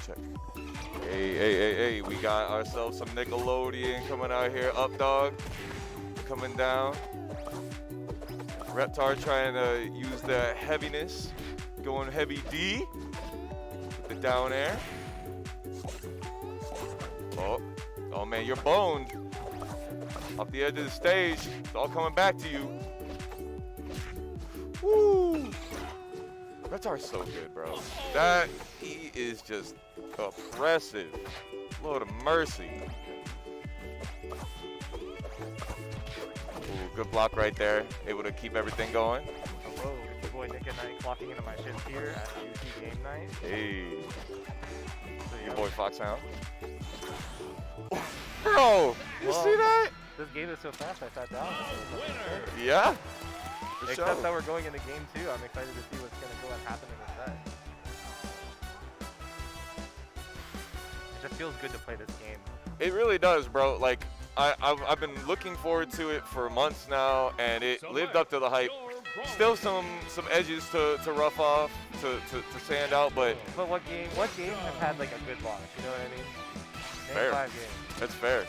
Check. Hey, we got ourselves some Nickelodeon coming out here. BotDog coming down. Reptar trying to use the heaviness. Going heavy D. The down air. Oh man, you're boned. Off the edge of the stage. It's all coming back to you. Woo! Reptar's so good, bro. He is just oppressive. Lord of mercy. Ooh, good block right there. Able to keep everything going. Hello, it's your boy Nick and Night clocking into my shift here at UC Game Night. Hey. So, Your boy Foxhound. Bro, you see that? This game is so fast, I sat down. Yeah. Except that we're going into game 2. I'm excited to see what's going to go and happen in this set. It just feels good to play this game. It really does, bro. Like, I've been looking forward to it for months now, and it lived up to the hype. Still some edges to rough off, to sand out, but what game has had like a good launch? You know what I mean? Fair. 5 games. That's fair.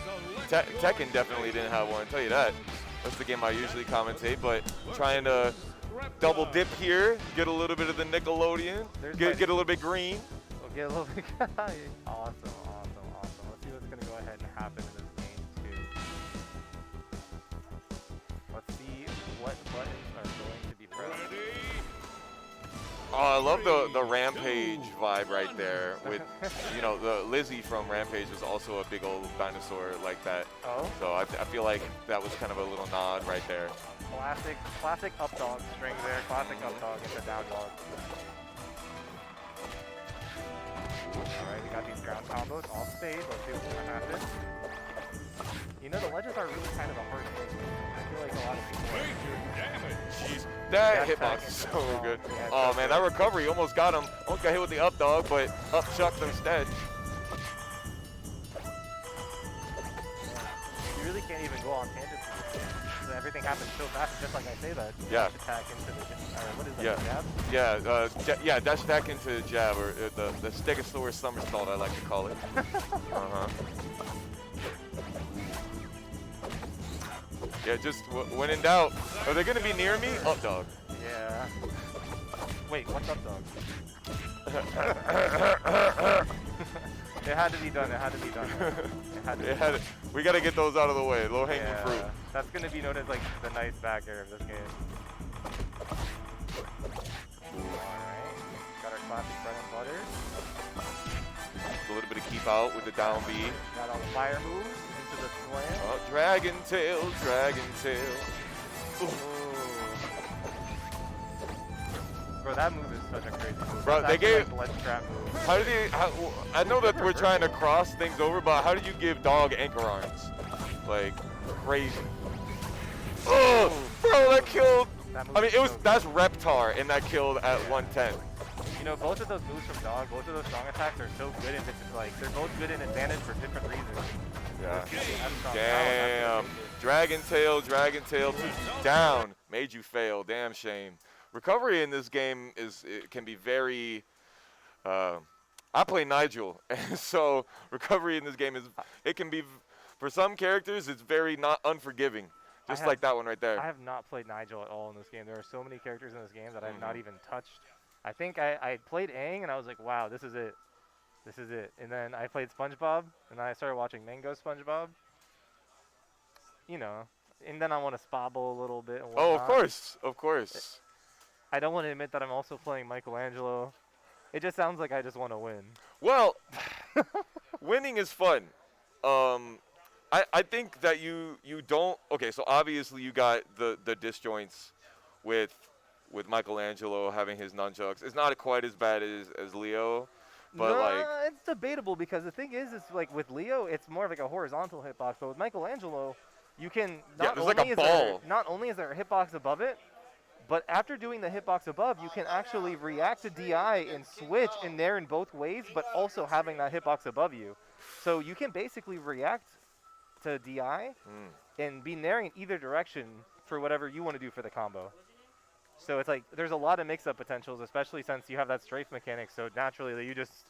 Tekken definitely didn't have one, I'll tell you that. That's the game I usually commentate, but trying to double dip here, get a little bit of the Nickelodeon, get a little bit green. We'll get a little bit. Awesome. Let's see what's gonna go ahead and happen in this game too. Let's see what buttons are going to be pressed. Oh, I love the Rampage vibe right there. With, you know, the Lizzie from Rampage was also a big old dinosaur like that. Oh. So I feel like that was kind of a little nod right there. Classic up dog string there. Classic up dog into down dog. Alright, we got these ground combos off stage. Let's see what's gonna happen. You know, the ledges are really kind of a hard thing. I feel like a lot of people Jeez, that hitbox is so good. Oh man, that recovery almost got him. Almost got hit with the up dog, but up chucked instead. You really can't even go on tangents. Everything happens so fast, just like I say that. Yeah. Dash attack into the, what is that, jab? Yeah, dash attack into jab, or the Stegosaurus somersault, I like to call it. Yeah, just when in doubt. Are they gonna be near me? Up dog. Yeah. Wait, what's up dog? It had to be done. We gotta get those out of the way. Low hanging fruit. That's gonna be known as like the nice back air of this game. Alright. Got our classic bread and butter. A little bit of keep out with the down B. Got all the fire moves into the slam. Oh, dragon tail. Ooh. Bro, that move is such a crazy move. Bro, that's they gave. like blood trap move. How did he? I know that we're trying to cross things over, but how did you give dog anchor arms? Like crazy. Oh, bro, that killed. I mean, that's Reptar, and that killed at 110. You know, both of those moves from Dog, both of those strong attacks are so good in like they're both good in advantage for different reasons. Yeah. Damn. Dragon tail, down. Made you fail. Damn shame. Recovery in this game can be very. I play Nigel, and so recovery in this game it can be, for some characters, it's very not unforgiving. Just like that one right there. I have not played Nigel at all in this game. There are so many characters in this game that I have not even touched. I think I played Aang, and I was like, wow, this is it. And then I played SpongeBob, and then I started watching Mango SpongeBob. You know, and then I want to spobble a little bit. And Oh, whatnot. of course, of course. I don't want to admit that I'm also playing Michelangelo. It just sounds like I just want to win. Well, winning is fun. I think that you don't. Okay, so obviously you got the disjoints with Michelangelo having his nunchucks. It's not quite as bad as Leo, but no, like it's debatable because the thing is like with Leo, it's more of like a horizontal hitbox, but with Michelangelo, you can not there's only like a is ball. not only is there a hitbox above it, but after doing the hitbox above, you can actually react to DI and switch in there in both ways, but also having that hitbox above you. So you can basically react to DI and be naring in either direction for whatever you want to do for the combo. So it's like there's a lot of mix-up potentials, especially since you have that strafe mechanic. So naturally, you're just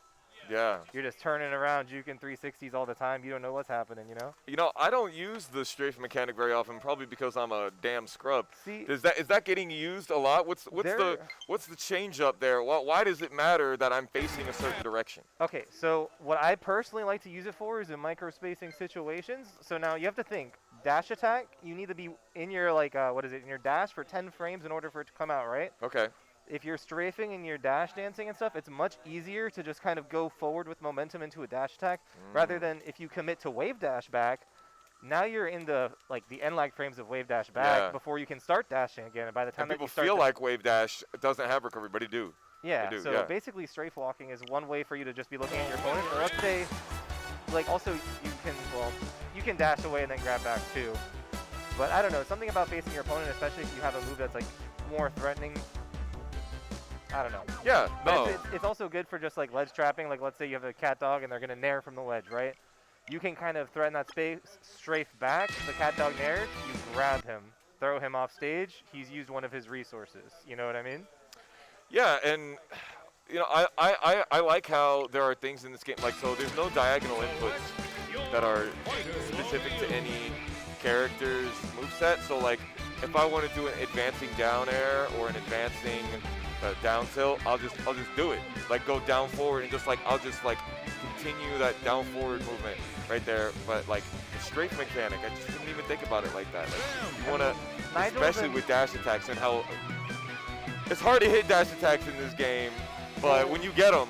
turning around, juking 360s all the time. You don't know what's happening, you know? You know, I don't use the strafe mechanic very often, probably because I'm a damn scrub. See, Is that getting used a lot? What's the change up there? Why does it matter that I'm facing a certain direction? okay, so what I personally like to use it for is in micro-spacing situations. So now you have to think, dash attack, you need to be in your, like, in your dash for 10 frames in order for it to come out, right? Okay. If you're strafing and you're dash dancing and stuff, it's much easier to just kind of go forward with momentum into a dash attack rather than if you commit to wave dash back. Now you're in the end lag frames of wave dash back before you can start dashing again. And by the time And that people you start feel like wave dash doesn't have recovery, but it do. yeah, They do, so yeah. basically strafe walking is one way for you to just be looking at your opponent. Or let's say, like also you can dash away and then grab back too. But I don't know, something about facing your opponent, especially if you have a move that's like more threatening. I don't know. Yeah, But no. it's also good for just like ledge trapping. Like let's say you have a Catdog and they're gonna nair from the ledge, right? You can kind of threaten that space, strafe back. The Catdog nairs, you grab him, throw him off stage. He's used one of his resources. You know what I mean? Yeah, and you know, I like how there are things in this game, like, so there's no diagonal inputs that are specific to any character's moveset. So like, if I want to do an advancing down air or an advancing down tilt, I'll just do it. Like go down forward and I'll just continue that down forward movement right there. But like the strafe mechanic, I just didn't even think about it like that. Like, you want to, especially with dash attacks and how it's hard to hit dash attacks in this game, but when you get them,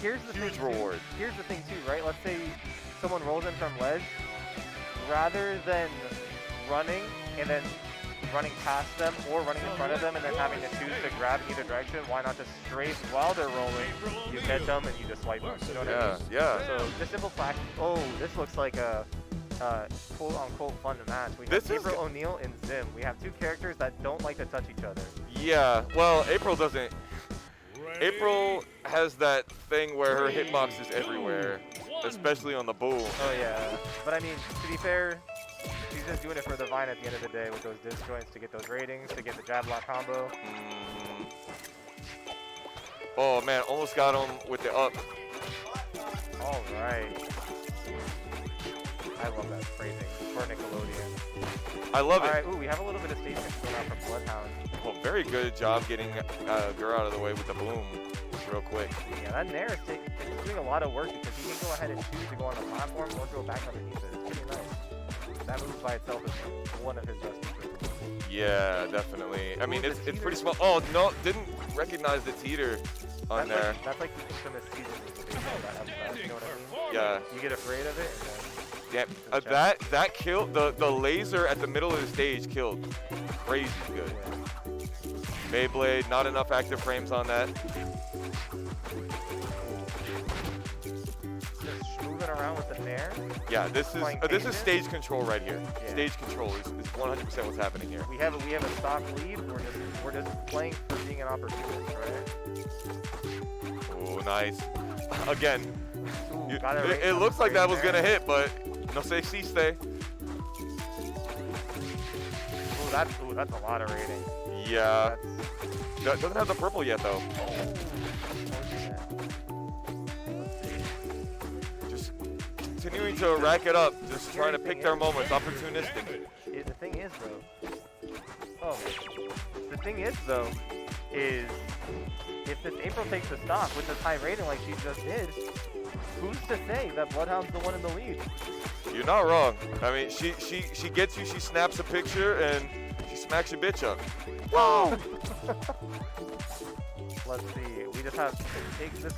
Here's the huge thing, reward. Here's the thing too, right? Let's say someone rolls in from ledge, rather than running and then running past them or running in front of them and then having to choose to grab in either direction, why not just strafe while they're rolling? You hit them and you just swipe them. You know what I mean? Yeah. So the simple fact, this looks like a quote-unquote fun match. We have This is April O'Neil and Zim. We have two characters that don't like to touch each other. Yeah, well, April doesn't. April has that thing where her hitbox is everywhere, especially on the boom. Oh yeah, but I mean, to be fair, she's just doing it for the Vine at the end of the day with those disjoints to get those ratings, to get the jab lock combo. Oh man, almost got him with the up. All right. I love that phrasing for Nickelodeon. I love All it. right, ooh, we have a little bit of stage control now from Bloodhound. Well, very good job getting Gur out of the way with the boom real quick. Yeah, that Nair is doing a lot of work because he can go ahead and choose to go on the platform or go back underneath it. It's pretty nice. That move by itself is one of his best moves. Yeah, definitely. I mean, Ooh, it's the pretty teeter. small. Oh, no, didn't recognize the teeter on That's there. that's like the infamous season move that they call that upside, you know what I mean? Yeah. You get afraid of it and then... Yeah, that killed, the laser at the middle of the stage killed. Crazy good. Beyblade, not enough active frames on that. Just moving around with the Nair. Yeah, this Flying is stage control right here. Yeah. Stage control is 100% what's happening here. We have a stock lead. We're just playing for being an opportunist, right? Oh, nice. Again, Ooh, got it right it on looks the like that frame was there. gonna hit, but no say stay. Ooh, that's a lot of rating. Yeah, That's, doesn't have the purple yet though. Just continuing to rack it up, just trying to pick their moments, opportunistic. The thing is though, is if this April takes the stock with this high rating like she just did, who's to say that Bloodhound's the one in the lead? You're not wrong. I mean, she gets you, she snaps a picture, and she smacks your bitch up. Whoa! Let's see. We just have.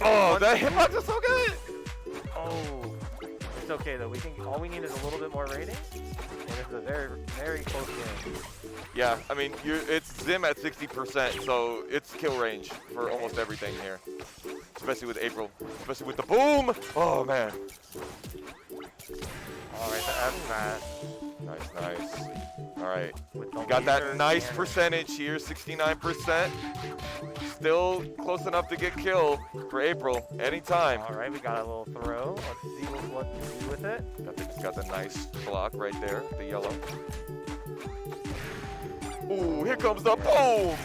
Oh, that hitbox is so good! Oh. It's okay though. All we need is a little bit more rating. And this is a very, very close game. Yeah, I mean, it's Zim at 60%, so it's kill range for almost everything here. Especially with April. Especially with the boom! Oh, man. Alright, the F smash. Nice. Alright. We got that nice percentage here, 69%. Still close enough to get kill for April anytime. Alright, we got a little throw. Let's see what to do with it. Just got the nice block right there, the yellow. Ooh, here comes the boom!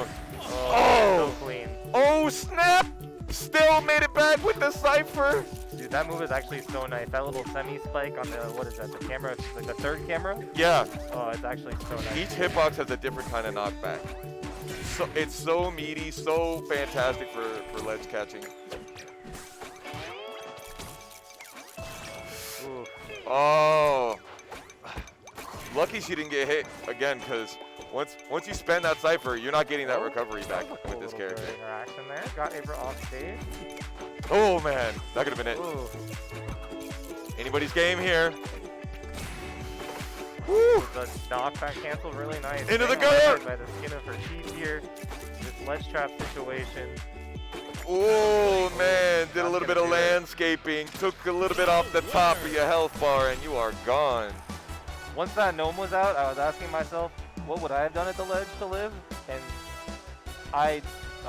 Oh! So clean. Oh, snap! Still made it back with the Cypher. Dude, that move is actually so nice. That little semi-spike on the, what is that, the camera, like the third camera? Yeah. Oh, it's actually so nice. Each hitbox has a different kind of knockback. So it's so meaty, so fantastic for ledge catching. Ooh. Oh. Lucky she didn't get hit again, because once you spend that Cypher, you're not getting that recovery back with this character. Interaction there. Got April off stage. Oh man, that could have been it. Ooh. Anybody's game here. Woo! The knockback cancel really nice. Into the guard! By the skin of her teeth here. This ledge trap situation. Oh man, did a little bit of landscaping, took a little bit off the top of your health bar, and you are gone. Once that gnome was out, I was asking myself, what would I have done at the ledge to live? And I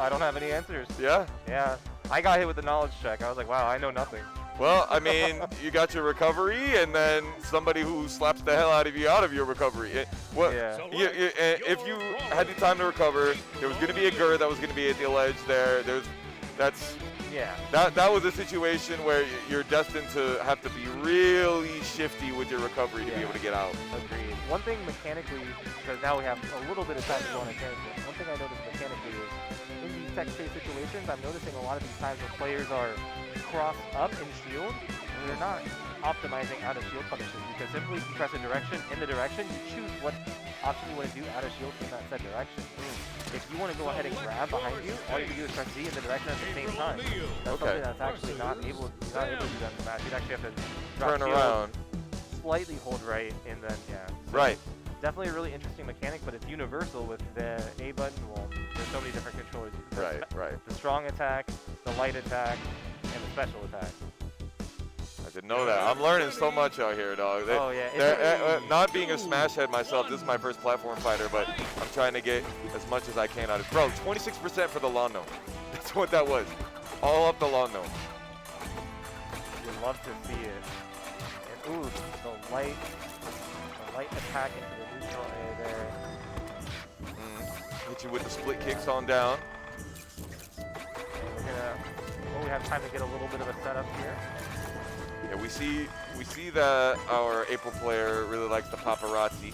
don't have any answers. Yeah? Yeah. I got hit with the knowledge check. I was like, wow, I know nothing. Well, I mean, you got your recovery, and then somebody who slaps the hell out of your recovery. If you had the time to recover, there was going to be a Gurr that was going to be at the ledge there. That was a situation where you're destined to have to be really shifty with your recovery to be able to get out. Agreed. One thing mechanically, because now we have a little bit of time to go on a tangent, one thing I noticed mechanically is in these tech-based situations, I'm noticing a lot of these times when players are crossed up in shield, and they're not optimizing out of shield punishes, because simply if you press a direction in the direction, you choose what option you want to do out of shield in that said direction. If you want to go ahead and grab behind you, all you have to do is press Z in the direction at the same time. That's something that's actually not able to do that in the match. You'd actually have to drop turn around, slightly hold right, and then So right. Definitely a really interesting mechanic, but it's universal with the A button. Well, there's so many different controllers. Right. The strong attack, the light attack, and the special attack. I didn't know that. I'm learning so much out here, dog. Not being a smash head myself, this is my first platform fighter, but I'm trying to get as much as I can out of it. Bro, 26% for the lawn gnome. That's what that was. All up the lawn gnome. You'd love to see it. And ooh, the light attack into the neutral A there. Hit you with the split kicks on down. And we have time to get a little bit of a setup here. Yeah, we see that our April player really likes the paparazzi.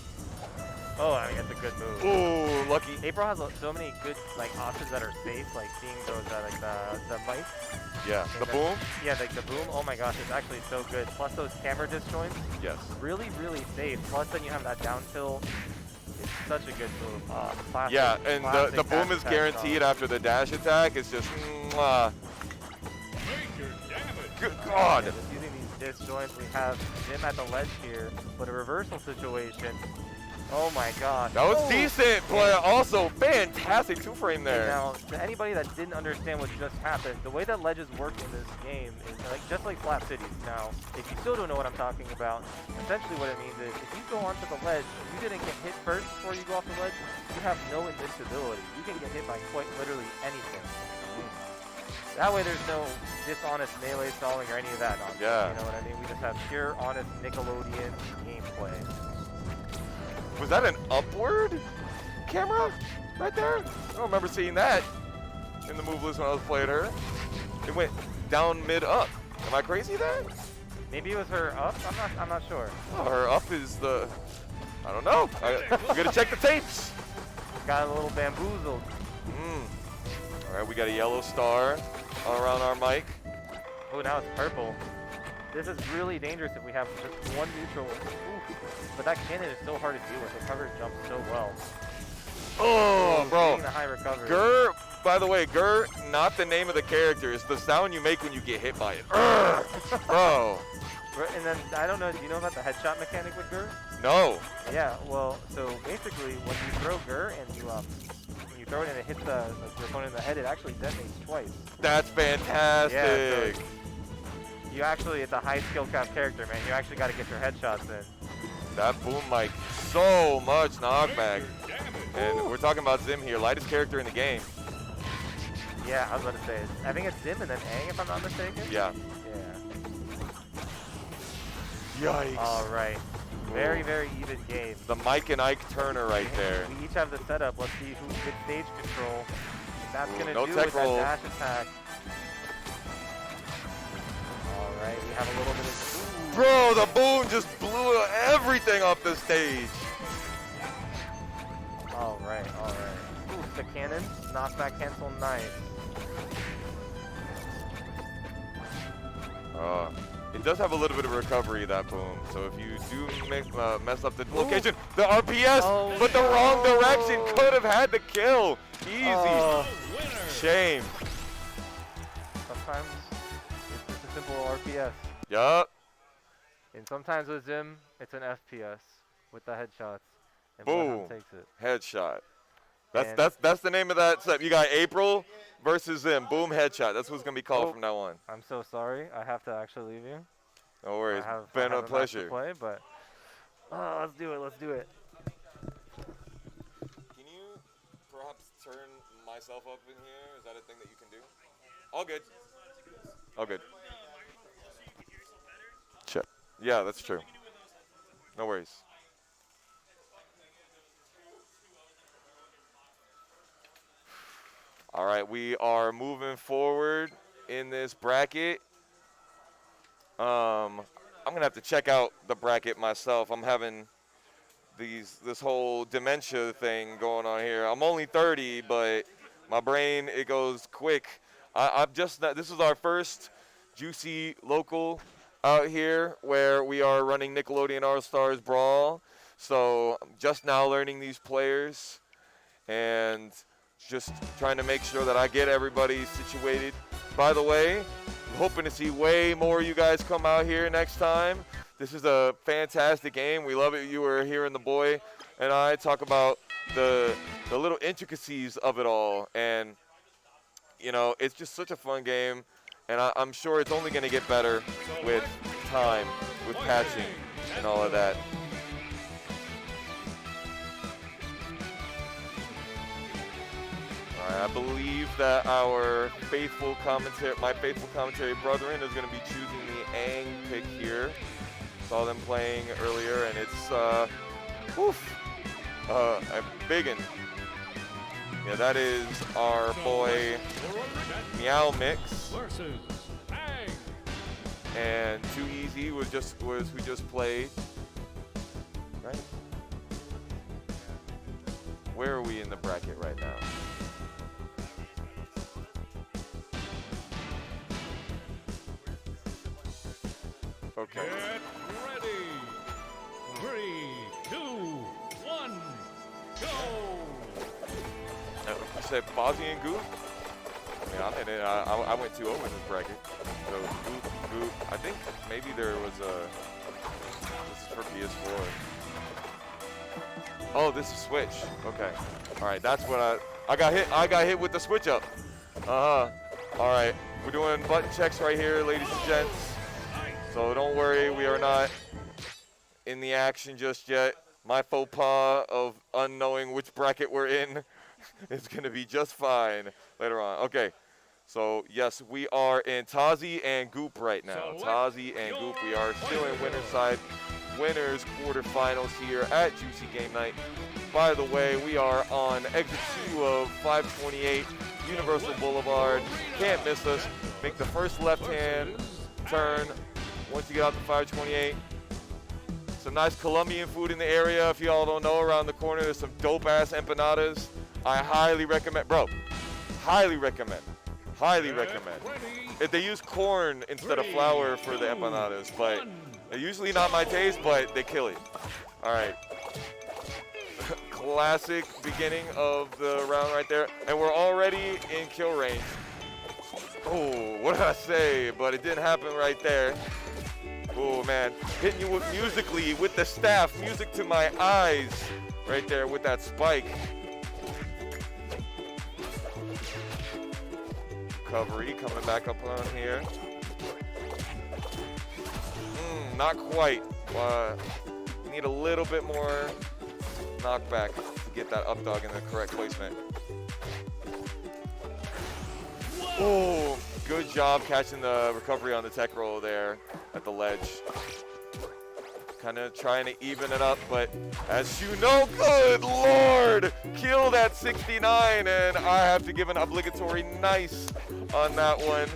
Oh, I mean, that's a good move. Ooh, lucky. April has so many good options that are safe, like seeing those the mic. Yeah, the boom. Yeah, like the boom. Oh my gosh, it's actually so good. Plus those camera disjoints. Yes. Really, really safe. Plus then you have that down tilt. It's such a good move. Classic, yeah, and the boom is guaranteed after the dash attack. It's just good God. Yeah, just using these disjoints, we have Jim at the ledge here, but a reversal situation. Oh my God. That was decent, but also fantastic two-frame there. Now, to anybody that didn't understand what just happened, the way that ledges work in this game is just like Flat Cities. Now, if you still don't know what I'm talking about, essentially what it means is if you go onto the ledge, you didn't get hit first before you go off the ledge, you have no invincibility. You can get hit by quite literally anything. That way there's no dishonest melee stalling or any of that nonsense. Yeah. You know what I mean? We just have pure, honest Nickelodeon gameplay. Was that an upward camera right there? I don't remember seeing that in the move list when I was playing her. It went down mid-up. Am I crazy there? Maybe it was her up? I'm not sure. Oh, her up is the... I don't know. I'm going to check the tapes. Got a little bamboozled. All right, we got a yellow star all around our mic. Oh, now it's purple. This is really dangerous if we have just one neutral. Ooh. But that cannon is so hard to deal with. It covers jumps so well. Oh, bro. The high recovery. Gur, by the way, Gur, not the name of the character. It's the sound you make when you get hit by it. Bro. And then, I don't know, do you know about the headshot mechanic with Gur? No. Yeah, well, so basically, when you throw Gur and you throw it and it hits the your opponent in the head, it actually detonates twice. That's fantastic. Yeah, so you actually, it's a high skill cap character, man. You actually got to get your headshots in. That boom mic, so much knockback. And we're talking about Zim here, lightest character in the game. Yeah, I was about to say, I think it's Zim and then Aang, if I'm not mistaken. Yeah. Yeah. Yikes. All right. Very, very even game. The Mike and Ike Turner right there. We each have the setup. Let's see who gets stage control. That's going to no do tech with roll. that dash attack. All right, we have a little bit of... Bro, the boom just blew everything off the stage. All right, all right. Ooh, the cannon, knockback cancel, nice. It does have a little bit of recovery, that boom. So if you do mess up the location, the RPS, but the wrong direction could have had the kill. Easy. Shame. Sometimes it's just a simple RPS. Yup. And sometimes with Zim, it's an FPS with the headshots. And Boom. Bloodhound takes it. Headshot. That's the name of that set. You got April versus Zim. Boom, headshot. That's what's going to be called from now on. I'm so sorry. I have to actually leave you. No worries. Been a pleasure. To play, but let's do it. Let's do it. Can you perhaps turn myself up in here? Is that a thing that you can do? All good. All good. Check. Yeah, that's true. No worries. All right, we are moving forward in this bracket. I'm gonna have to check out the bracket myself. I'm having this whole dementia thing going on here. I'm only 30, but my brain, it goes quick. This is our first Juicy local out here where we are running Nickelodeon All-Stars Brawl. So I'm just now learning these players and just trying to make sure that I get everybody situated. By the way, I'm hoping to see way more of you guys come out here next time. This is a fantastic game. We love it. You were hearing the boy and I talk about the little intricacies of it all. And, you know, it's just such a fun game. And I'm sure it's only going to get better with time, with patching and all of that. I believe that our faithful commentary, my faithful commentary brethren, is going to be choosing the Aang pick here. Saw them playing earlier, and it's a biggin. Yeah, that is our boy Meowmix. And Too Easy was who just played. Right? Where are we in the bracket right now? Okay. Get ready. 3, 2, 1, go. You said Tozzi and Goop? I mean, I went 2-0 in this bracket. So Goop. I think maybe there was this is for PS4. Oh, this is Switch. Okay. All right, that's what I got hit. I got hit with the switch up. All right, we're doing button checks right here, ladies and gents. So don't worry, we are not in the action just yet. My faux pas of unknowing which bracket we're in is going to be just fine later on. Okay, so yes, we are in Tozzi and Goop right now. Tozzi and Goop, we are still in winner's side, winners quarterfinals here at Juicy Game Night. By the way, we are on exit 2 of 528 Universal Boulevard. Can't miss us. Make the first left-hand turn. Once you get out to 528, some nice Colombian food in the area. If y'all don't know, around the corner, there's some dope-ass empanadas. I highly recommend, bro, highly recommend Highly recommend. If they use corn instead of flour for the empanadas, but they're usually not my taste, but they kill it. All right. Classic beginning of the round right there. And we're already in kill range. Oh, what did I say? But it didn't happen right there. Oh, man. Hitting you with musically with the staff. Music to my eyes right there with that spike. Recovery coming back up on here. Not quite. Need a little bit more knockback to get that up dog in the correct placement. Oh, good job catching the recovery on the tech roll there at the ledge. Kind of trying to even it up, but as you know, good Lord, killed at 69, and I have to give an obligatory nice on that one.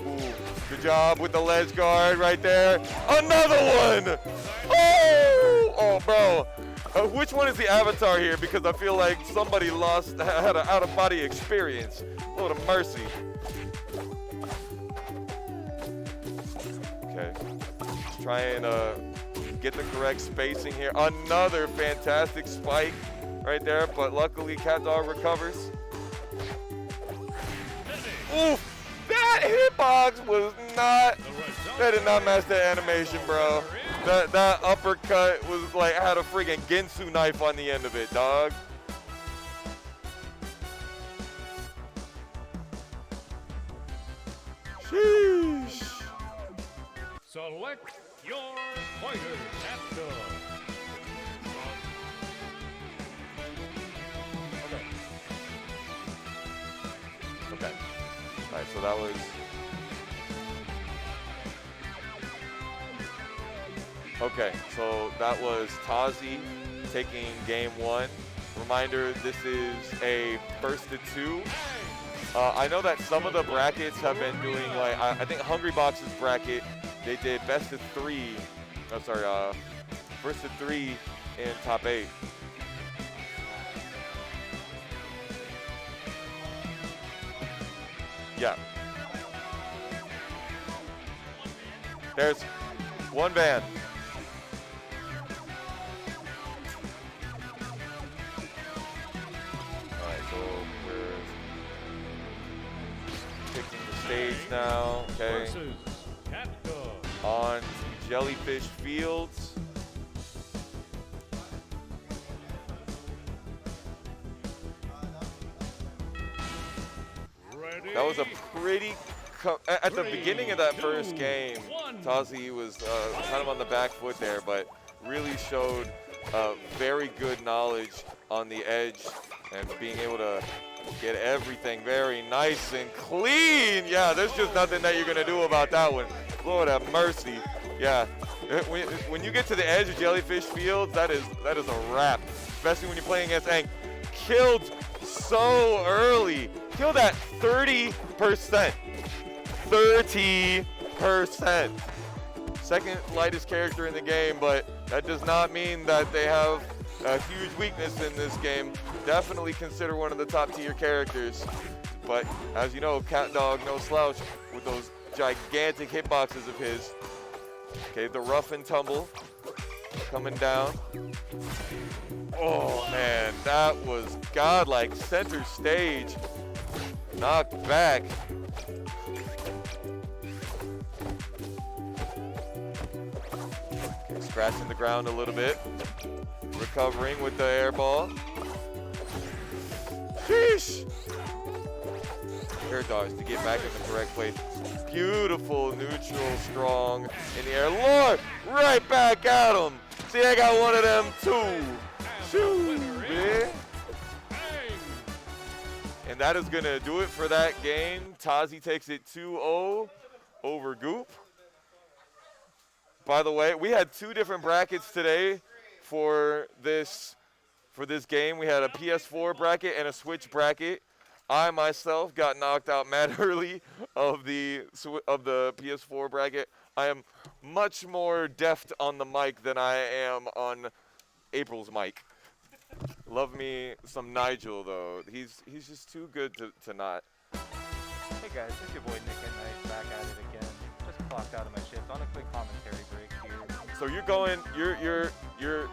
Ooh, good job with the ledge guard right there. Another one! Oh, bro. Which one is the avatar here? Because I feel like somebody had an out-of-body experience. Lord of mercy. Okay. Trying to get the correct spacing here. Another fantastic spike right there, but luckily Catdog recovers. Oof! That hitbox was not, that did not match the animation, bro. That uppercut was like, had a friggin' Ginsu knife on the end of it, dog. Sheesh. Select your fighter, Catdog. Okay. All right, so that was. Okay, so that was Tozzi taking game one. Reminder, this is a first to two. I know that some of the brackets have been doing like, I think Hungry Box's bracket, they did best of three. Oh, sorry, first to three in top 8. Yeah. There's one ban. All right, so we're picking the stage now. Okay. On to Jellyfish Fields. That was a pretty, at the beginning of that first game, Tozzi was kind of on the back foot there, but really showed very good knowledge on the edge and being able to get everything very nice and clean. Yeah, there's just nothing that you're gonna do about that one. Lord have mercy. Yeah, when you get to the edge of Jellyfish Fields, that is a wrap, especially when you're playing against Aang. Killed so early. Killed at 30%. 30%. Second lightest character in the game, but that does not mean that they have a huge weakness in this game. Definitely consider one of the top tier characters. But as you know, Catdog no slouch with those gigantic hitboxes of his. Okay, the rough and tumble coming down. Oh man, that was godlike. Center stage. Knocked back. Okay, scratching the ground a little bit. Recovering with the air ball. Sheesh. Air dodge to get back in the correct place. Beautiful, neutral, strong in the air. Lord, right back at him. See, I got one of them too. Shoo, man. And that is going to do it for that game. Tozzi takes it 2-0 over Goop. By the way, we had 2 different brackets today for this game. We had a PS4 bracket and a Switch bracket. I myself got knocked out mad early of the PS4 bracket. I am much more deft on the mic than I am on April's mic. Love me some Nigel though. He's just too good to not. guys, it's your boy Nick at Night back at it again. Just clocked out of my shift on a quick commentary break here. So you're going,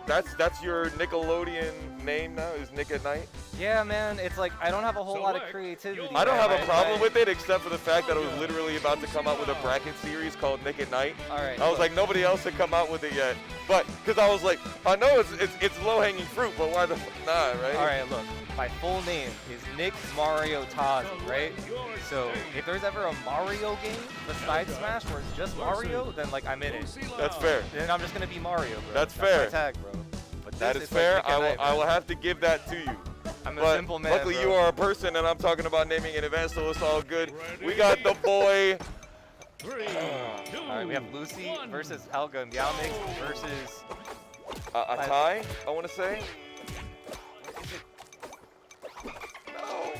that's your Nickelodeon name now, is Nick at Night? Yeah, man, it's like I don't have a whole lot of creativity. I don't have a man. problem with it except for the fact that I was literally about to come out with a bracket series called Nick at Night. All right. I was like, nobody else had come out with it yet. But, because I was like, I know it's low-hanging fruit, but why the fuck not, right? All right, look, my full name is Nick Mario Tozzi, right? So if there's ever a Mario game besides Smash where it's just Mario, then like I'm in it. That's fair. Then I'm just gonna be Mario, bro. That's fair. My tag, bro. But That this is is like fair. Nick at Night, I will man. have to give that to you. I'm a But simple man. luckily bro. you are a person and I'm talking about naming an event, so it's all good. We got the boy. 3, 2, All right, we have Lucy versus Helga and Meowmix versus. A tie, I want to say. No.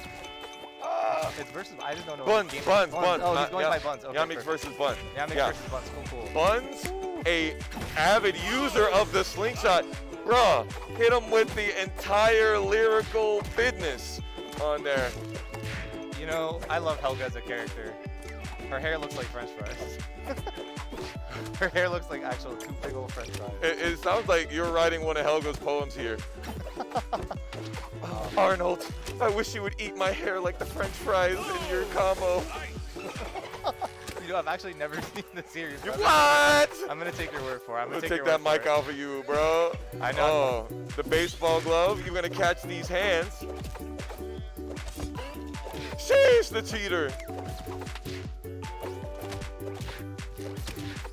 It's versus. I just don't know. Buns, what game Buns, it is. Buns. Oh, he's not- going yeah, by Buns. Okay, Meowmix perfect. versus Buns. Meowmix Yeah. versus Buns. Cool, cool. Buns, a avid user of the slingshot. Bruh, hit him with the entire lyrical business on there. You know, I love Helga as a character. Her hair looks like French fries. Her hair looks like actual two big old French fries. It sounds like you're writing one of Helga's poems here. Arnold, I wish you would eat my hair like the French fries in your combo. You know, I've actually never seen the series. but What? I'm gonna take your word for it. I'm gonna take that mic off of you, bro. I know. Oh, the baseball glove. You're gonna catch these hands. Sheesh, the cheater.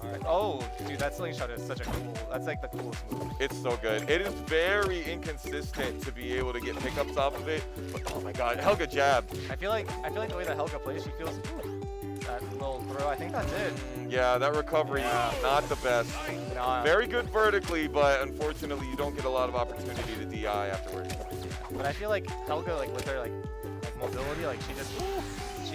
All right. Oh, dude, that slingshot is such a cool. That's like the coolest move. It's so good. It is very inconsistent to be able to get pickups off of it. But oh my God, Helga jab. I feel like the way that Helga plays, she feels that little throw. I think that's it. Yeah, that recovery, Yeah. not the best. Nah, Very good vertically, but unfortunately, you don't get a lot of opportunity to DI afterwards. But I feel like Helga, like with her like mobility, like she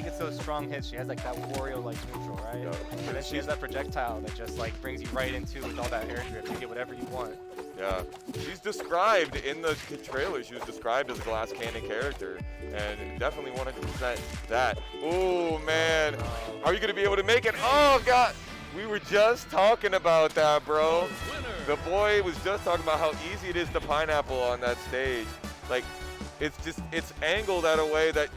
gets those strong hits. She has like that Wario like neutral, right? Yeah. And then she has that projectile that just like brings you right into with all that air drift. You get whatever you want. Yeah, she's described in the trailer. She was described as a glass cannon character, and definitely 100% that. Oh man, are you gonna be able to make it? Oh God, we were just talking about that, bro. The boy was just talking about how easy it is to pineapple on that stage. Like, it's angled at a way that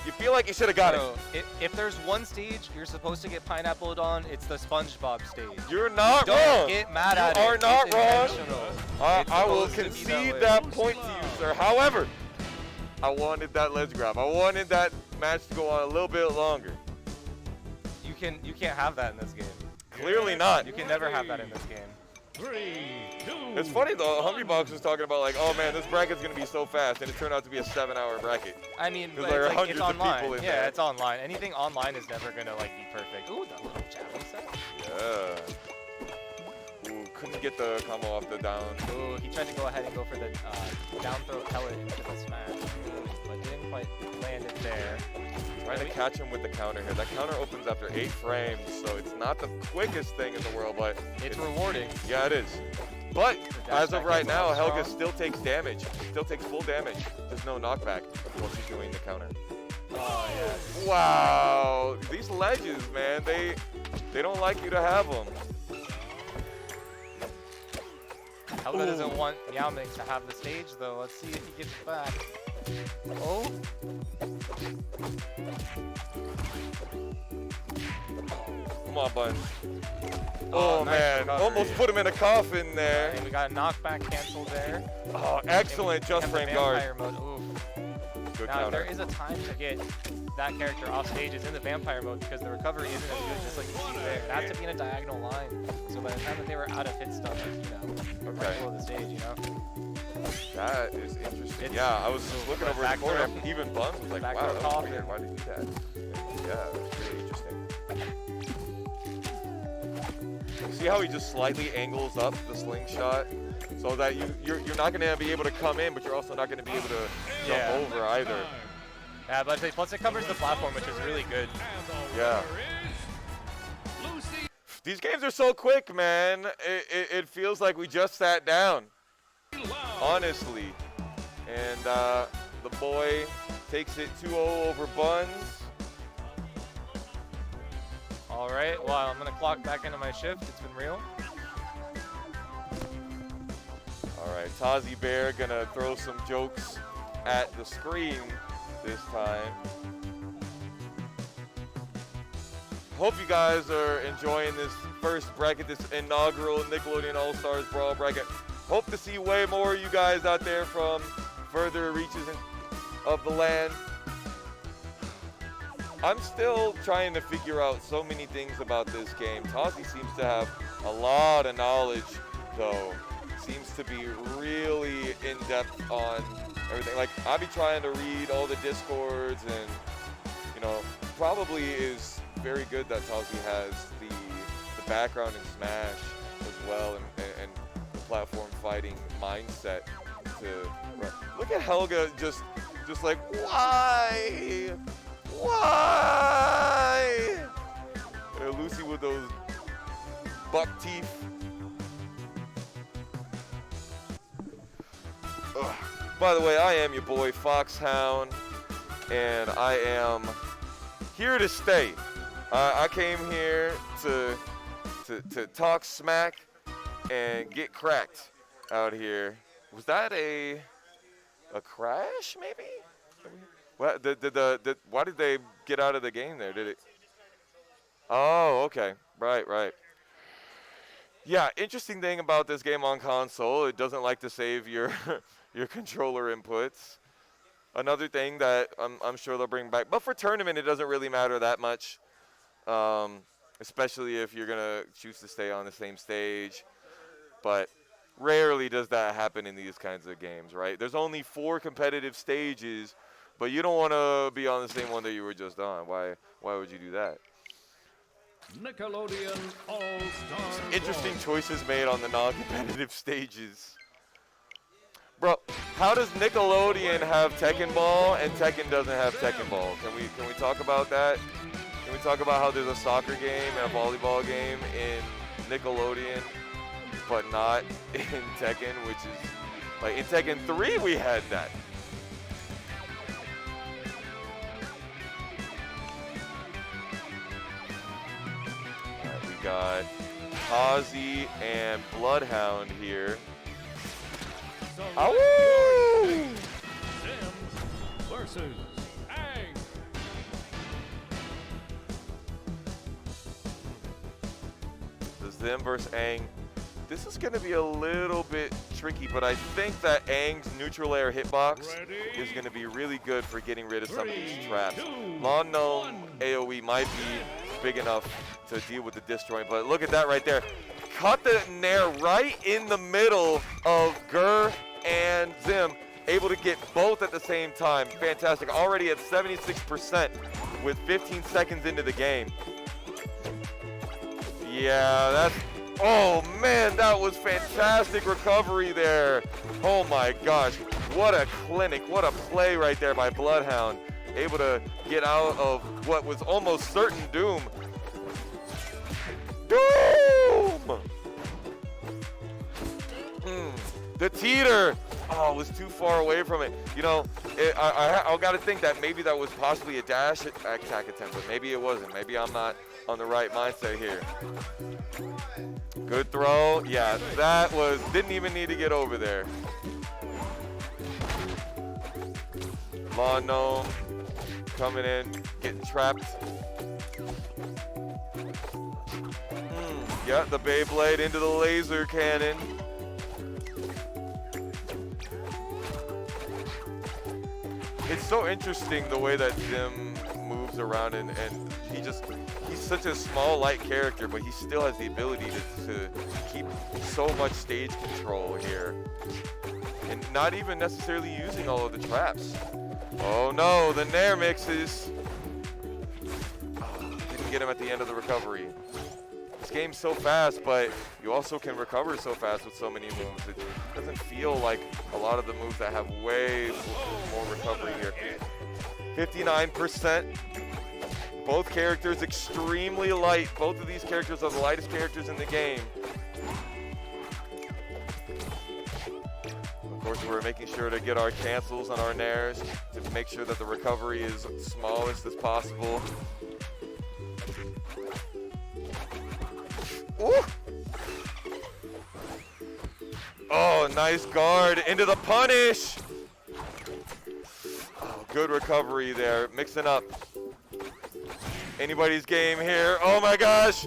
you feel like you should have got So, if there's one stage you're supposed to get pineappled on, it's the SpongeBob stage. it. You're not Don't wrong. get mad at it. You are not It's wrong. intentional. It's I will supposed to be concede way. that point to you, sir. However, I wanted that ledge grab. I wanted that match to go on a little bit longer. You can't have that in this game. Clearly not. You can never have that in this game. 3, 2. It's funny though, Hungrybox was talking about like, oh man, this bracket's gonna be so fast, and it turned out to be a 7-hour bracket. I mean, There's but like it's, like, hundreds it's of online. people in yeah, there. it's online. Anything online is never gonna like be perfect. Ooh, that little javelin set. Yeah. Ooh, couldn't get the combo off the down. Ooh, he tried to go ahead and go for the down throw pellet into the smash, but didn't quite land it there. Trying to catch him with the counter here. That counter opens after 8 frames, so it's not the quickest thing in the world, but It's rewarding. yeah, it is. But dash as of back right is now, not Helga strong. still takes damage. Still takes full damage. There's no knockback while she's doing the counter. Oh yeah. Wow, these ledges, man, they don't like you to have them. Helga doesn't want Meowmix to have the stage though. Let's see if he gets it back. Oh. Come on, Buns. Oh, nice man, recovery. almost put him in a coffin there. And we got a knockback cancel there. Oh, excellent And we just have the frame guard. vampire mode. Oof. Good Now, counter. there is a time to get that character off stage is in the vampire mode because the recovery isn't as good, just like you see there. It has to be in a diagonal line. So by the time that they were out of hit stuff, like, right below the stage, That is interesting. It's- Yeah, I was just looking over the back corner. throw. Even Buns was like, Back wow, throw that was coffin. weird. Why did he do that? Yeah, that's really interesting. See how he just slightly angles up the slingshot so that you're not going to be able to come in, but you're also not going to be able to Yeah. jump over either. Yeah, but plus it covers the platform, which is really good. Yeah. These games are so quick, man. It feels like we just sat down, honestly. And the boy takes it 2-0 over Buns. All right, well, I'm going to clock back into my shift. It's been real. All right, Tozzi Bear gonna throw some jokes at the screen this time. Hope you guys are enjoying this first bracket, this inaugural Nickelodeon All-Stars Brawl bracket. Hope to see way more of you guys out there from further reaches of the land. I'm still trying to figure out so many things about this game. Tozzi seems to have a lot of knowledge, though. Seems to be really in-depth on everything. Like, I'll be trying to read all the Discords and, you know, probably is very good that Tozzi has the background in Smash as well and the platform fighting mindset to look at Helga just like, why? Why? Lucy with those buck teeth. Ugh. By the way, I am your boy Foxhound, and I am here to stay. I came here to talk smack and get cracked out here. Was that a crash, maybe? What why did they get out of the game there? Did it? Oh, okay. Right. Yeah, interesting thing about this game on console, it doesn't like to save your your controller inputs. Another thing that I'm sure they'll bring back, but for tournament it doesn't really matter that much, especially if you're gonna choose to stay on the same stage. But rarely does that happen in these kinds of games, right? There's only 4 competitive stages, but you don't want to be on the same one that you were just on. Why would you do that? Nickelodeon All-Stars. Interesting choices made on the non-competitive stages. Bro, how does Nickelodeon have Tekken Ball and Tekken doesn't have Tekken Ball? Can we talk about that? Can we talk about how there's a soccer game and a volleyball game in Nickelodeon, but not in Tekken, which is like in Tekken 3 we had that. We got Tozzi and Bloodhound here. Awoo! Sims versus Aang. The Zim versus Aang. This is going to be a little bit tricky, but I think that Aang's neutral air hitbox is going to be really good for getting rid of some of these traps. Long Gnome AoE might be big enough to deal with the disjoint, but look at that right there. Caught the Nair right in the middle of Gur and Zim, able to get both at the same time. Fantastic. Already at 76% with 15 seconds into the game. Yeah, that's... Oh, man, that was fantastic recovery there. Oh, my gosh. What a clinic. What a play right there by Bloodhound. Able to get out of what was almost certain doom. Doom! The teeter. Oh, it was too far away from it. You know, I got to think that maybe that was possibly a dash attack attempt, but maybe it wasn't. Maybe I'm not on the right mindset here. Good throw. Yeah, that was, didn't even need to get over there. Long Gnome coming in, getting trapped. Yeah, the Beyblade into the laser cannon. It's so interesting the way that Zim moves around and he's such a small, light character, but he still has the ability to keep so much stage control here. And not even necessarily using all of the traps. Oh no, the Nair mixes. Oh, didn't get him at the end of the recovery. This game's so fast, but you also can recover so fast with so many moves. It doesn't feel like a lot of the moves that have way more recovery here. 59%. Both characters extremely light. Both of these characters are the lightest characters in the game. Of course, we're making sure to get our cancels on our nairs to make sure that the recovery is smallest as possible. Ooh. Oh, nice guard into the punish. Oh, good recovery there. Mixing up. Anybody's game here. Oh my gosh.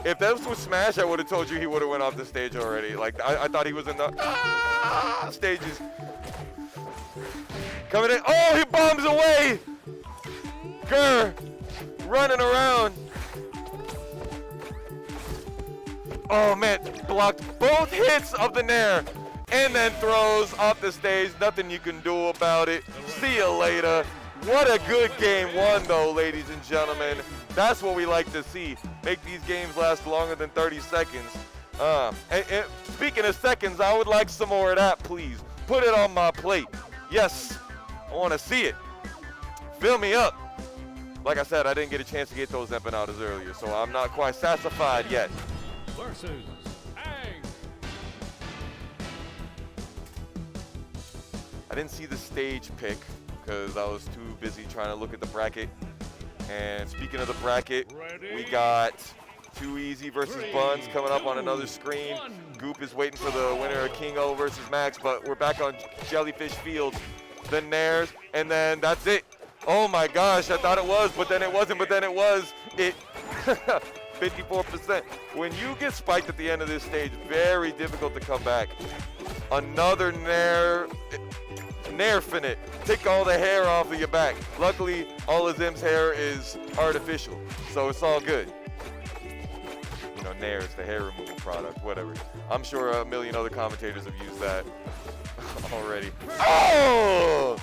If this was Smash, I would have told you he would have went off the stage already. Like, I thought he was in the stages. Coming in. Oh, he bombs away. Grr. Running around. Oh, man. Blocked both hits of the Nair. And then throws off the stage. Nothing you can do about it. See you later. What a good game one, though, ladies and gentlemen. That's what we like to see. Make these games last longer than 30 seconds. And speaking of seconds, I would like some more of that, please. Put it on my plate. Yes, I want to see it. Fill me up. Like I said, I didn't get a chance to get those empanadas earlier, so I'm not quite satisfied yet. Versus Aang. I didn't see the stage pick because I was too busy trying to look at the bracket. And speaking of the bracket, we got Too Easy versus Buns coming up on another screen. Goop is waiting for the winner of Kingo versus Max, but we're back on Jellyfish Field. The Nairs, and then that's it. Oh my gosh, I thought it was, but then it wasn't, but then it was. It 54%. When you get spiked at the end of this stage, very difficult to come back. Another Nair. Nair-finite. Take all the hair off of your back. Luckily, all of Zim's hair is artificial, so it's all good. You know, Nair is the hair removal product, whatever. I'm sure a million other commentators have used that already. Oh!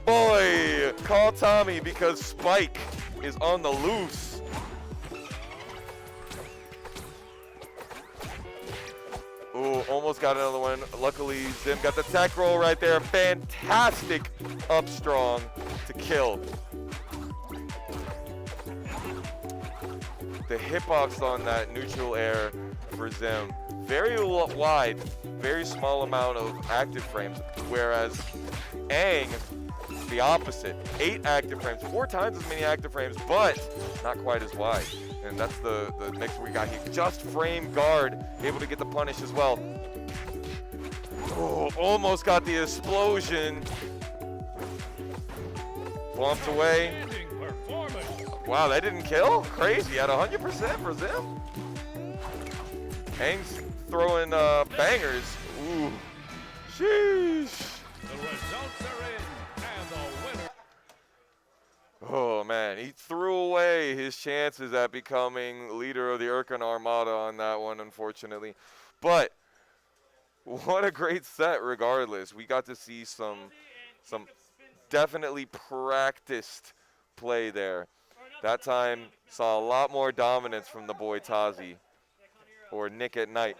Boy, call Tommy because Spike is on the loose. Ooh, almost got another one. Luckily, Zim got the tech roll right there. Fantastic up strong to kill. The hitbox on that neutral air for Zim. Very wide, very small amount of active frames, whereas Aang, the opposite. 8 active frames, 4 times as many active frames, but not quite as wide. And that's the mix we got here. Just frame guard, able to get the punish as well. Oh, almost got the explosion. Bumped away. Wow, that didn't kill? Crazy, at 100% for Zim. Aang's throwing bangers. Ooh, sheesh. The results are in, and the winner. Oh man, he threw away his chances at becoming leader of the Urkan Armada on that one, unfortunately. But what a great set regardless. We got to see some definitely practiced play there. That time saw a lot more dominance from the boy Tozzi, or Nick at Night,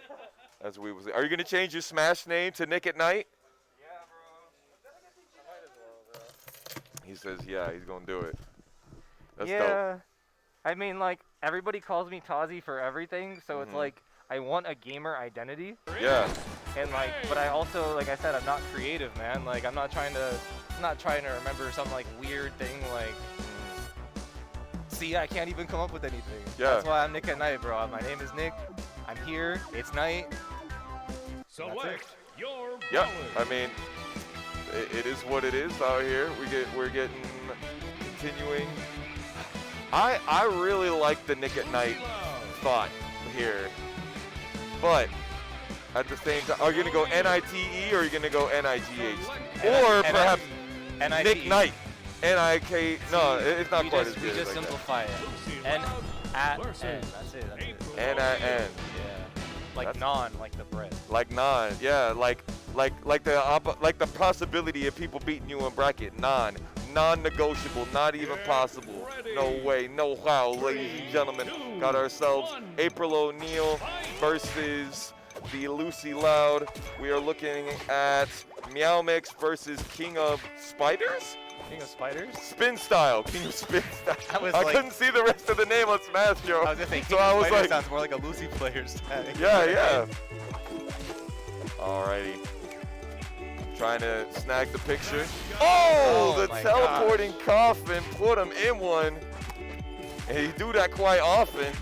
as we was. Are you gonna change your Smash name to Nick at Night? He says, yeah, he's gonna do it. That's dope. I mean, like, everybody calls me Tozzi for everything, so it's like, I want a gamer identity. Yeah. And like, but I also, like I said, I'm not creative, man. Like, I'm not trying to remember some like weird thing, like, see, I can't even come up with anything. Yeah. That's why I'm Nick at Night, bro. My name is Nick. I'm here. It's night. Select your Yeah, ballot. I mean, it is what it is out here. We're getting continuing. I really like the Nick at Night thought here, but at the same time, are you gonna go NITE or are you gonna go NIGH? Or perhaps Nick Knight, NIK? No, it's not quite as good. We just like simplify it. N at N. That's it. That's it. NIN. Yeah. Like That's- non, like the bread. Like non, yeah, like the possibility of people beating you in bracket, non-negotiable, not even possible. No way, no how, ladies and gentlemen. Got ourselves April O'Neil versus the Lucy Loud. We are looking at Meowmix versus King of Spiders? King of Spiders? Spin Style, King of Spin Style. was I like- couldn't see the rest of the name on Smash, Joe. I was gonna say, King So of I was Spiders like, sounds more like a Lucy player's tag. yeah. Alrighty. Trying to snag the picture. Oh, Oh the my teleporting coffin put him in one. And he do that quite often.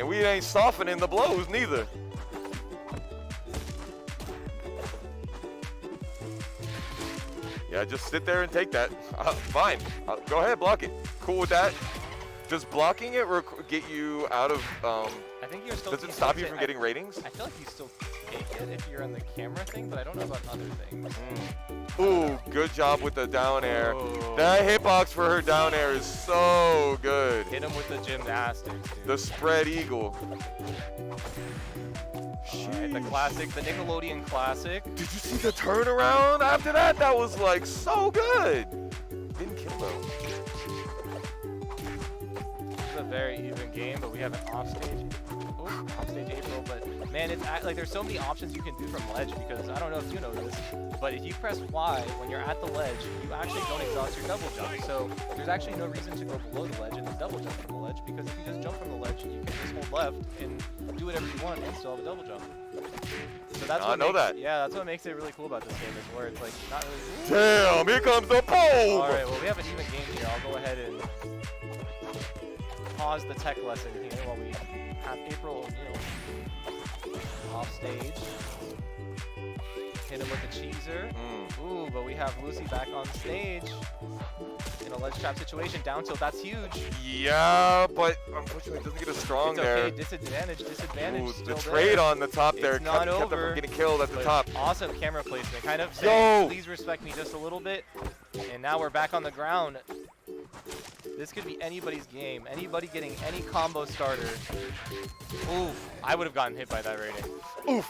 And we ain't softening the blows neither. Yeah, just sit there and take that. Fine. Go ahead, block it. Cool with that. Does blocking it get you out of, I think you're still. does it stop you from getting ratings? I feel like you still take it if you're on the camera thing, but I don't know about other things. Ooh, good job with the down air. Oh. That hitbox for her down air is so good. Hit him with the gymnastics, dude. The spread eagle. Alright, the classic, the Nickelodeon classic. Did you see the turnaround after that? That was like so good. Didn't kill though. This is a very even game, but we have an offstage April. But man, it's like there's so many options you can do from ledge because I don't know if you know this, but if you press Y when you're at the ledge, you actually don't exhaust your double jump. So there's actually no reason to go below the ledge and then double jump from the ledge because if you just jump from the ledge, you can just hold left and do whatever you want and still have a double jump. So that's what makes, that. Yeah, that's what makes it really cool about this game is where it's like not really. Damn, here comes the pole. All right, well we have an even game here. I'll go ahead and pause the tech lesson here while we have April, off stage. Hit him with the cheeser. Ooh, but we have Lucy back on stage in a ledge trap situation. Down tilt, that's huge. Yeah, but unfortunately it doesn't get as strong It's there. okay, disadvantage. Ooh, Still the there. trade on the top there It's not kept them over, from getting killed at the but top. Awesome camera placement. Kind of saying, Yo! please respect me just a little bit. And now we're back on the ground. This could be anybody's game. Anybody getting any combo starter. Oof, I would have gotten hit by that rating. Oof.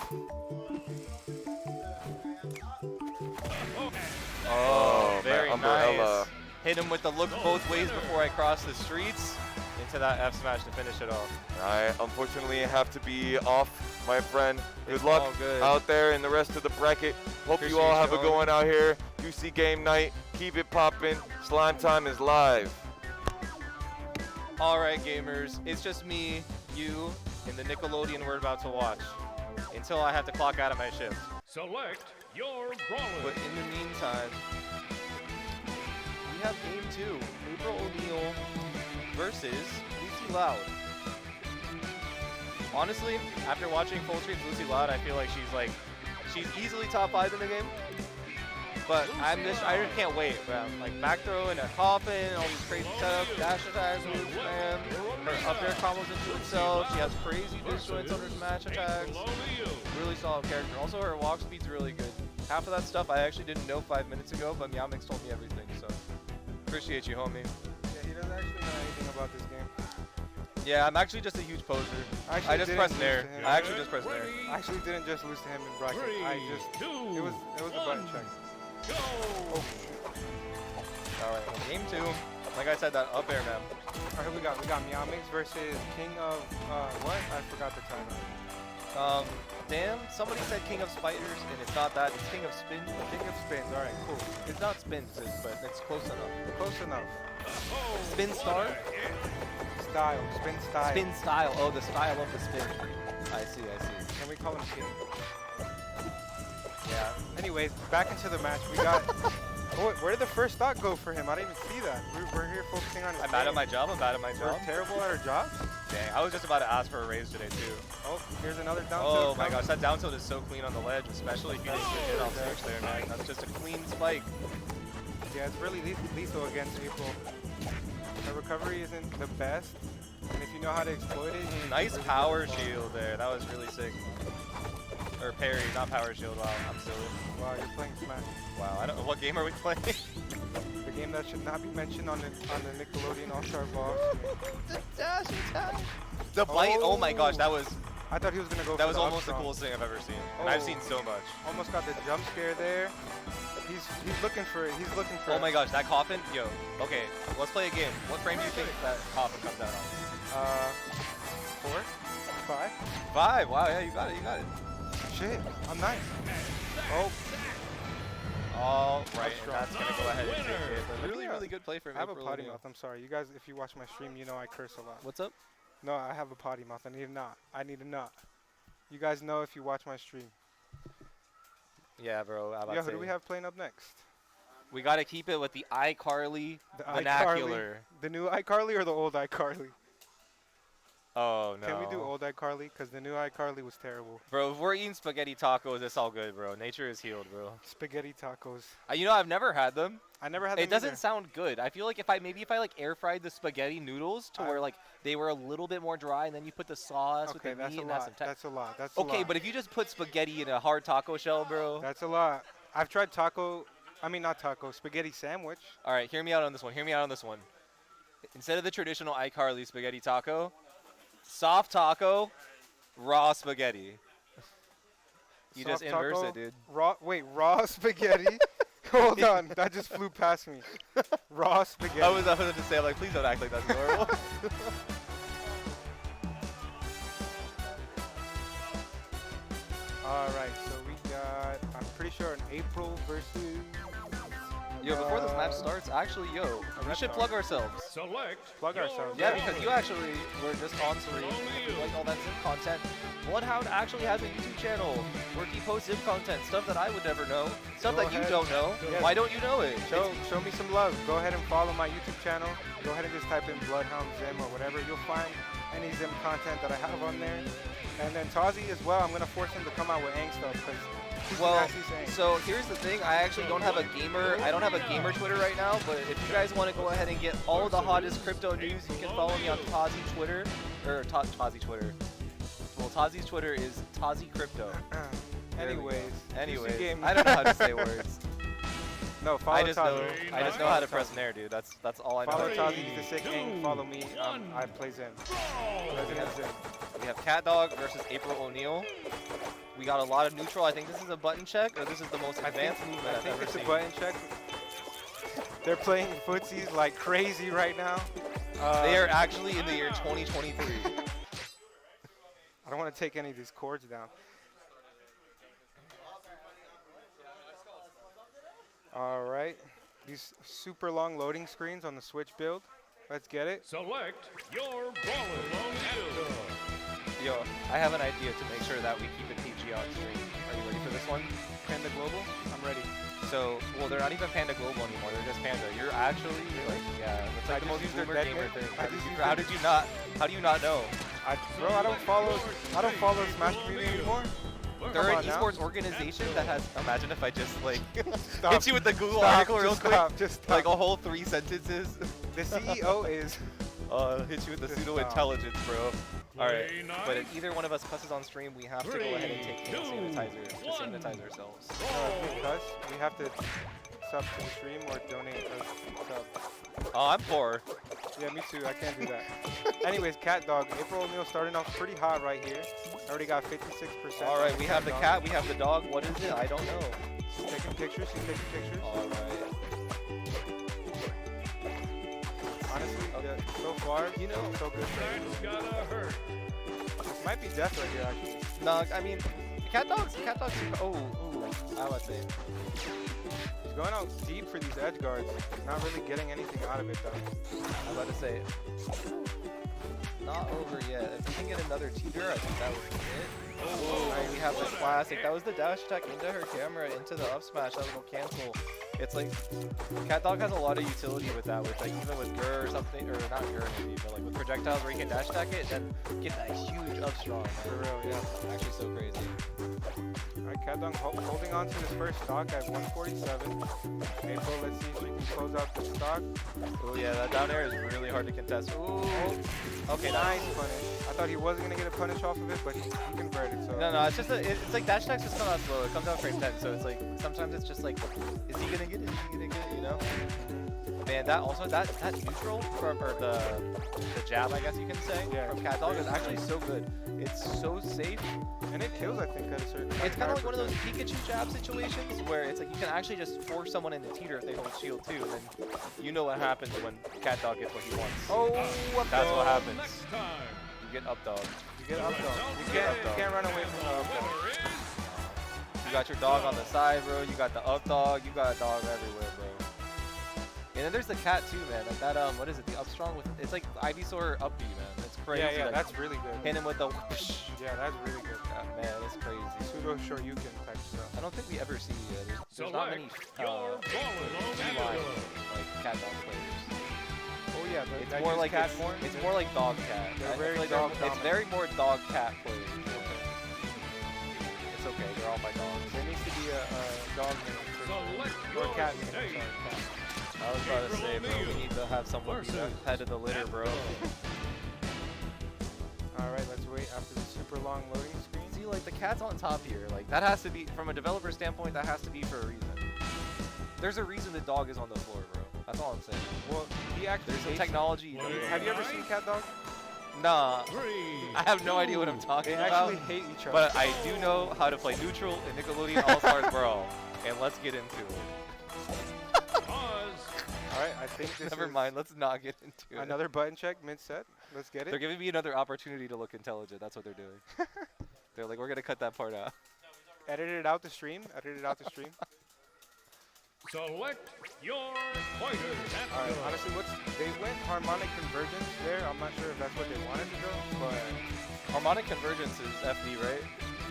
Oh, very man, nice. Hit him with the look both ways before I cross the streets into that F smash to finish it off. I unfortunately have to be off, my friend. Good It's luck all good. out there in the rest of the bracket. Hope you all Appreciate have you, a good one out here. UC game night. Keep it popping. Slime time is live. All right, gamers. It's just me, you, and the Nickelodeon we're about to watch until I have to clock out of my shift. Select your brawler. But in the meantime, we have game 2. April O'Neil versus Lucy Loud. Honestly, after watching full streams Lucy Loud, I feel like she's easily top 5 in the game. But I just can't wait, man. Like back throw in a coffin, all these crazy setups, dash attacks, moves, man. Her up air combos into itself. She has crazy disjoints on her smash attacks. Really solid character. Also, her walk speed's really good. Half of that stuff I actually didn't know 5 minutes ago, but Meowmix told me everything. So appreciate you, homie. Yeah, he doesn't actually know anything about this game. Yeah, I'm actually just a huge poser. I just pressed nair. I actually just pressed nair. I actually didn't just lose to him in bracket. It was a button check. Go! All right, game 2. Like I said, that up air, man. All right, we got Meowmix versus King of what? I forgot the title. Damn, somebody said King of Spiders, and it's not that. It's King of Spins. King of Spins. All right, cool. It's not Spins, but it's close enough. Close enough. Spin Star? Style. Spin style. Spin style. Oh, the style of the spin. I see. Can we call him King? Yeah. Anyways, back into the match. We got. Oh, where did the first stock go for him? I didn't even see that. We're here focusing on his I'm bad game. at my job. We're terrible at our jobs. Dang, I was just about to ask for a raise today, too. Oh, here's another down Oh tilt. my gosh, that down tilt is so clean on the ledge, especially if you didn't get hit off stage there, man. That's just a clean spike. Yeah, it's really lethal against April. Her recovery isn't the best, and if you know how to exploit it, Nice power shield there. That was really sick. Or parry, not power shield. Wow, I'm silly. wow, you're playing Smash. Wow, I don't know. What game are we playing? The game that should not be mentioned on the Nickelodeon All-Star Box. The dash attack. The bite. Oh my gosh, that was I thought he was gonna go. that for was the almost the up coolest thing I've ever seen. And I've seen so much. Almost got the jump scare there. He's looking for it. He's looking for Oh it. my gosh, that coffin. Yo. Okay, let's play a game. What frame do you think that coffin comes out on? 4, 5. 5. Wow, yeah, you got it. You got it. Shit, I'm nice. Oh, All right, strong. that's gonna go ahead and take it. But Look really, at really that. good play from I have a April potty O'Neil. mouth. I'm sorry. You guys, if you watch my stream, you know I curse a lot. What's up? No, I have a potty mouth. I need a knot. I need a knot. You guys know if you watch my stream. Yeah, bro. I'm about Yo, to who do say. we have playing up next? We gotta keep it with the iCarly The vernacular. The new iCarly or the old iCarly? Oh no. Can we do old iCarly? Because the new iCarly was terrible. Bro, if we're eating spaghetti tacos, it's all good, bro. Nature is healed, bro. Spaghetti tacos. You know, I've never had them. I never had them It doesn't either. sound good. I feel like if I like air fried the spaghetti noodles to where like they were a little bit more dry, and then you put the sauce with Okay, the that's meat a and have lot. some That's a lot. That's a Okay, lot. but if you just put spaghetti in a hard taco shell, bro. That's a lot. I've tried not taco, spaghetti sandwich. All right, hear me out on this one. Hear me out on this one. Instead of the traditional iCarly spaghetti taco, soft taco, raw spaghetti. You just Soft inverse taco, it, dude. Raw spaghetti? Hold on, that just flew past me. Raw spaghetti. I was about to say, I'm like, please don't act like that's normal. Alright, so we got, I'm pretty sure an April versus... Yo, before this match starts, actually, we should Reptar. plug ourselves. Select Plug your ourselves. Yeah, brawler. because you actually were just on stream. If you like all that Zip content, Bloodhound actually has a YouTube channel where he posts Zip content, stuff that I would never know, stuff Go that you ahead. don't know. Yes. Why don't you know it? Show me some love. Go ahead and follow my YouTube channel. Go ahead and just type in Bloodhound Zim or whatever. You'll find any Zim content that I have on there. And then Tozzi as well. I'm gonna force him to come out with Aang stuff because Well, so here's the thing. I actually don't have a gamer. I don't have a gamer Twitter right now. But if you guys want to go ahead and get all the hottest crypto news, you can follow me on Tozzi Twitter or Tozzi Twitter. Well, Tozzi's Twitter is Tozzi Crypto. Anyways, I don't know how to say words. No, follow I just know Tozzi. how to press nair, dude. That's all I know. Follow Tozzi, he's the sick Aang. Follow me. I play Zim. President Zim. We have Catdog versus April O'Neil. We got a lot of neutral. I think this is a button check, or this is the most advanced movement I I've think ever it's seen. a button check. They're playing footsies like crazy right now. They are actually in the year 2023. I don't want to take any of these cords down. All right. These super long loading screens on the Switch build. Let's get it. Select your brawler. Yo, I have an idea to make sure that we keep it PG on stream. Are you ready for this one? Panda Global, I'm ready. So, well, they're not even Panda Global anymore. They're just Panda. You're like, yeah, it's like the most used their boomer dead gamer name. thing. I just used How their- do you not know? Bro, I don't follow Smash community anymore. They're an on now. esports organization that has. Imagine if I just like Stop. hit you with the Google Stop, article real just quick, stop, just stop. like a whole 3 sentences. The CEO is. Hit you with the Just pseudo stop. intelligence, bro. All right, Play but if nice. either one of us cusses on stream, we have to go ahead and take hand sanitizer to sanitize ourselves. Because we have to sub to the stream or donate a sub. Oh, I'm poor. Yeah, me too. I can't do that. Anyways, Catdog. April O'Neil starting off pretty hot right here. Already got 56%. All right, we have the Catdog. cat, we have the dog. What is it? I don't know. She's taking pictures. She's taking pictures. All right. Honestly, so far, You know, so good. That's gotta hurt. This might be death right here, actually. no, I mean, Catdog's. Oh, ooh, I would say. He's going out deep for these edge guards. Not really getting anything out of it, though. I'm about to say. Not over yet. If we can get another teeter, I think that would be it. Oh, we have the classic. That was the dash attack into her camera, into the up smash. That will cancel. It's like Catdog has a lot of utility with that, with like even with Gur or something, or not Gur maybe, but like with projectiles where you can dash attack it and then get that huge up strong. For real, yeah. Actually, so crazy. Alright, Catdog holding on to his first stock at 147. April, let's see if she can close out the stock. Oh yeah, that down air is really hard to contest. Ooh. Okay, Nice punish. I thought he wasn't going to get a punish off of it, but he converted, so. No, it's just it's like dash attacks just come out slow. It comes out frame 10, so it's like sometimes it's just like, is he gonna get it? Is he gonna get it? You know? Man, that also that neutral from or the jab, I guess you can say, Yeah. from Catdog is actually so good. It's so safe. And it kills, I think, at a certain It's kind of like one of those Pikachu jab situations where it's like you can actually just force someone into teeter if they hold shield too, and then you know what happens when Catdog gets what he wants. Oh, That's what happens. Next time. You get up dog. You get up, though. You get up, though. can't run away from the up, though. Winner is You got your dog on the side, bro. You got the up dog. You got a dog everywhere, bro. And then there's the cat too, man. Like that, what is it? The up strong with, it's like Ivysaur up B, man. It's crazy. Yeah, like, that's really good. hit him with the, Yeah, that's really good. man, it's crazy. Pseudo Shoryuken type stuff. I don't think we ever see, there's not many, select your brawler. D-line, like cat dog players. Oh yeah, It's that more use like cat it's, more. it's more like dog cat. They're I very feel like dog it's dominant. very more dog cat players. It's okay. They're all my dogs. There needs to be a dog name Select or your cat name. stage. Sorry, cat. I was about to say, bro, we need to have someone be the head of the litter, bro. All right, let's wait after the super long loading screen. See, like the cat's on top here. Like that has to be, from a developer standpoint, that has to be for a reason. There's a reason the dog is on the floor, bro. That's all I'm saying. Well, he actually There's some hates- technology. Have you ever seen Catdog? Nah, 3. I have no idea what I'm talking They about. actually hate each other. But I do know how to play neutral in Nickelodeon All-Stars Brawl. And let's get into it. Pause. All right, I think this Never is mind, let's not get into it. another button check mid-set. Let's get They're it. giving me another opportunity to look intelligent. That's what they're doing. They're like, we're going to cut that part out. Edit it out the stream. Edit it out the stream. Select your fighters. All right, honestly, they went harmonic convergence there. I'm not sure if that's what they wanted to go, but Harmonic convergence is FD, right?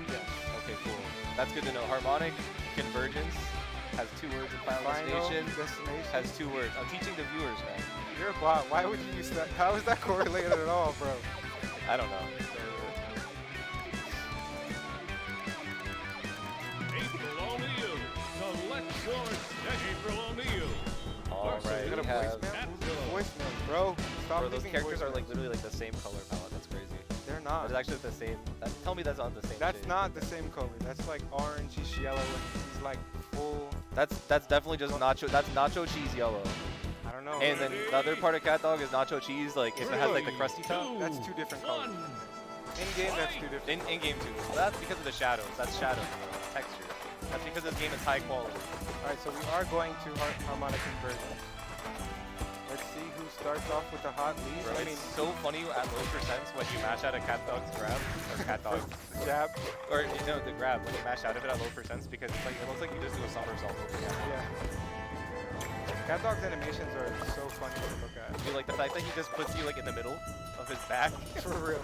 yes. Okay, cool. That's good to know. Harmonic convergence has 2 words in Final Destination. Destination. Has 2 words. I'm teaching the viewers, man. You're a bot. Why would you use that? How is that correlated at all, bro? I don't know. April, only you. Select your stage. April, only you. All right, You we got a have... voicemail? Voicemail, bro. Stop Bro, those leaving characters are like voicemails. literally like the same color palette. That's crazy. They're But not. it's actually the same. Tell me that's not the same That's shade. not the same color. That's like orange, he's yellow, and he's like full. That's definitely just nacho. That's nacho cheese yellow. I don't know. And then the other part of Catdog is nacho cheese. Like if it has like the crusty top. That's 2 different colors. In game, that's 2 different. In game too. So that's because of the shadows. That's shadow texture. That's because this game is high quality. All right, so we are going to harmonic convergence. Let's see who starts off with the hot lead. Bro, I mean, it's so funny at low percents when you mash out a Catdog's grab or Catdog jab. or you know the grab when you mash out of it at low percents because it's like it looks like you just do a somersault over again. Yeah. Catdog's animations are so funny to look at. You like the fact that he just puts you like in the middle of his back. For real.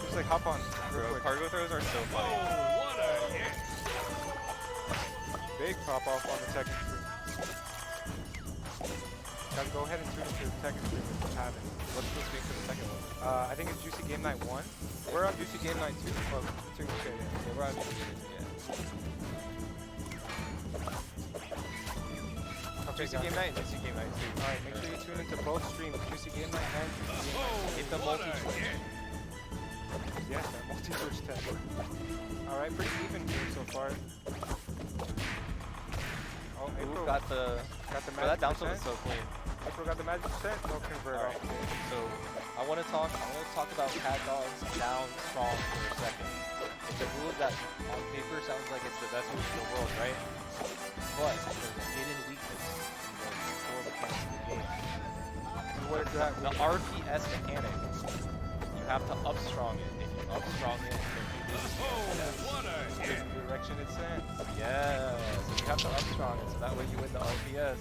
Just like hop on real Bro, quick. cargo throws are so Oh, funny. what a hit. Big pop off on the second screen. Guys, go ahead and tune into the second screen if you haven't. What's the screen for the second one? I think it's Juicy Game Night 1. We're on Juicy Game Night 2. Oh, 2, okay, yeah. Yeah, we're on yeah. Okay, Juicy guys. Game Night and Juicy Game Night too. Alright, make sure you tune into both streams, Juicy Game Night and Juicy Game Night. Hit the Oh, what a multi-switch. hit. Yes, that multi-switch test. Alright, pretty even game so far. Oh, Ooh, April got the magic bro, that down tilt percent. is so clean. April got the magic percent. No convert Alright, off. so I want to talk about Catdog's down strong for a second. It's a move that on paper sounds like it's the best move in the world, right? But there's a hidden weakness in the core mechanics of the game. What is that? The RPS mechanic. You have to up strong it. If you up strong it, then you lose Oh, what a hit. The direction it's in. yeah, so you have to up strong it, so that way you win the RPS.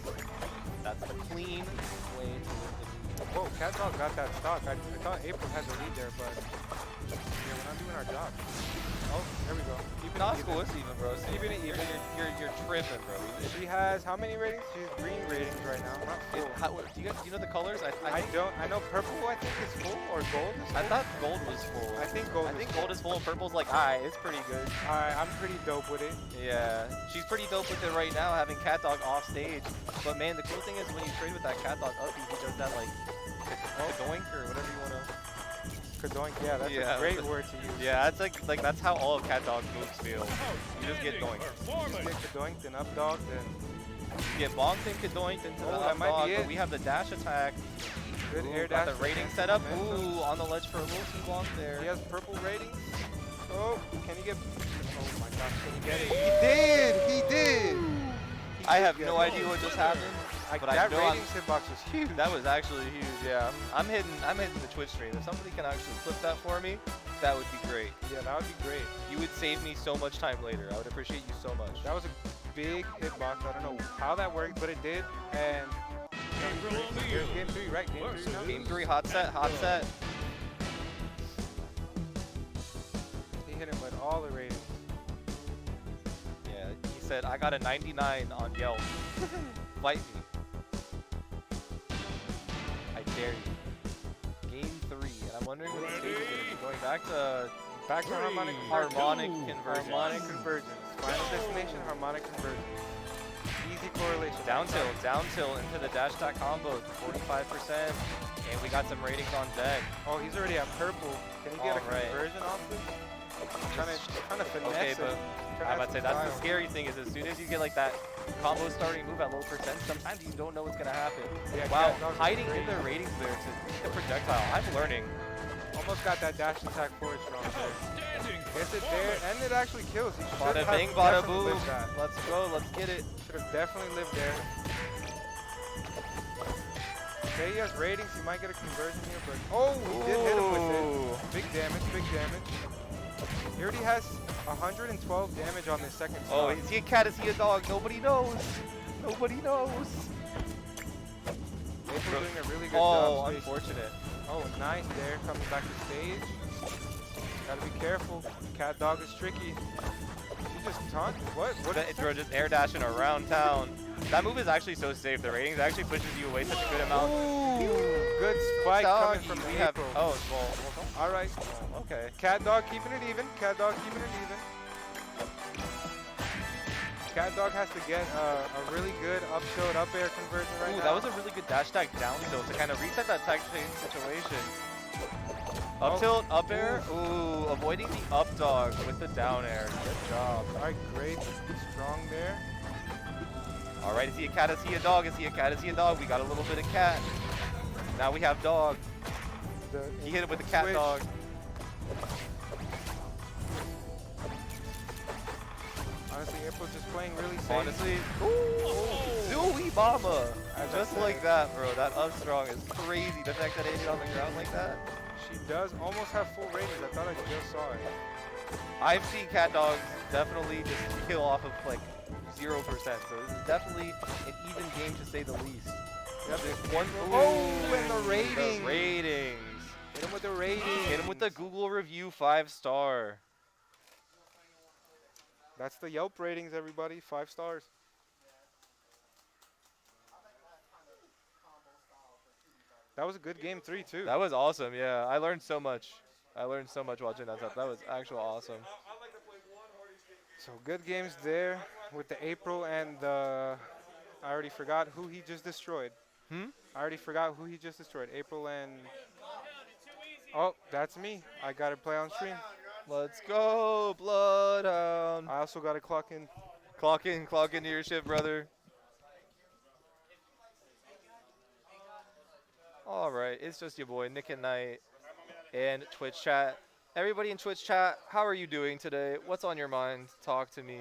That's the clean way to win the game. Whoa, Catdog got that stock. I thought April had the lead there, but yeah, we're not doing our job. Oh, there we go. Even Not even. school, it's even, bro. So Even you're, even. you're tripping, bro. She has how many ratings? She's green ratings right now. Not full. Do you know the colors? I I think, don't. I know purple. I think is full or gold. Is I full. thought gold was full. I think gold. I think gold is full and purple's like, alright, it's pretty good. I'm pretty dope with it. Yeah, she's pretty dope with it right now, having Catdog off stage. But man, the cool thing is when you trade with that Catdog up, he does that like doink or whatever you wanna. Kadoink. Yeah, that's Yeah, a great that's- word to use. Yeah, that's like that's how all of Catdog's moves feel. You just get doinked. Just Performance. get Kadoink, then up dog, then You get bonked and kadoinked into the Oh, that up might dog, be but it. we have the dash attack. good Ooh, air got dash. the rating against set up. momentum. Ooh, on the ledge for a little too long there. He has purple ratings. Oh, can you get? Oh my gosh, can you get it? He did. He did. I have Yeah. no idea what just happened, but I that know I'm, ratings hitbox was huge. that was actually huge. Yeah, I'm hitting the Twitch stream. If somebody can actually flip that for me, that would be great. Yeah, that would be great. You would save me so much time later. I would appreciate you so much. That was a big hitbox. I don't know how that worked, but it did. And here's game 3, right? Game 3 now. Game 3, hot set, hot set. He hit him with all the ratings. Yeah, he said, I got a 99 on Yelp. Fight me. I scary. Game 3, and I'm wondering what the stage is going to be. Going back to harmonic convergence. Harmonic convergence. Final destination, harmonic convergence. Easy correlation. Down tilt into the dash attack combo, 45%, and we got some ratings on deck. Oh, he's already at purple. Can he get a Alright. conversion off this? Trying to finesse Okay, it. but I'm about to say that's the scary thing is as soon as you get like that combo starting move at low percent, sometimes you don't know what's gonna happen. Yeah, Wow, Catdog's hiding great. in the ratings there to beat the projectile. I'm learning. Almost got that dash attack forward strong there. Gets it there, and it actually kills. He should Bada have bing, bada definitely boom. lived that. Let's go, let's get it. Should have definitely lived there. Okay, he has ratings. He might get a conversion here, but oh, he did hit him with it. Big damage, big damage. He already has 112 damage on this second Oh, stock. is he a cat? Is he a dog? Nobody knows. Nobody knows. Maple doing a really good Oh, job. Space. unfortunate. Oh, nice there, coming back to stage. Gotta be careful. Catdog is tricky. He just taunted. What? What? It throw just air dashing around town. That move is actually so safe. The ratings actually pushes you away such a good amount. Ooh, good spike coming from we have. April. Oh, well, All right. okay. Catdog keeping it even. Catdog keeping it even. Catdog has to get a really good up tilt, up air conversion right Ooh, now. that was a really good dash tag down tilt to kind of reset that tag chain situation. Up tilt, up air. Ooh, avoiding the up dog with the down air. Good job. All right, great. Strong there. All right, is he a cat? Is he a dog? Is he a cat? Is he a dog? We got a little bit of cat. Now we have dog. He hit it with the cat Switch. dog. Honestly, April's just playing really safe. Honestly, Zooey Mama. As I Just said. like that, bro. That up strong is crazy. The fact that it hit on the ground like that. She does almost have full ratings. I thought I just saw it. I've seen cat dogs definitely just kill off of like 0%. So this is definitely an even game to say the least. Yep, there's one. Ooh, Oh, and the ratings. The ratings. Hit him with the ratings. Hit him with the Google review 5-star. That's the Yelp ratings, everybody. 5 stars. That was a good game 3 too. That was awesome. Yeah, I learned so much. I learned so much watching that stuff. That was actual awesome. So good games there with the April and the. I already forgot who he just destroyed. Hmm? I already forgot who he just destroyed. April and. Oh, that's me. I got to play on stream. Let's go, Bloodhound. I also got to clock in. Clock into your shift, brother. All right, it's just your boy Nick and Knight and Twitch chat. Everybody in Twitch chat, how are you doing today? What's on your mind? Talk to me.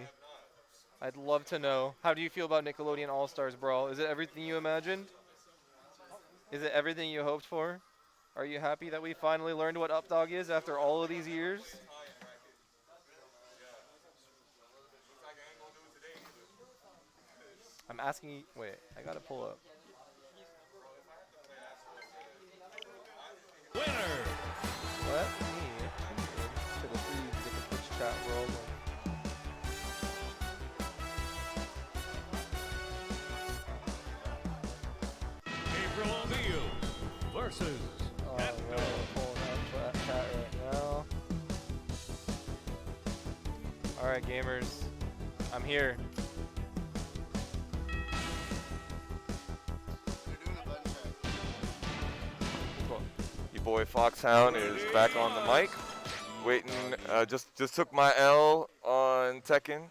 I'd love to know. How do you feel about Nickelodeon All-Stars Brawl? Is it everything you imagined? Is it everything you hoped for? Are you happy that we finally learned what UpDog is after all of these years? I'm asking you, wait, I gotta pull up. Winner. Let me to the free get the Twitch chat rolling. April O'Neil versus Catdog. Pulling up chat right now. Alright, gamers. I'm here. Cool. Your boy Foxhound is back on the mic. Waiting, just took my L on Tekken,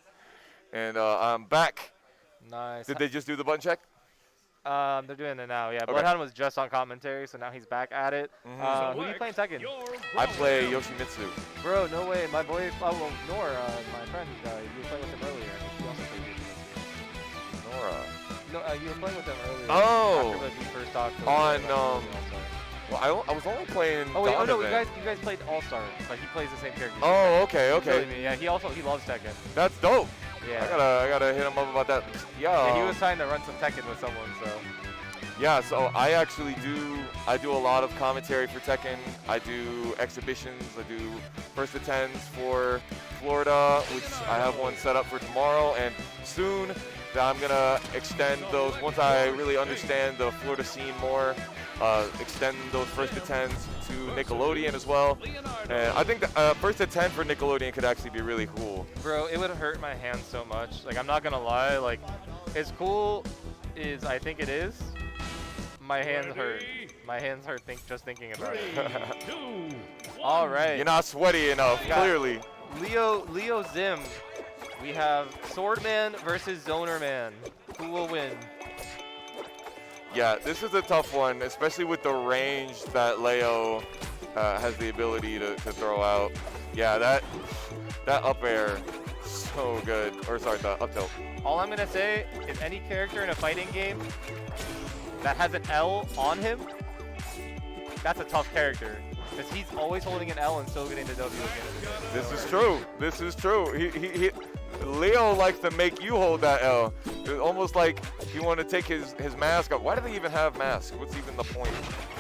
and I'm back. Nice. Did they just do the button check? They're doing it now. Yeah, Okay. Bloodhound was just on commentary, so now he's back at it. Mhm. Who do you play in Tekken? I play Yoshimitsu. Bro, no way. My boy, well, Nor, my friend, you were playing with him earlier. I think he also played Yoshimitsu. Nora. No, you were playing with him earlier. Oh. After we first talked. On, All-Star. Well, I was only playing. Oh wait, oh no, Donovan. you guys played All-Star, but he plays the same character. Oh, okay, He okay. showed me, yeah, he loves Tekken. That's dope. Yeah. I gotta hit him up about that. Yeah, he was trying to run some Tekken with someone, so. Yeah, so I actually do a lot of commentary for Tekken. I do exhibitions. I do first to tens for Florida, which I have one set up for tomorrow, and soon I'm gonna extend those once I really understand the Florida scene more. Extend those first to 10s to Nickelodeon as well. And I think the first to 10 for Nickelodeon could actually be really cool. Bro, it would hurt my hands so much. Like, I'm not gonna lie. Like, as cool as I think it is, my hands hurt. My hands hurt just thinking about it. All right. You're not sweaty enough, clearly. Leo Zim. We have Swordman versus Zonerman. Who will win? Yeah, this is a tough one, especially with the range that Leo has the ability to throw out. Yeah, that up air, so good. Or sorry, the up tilt. All I'm gonna say is any character in a fighting game that has an L on him, that's a tough character. Because he's always holding an L and still getting the W again. This is true. This is true. Leo likes to make you hold that L. It's almost like you want to take his mask off. Why do they even have masks? What's even the point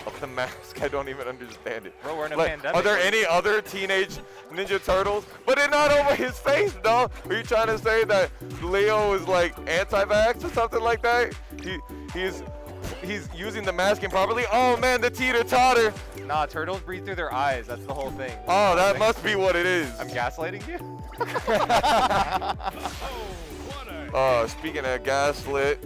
of the mask? I don't even understand it. Bro, we're in a Like, pandemic. are there any other teenage Ninja Turtles? But they're not over his face, dog. Are you trying to say that Leo is like anti-vax or something like that? He's using the mask improperly. Oh man, the teeter-totter. Nah, turtles breathe through their eyes. That's the whole thing. Oh, that must be what it is. I'm gaslighting you? Speaking of gaslit,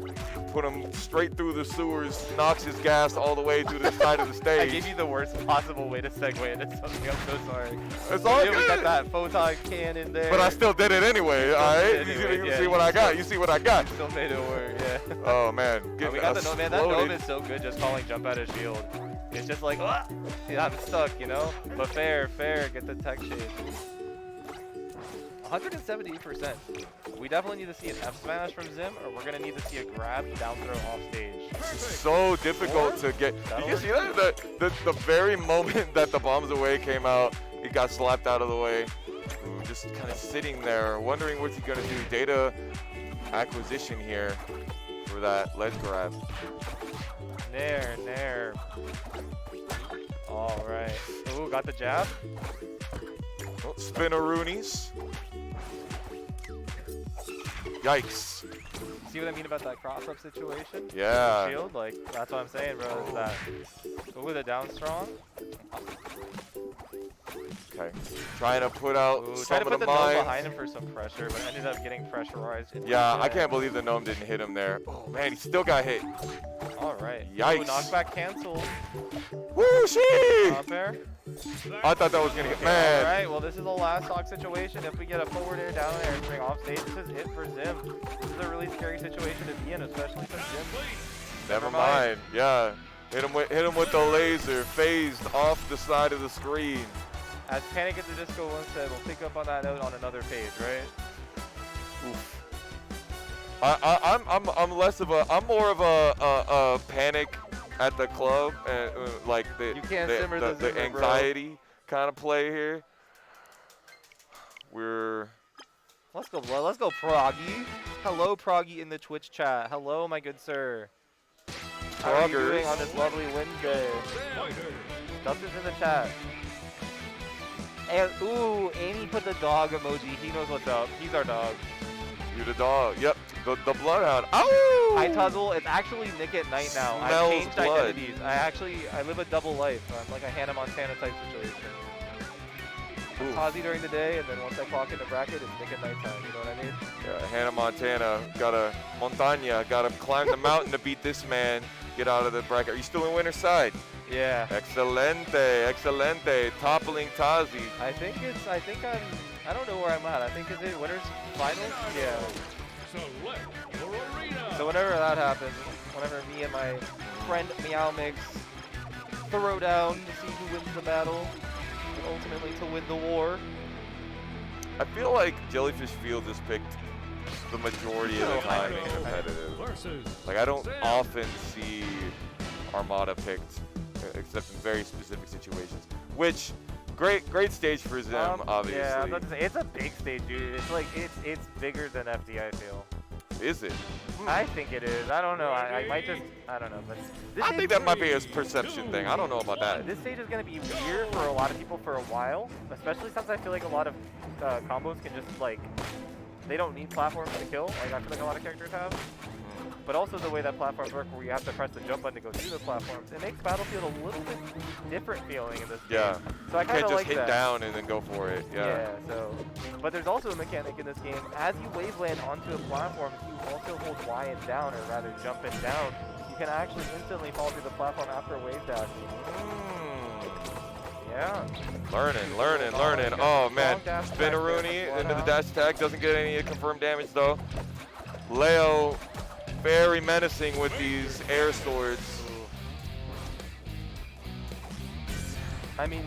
put him straight through the sewers, knocks his gas all the way to the side of the stage. I gave you the worst possible way to segue into something. I'm so sorry. It's all Yeah, we good. got that photon cannon there. But I still did it anyway, all right? You see what I got? You see what I got? Still made it work, yeah. Oh, man. Oh, we got the gnome, man. That gnome is so good just calling jump out of shield. It's just like, ah! Yeah, I'm stuck, you know? But fair, get the tech shade. 178%. We definitely need to see an F smash from Zim, or we're going to need to see a grab down throw off stage. So difficult to get. Did you see that? The very moment that the bombs away came out, it got slapped out of the way. Just kind of sitting there, wondering what he's going to do. Data acquisition here for that ledge grab. Nair. All right. Ooh, got the jab. Oh, spinneroonies. Yikes. See what I mean about that cross-up situation? Yeah. Shield, like, that's what I'm saying, bro, is that. Ooh, the down strong. Okay. Trying to put out Ooh, some trying to of put the the gnome mines. behind him for some pressure, but ended up getting pressurized. Yeah, I can't believe the gnome didn't hit him there. Oh, man, he still got hit. All right. Yikes. Ooh, knockback cancel. Whooshie! Not fair. I thought that was going to get All man. right, well, this is the last stock situation. If we get a forward air, down air, and bring off stage, this is it for Zim. This is a really scary situation to be in, especially for Zim. Never mind. Yeah. Hit him with the laser, phased off the side of the screen. As Panic at the Disco once said, we'll pick up on that note on another page, right? Oof. I'm less of a, I'm more of a panic at the club and like the You can't simmer the Zimmer, anxiety kind of play here. Let's go, Blood. Let's go, Proggy. Hello, Proggy in the Twitch chat. Hello, my good sir. How are you doing on this lovely Wednesday? Dustin's in the chat. And, ooh, Amy put the dog emoji. He knows what's up. He's our dog. You're the dog. Yep. The Bloodhound. Ow! Hi, Tuzzle. It's actually Nick at night now. I Smells changed blood. identities. I live a double life. I'm like a Hannah Montana type situation. I'm Tozzi during the day, and then once I clock in the bracket, it's Nick at nighttime. You know what I mean? Yeah, Hannah Montana. Gotta climb the mountain to beat this man. Get out of the bracket. Are you still in winner's side? Yeah. Excelente. Toppling Tozzi. I don't know where I'm at. I think is it winners finals? Yeah. So whenever that happens, whenever me and my friend Meowmix throw down to see who wins the battle, and ultimately to win the war. I feel like Jellyfish Field is picked the majority of the time in competitive. Like I don't often see Armada picked, except in very specific situations. Which great stage for Zim, obviously. Yeah, I was about to say, it's a big stage, dude. It's like it's bigger than FD, I feel. Is it? I think it is. I don't know. I might just, I don't know. But this I think that might be a perception thing. I don't know about that. This stage is going to be weird for a lot of people for a while, especially since I feel like a lot of combos can just like they don't need platforms to kill, like I feel like a lot of characters have. But also the way that platforms work, where you have to press the jump button to go through the platforms, it makes Battlefield a little bit different feeling in this game. So I You kind can't of just like hit that. down and then go for it. Yeah. So, but there's also a mechanic in this game. As you wave land onto a platform, if you also hold Y and down, or rather jump and down, you can actually instantly fall through the platform after a wave dash. Yeah. Learning. Oh man, Spinaroonie into the dash attack, doesn't get any confirmed damage though. Leo, very menacing with these air swords. I mean,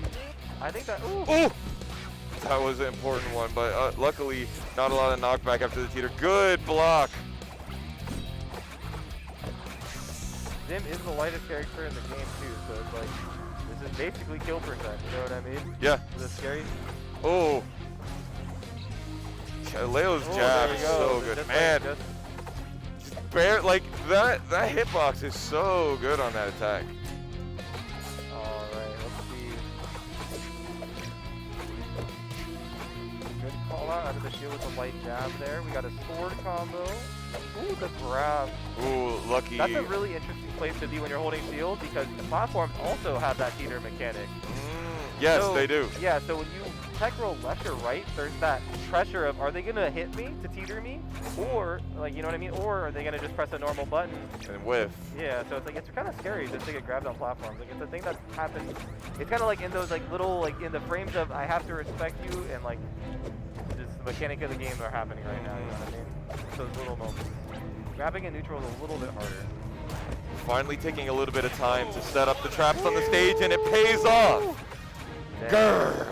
I think that. Ooh. Ooh! That was an important one, but luckily not a lot of knockback after the teeter. Good block. Zim is the lightest character in the game too, so it's like, this is basically kill percent, you know what I mean? Yeah. Is this scary? Oh. Leo's jab is so good. Man, just bare, like, that hitbox is so good on that attack. Alright, let's see. Good call out of the shield with the light jab there. We got a sword combo. Ooh, the grab. Ooh, lucky. That's a really interesting place to be when you're holding shield, because the platforms also have that teeter mechanic. Yes, So, they do. Yeah, so when you tech roll left or right, there's that pressure of, are they gonna hit me to teeter me? Or, like, you know what I mean? Or are they gonna just press a normal button? And whiff. Yeah, so it's like, it's kind of scary just to get grabbed on platforms. Like, it's a thing that happens. It's kind of like in those, like, little, like, in the frames of, I have to respect you, and, like, just the mechanic of the game are happening right now, you know what I mean? Those little moments. Grabbing a neutral is a little bit harder. Finally taking a little bit of time to set up the traps on the stage, and it pays off. Grr.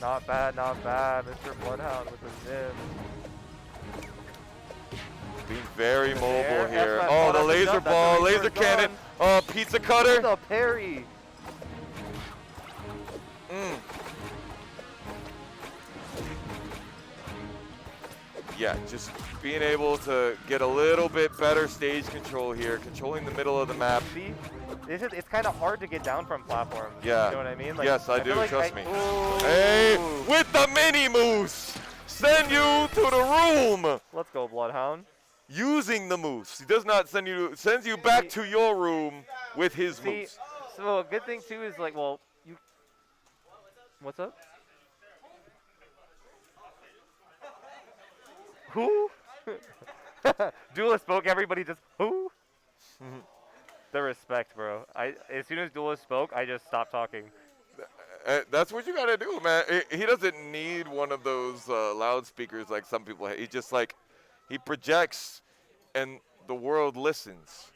Not bad, Mr. Bloodhound with the zim. Being very mobile There, here. that's Oh, the that's a laser jump, that's ball, a laser jump. cannon. Oh, pizza cutter. The parry. Yeah, just being able to get a little bit better stage control here, controlling the middle of the map. See, it's kind of hard to get down from platforms. Yeah. You know what I mean? Like, Yes, I do, feel like trust me. Ooh. Hey, with the mini moose, send you to the room. Let's go, Bloodhound. Using the moose. He does not send you, sends you back to your room with his See, moose. so a good thing too is like, well, you. What's up? Who? Duelist spoke. Everybody just who? The respect, bro. As soon as Duelist spoke, I just stopped talking. That's what you gotta do, man. He doesn't need one of those loudspeakers like some people have. He just like, he projects and the world listens.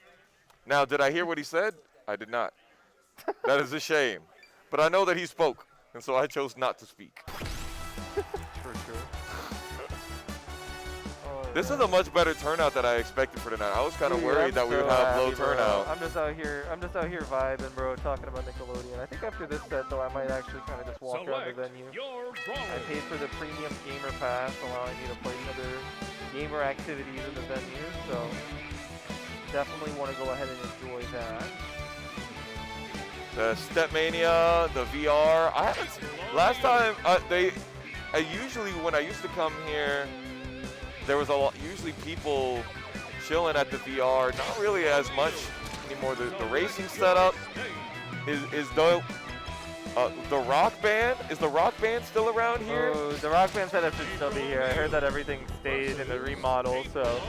Now, did I hear what he said? I did not. That is a shame. But I know that he spoke, and so I chose not to speak. For sure. This is a much better turnout than I expected for tonight. I was kind of worried that we would have low turnout. I'm just out here vibing, bro, talking about Nickelodeon. I think after this set, though, I might actually kind of just walk around the venue. I paid for the premium gamer pass, allowing me to play other gamer activities in the venue, so definitely want to go ahead and enjoy that. The Stepmania, the VR. I haven't. Last time usually when I used to come here, there was usually people chilling at the VR. Not really as much anymore. The racing setup is dope. The rock band, is the rock band still around here? Oh, the rock band setup should still be here. I heard that everything stayed in the remodel, so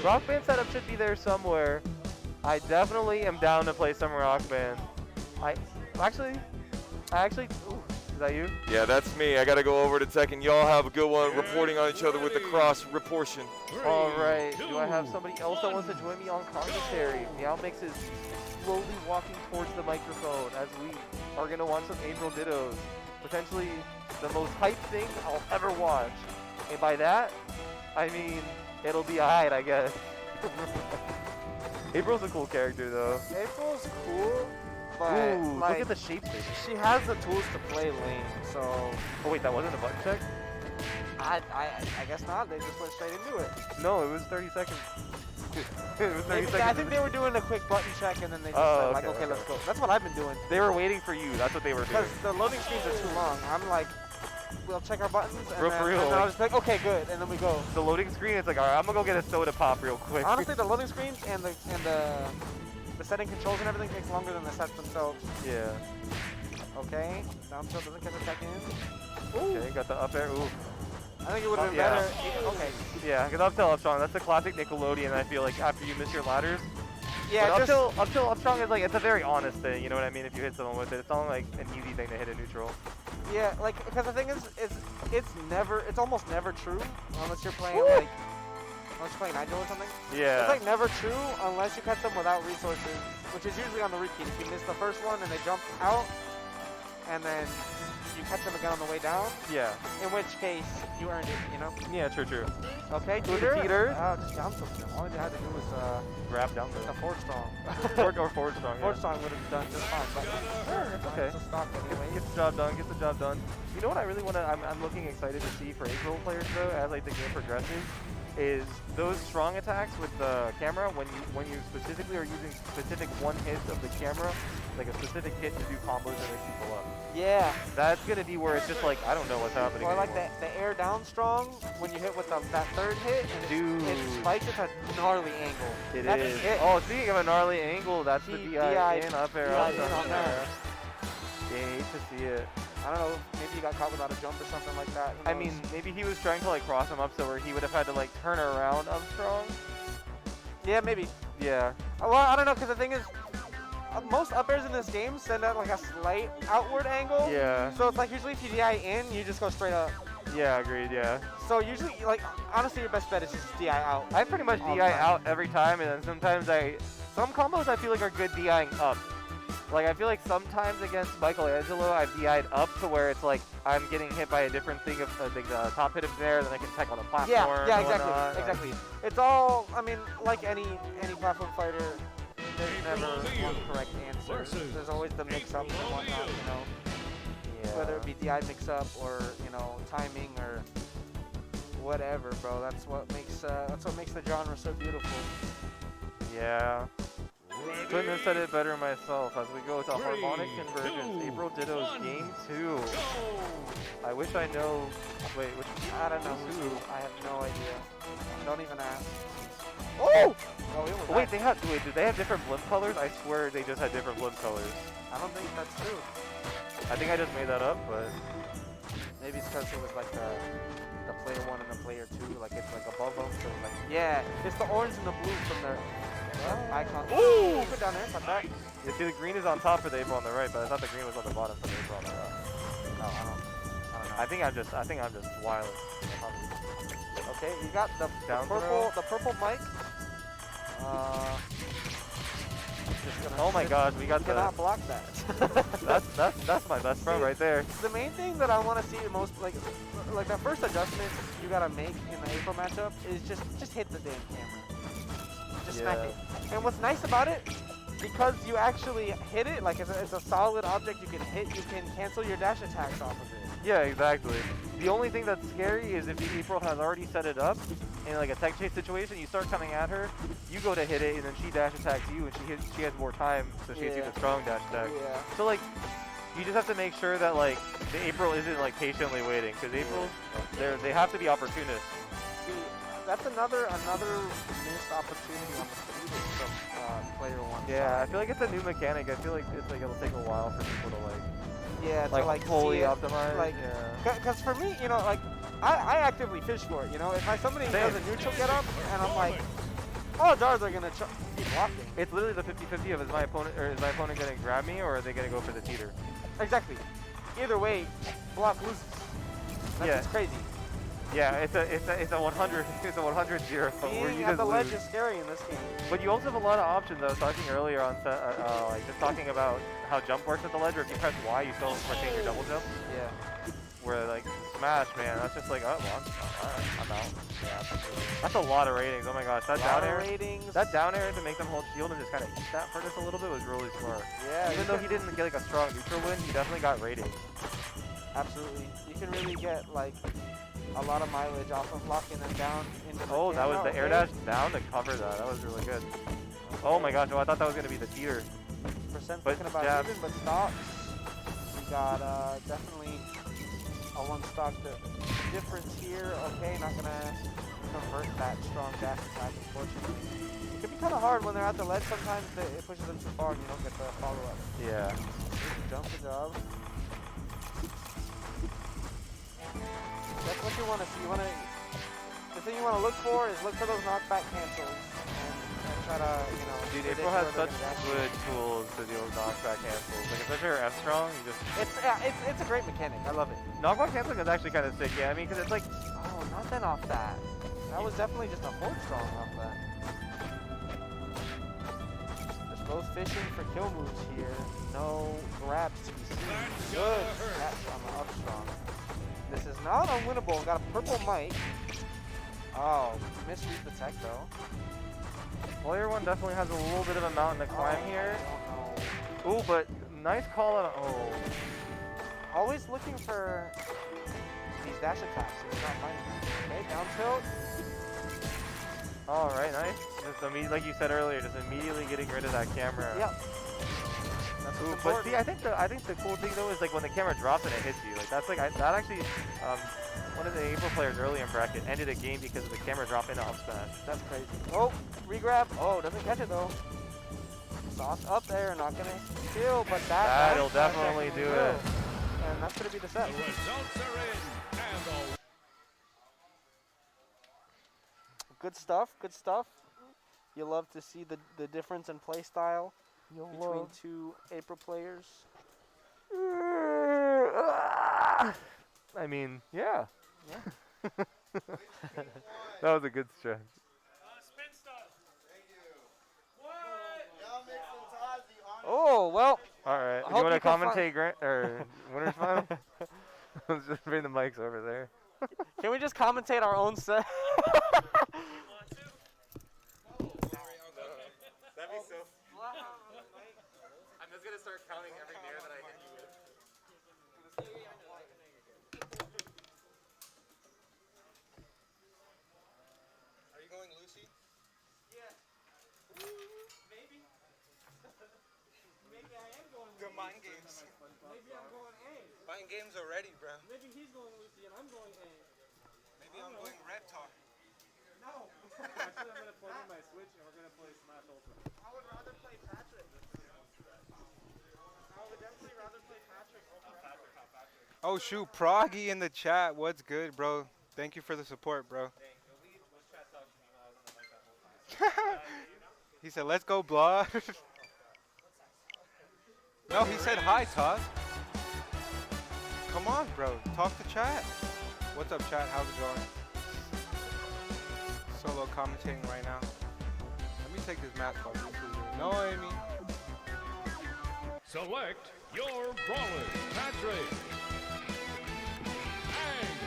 rock band setup should be there somewhere. I definitely am down to play some rock band. I actually, ooh, is that you? Yeah, that's me. I gotta go over to tech, and y'all have a good one reporting on each other with the cross reportion. All right, do I have somebody else that wants to join me on commentary? Meowmix is slowly walking towards the microphone as we are gonna want some April Dittos. Potentially the most hype thing I'll ever watch. And by that, I mean, it'll be alright, I guess. April's a cool character though. April's cool, but Ooh, like, look at the shape station. she has the tools to play lane, so Oh wait, that wasn't a button check? I guess not. They just went straight into it. No, it was 30 seconds. It was 30 Maybe, seconds. I think they were doing a quick button check and then they just Oh, said, like, okay, okay, okay. let's go. That's what I've been doing. They were waiting for you. That's what they were doing. Because the loading screens are too long. I'm like, we'll check our buttons, and Bro, then, for real, and then I'll like- just be like, okay, good, and then we go. The loading screen, it's like, all right, I'm gonna go get a soda pop real quick. Honestly, the loading screens and the setting controls and everything takes longer than the sets themselves. Yeah. Okay, down tilt doesn't catch a second. Okay, got the up air. Ooh. I think it would have been Yeah. better. Okay. Yeah, because up tilt, up strong. That's the classic Nickelodeon. I feel like after you miss your ladders. Yeah, But just up tilt, up strong is like, it's a very honest thing. You know what I mean? If you hit someone with it, it's not like an easy thing to hit a neutral. yeah, like because the thing is, it's almost never true unless you're playing Woo! like unless you're playing Nigel or something. Yeah. It's like never true unless you catch them without resources, which is usually on the repeat. If you miss the first one and they jump out, and then you catch them again on the way down, Yeah. in which case you earned it, you know? Yeah, true. Okay, With the teeter. Just down tilt. All I had to do was Grab down the there. forward strong. Or forward strong. Forward Yeah. strong would have done just fine, but Okay. it's a stock anyway. Get the job done. Get the job done. You know what I really want to? I'm looking excited to see for April players though, as like the game progresses, is those strong attacks with the camera when you specifically are using specific one hits of the camera, like a specific hit to do combos and make people up. Yeah. That's gonna be where it's just like I don't know what's happening. Or like anymore. the air down strong when you hit with that third hit and it Dude. spikes. It's a gnarly angle. It That's is. it. Oh, speaking of a gnarly angle, that's the DI DI in up air. DI up in on down there. there. Yeah, hate to see it. I don't know. Maybe he got caught without a jump or something like that. Who I knows? mean, maybe he was trying to like cross him up so where he would have had to like turn around up strong. yeah, maybe. Yeah. Well, I don't know because the thing is, most up airs in this game send out like a slight outward angle. Yeah. So it's like usually if you DI in, you just go straight up. Yeah, agreed, yeah. So usually, like honestly, your best bet is just DI out. I pretty much All the DI time. out every time, and then sometimes some combos I feel like are good DIing up. Like I feel like sometimes against Michelangelo, I've DI'd up to where it's like I'm getting hit by a different thing of the top hit of there, then I can tech on a platform. Yeah, and exactly, whatnot. exactly. It's all, I mean, like any platform fighter, there's never one correct answer. There's always the mix-ups and whatnot, you know. Yeah. Whether it be DI mix-up or, you know, timing or whatever, bro. That's what makes the genre so beautiful. Yeah. Couldn't have said it better myself as we go to harmonic convergence. April Ditto's game 2. I wish I know. Wait, which I don't know Two. who. I have no idea. Don't even ask. Oh! Oh, it was wait, do they have different blimp colors? I swear they just had different blimp colors. I don't think that's true. I think I just made that up, but Maybe it's because it was like the player 1 and the player 2, like it's like above them. So like, yeah, it's the orange and the blue from their icon. Ooh, good down there, got that. you see the green is on top for the April on the right, but I thought the green was on the bottom for the April on the left. No, I don't know. I think I'm just wilding. Okay, you got the Down purple mic. Just gonna Oh my gosh, we got cannot the. block that. That's my best friend right there. The main thing that I want to see the most, like that first adjustment you gotta make in the April matchup is just hit the damn camera. Just smack Yeah. it. And what's nice about it, because you actually hit it, like it's a solid object you can hit, you can cancel your dash attacks off of it. Yeah, exactly. The only thing that's scary is if the April has already set it up in like a tech chase situation, you start coming at her, you go to hit it, and then she dash attacks you, and she has more time, so she hits you Yeah. with a strong dash attack. Yeah. So like, you just have to make sure that like the April isn't like patiently waiting, because April, they have to be opportunists. See, that's another missed opportunity on the speed from player 1. Yeah, I side. feel like it's a new mechanic. I feel like it's like it'll take a while for people to Yeah, to like see fully it, optimize. like, yeah. Because for me, you know, like, I actively fish for it, you know? If somebody Same. does a neutral get up, and I'm like, all guards are going to be blocking. It's literally the 50-50 of is my opponent going to grab me or are they going to go for the teeter? Exactly. Either way, block loses. That's Yeah. just crazy. Yeah, it's a 100 0 where Being you at just the ledge lose. is scary in this game. But you also have a lot of options. I was talking earlier on set, like just talking about how jump works at the ledge. Where if you press Y, you still retain your double jump. Yeah. Where like smash, man, that's just like I'm out. Yeah, that's a lot of ratings. Oh my gosh, that down air. Ratings. That down air to make them hold shield and just kind of eat that for just a little bit was really smart. Yeah. Even though he didn't get like a strong neutral win, he definitely got ratings. Absolutely. You can really get, like, a lot of mileage off of locking them down into the Oh, that was camera. the air dash down to cover that. That was really good. Oh my gosh, oh, I thought that was gonna be the teeter. Percent But thinking about jab. even, but stops. We got definitely a a one stock difference here. Okay, not gonna convert that strong dash attack, unfortunately. It can be kind of hard when they're at the ledge. Sometimes it pushes them too far and you don't get the follow up. Yeah. Jump the job. That's what you want to see. The thing you want to look for is look for those knockback cancels and try to, you know. Dude, predict April has where they're such gonna dash. good tools to deal with knockback cancels. Like, especially her F strong, you just. It's a great mechanic. I love it. Knockback canceling is actually kind of sick, yeah. I mean, because it's like. Oh, nothing off that. That was definitely just a hold strong off that. Just both fishing for kill moves here. No grabs to be seen. Good catch on the up strong. This is not unwinnable. Got a purple mic. Oh, misread the tech though. Player 1 definitely has a little bit of a mountain to climb here. I don't know. Ooh, but nice call on. Oh. Always looking for these dash attacks. He's not finding them. Okay, down tilt. All right, nice. Just like you said earlier, just immediately getting rid of that camera. Yep. That's Ooh, what's but important. see, I think the cool thing though is like when the camera drops and it hits you. Like that's like that actually. One of the April players early in bracket ended a game because of the camera drop into up smash. That's crazy. Oh, regrab. Oh, doesn't catch it though. Sauce up there, not gonna kill, but That'll that definitely do will. it. And that's gonna be the The set. results are in, and the Good stuff, good stuff. You love to see the difference in play style between two April players. I mean, yeah. That was a good stretch. Oh, well. All right. I Do you hope want you to can commentate or winners final? Let's just bring the mics over there. Can we just commentate our own set? That'd be so. I'm just gonna start counting every dare that I hit you with. Are you going Lucy? Maybe I am going. Good mind games. Maybe I'm going A. Mind games already, bro. Maybe he's going Lucy and I'm going A. Maybe I'm going Reptar. No. Actually, I'm gonna plug in my Switch and we're gonna play Smash Ultimate. I would rather play Patrick. I would definitely rather play Patrick over Patrick. Oh shoot, Proggy in the chat. What's good, bro? Thank you for the support, bro. He said, "Let's go, Blood." No, he said hi, Todd. Come on, bro. Talk to chat. What's up, chat? How's it going? Solo commentating right now. Let me take this mask off. This is annoying me. select your brawler. Patrick. Aang.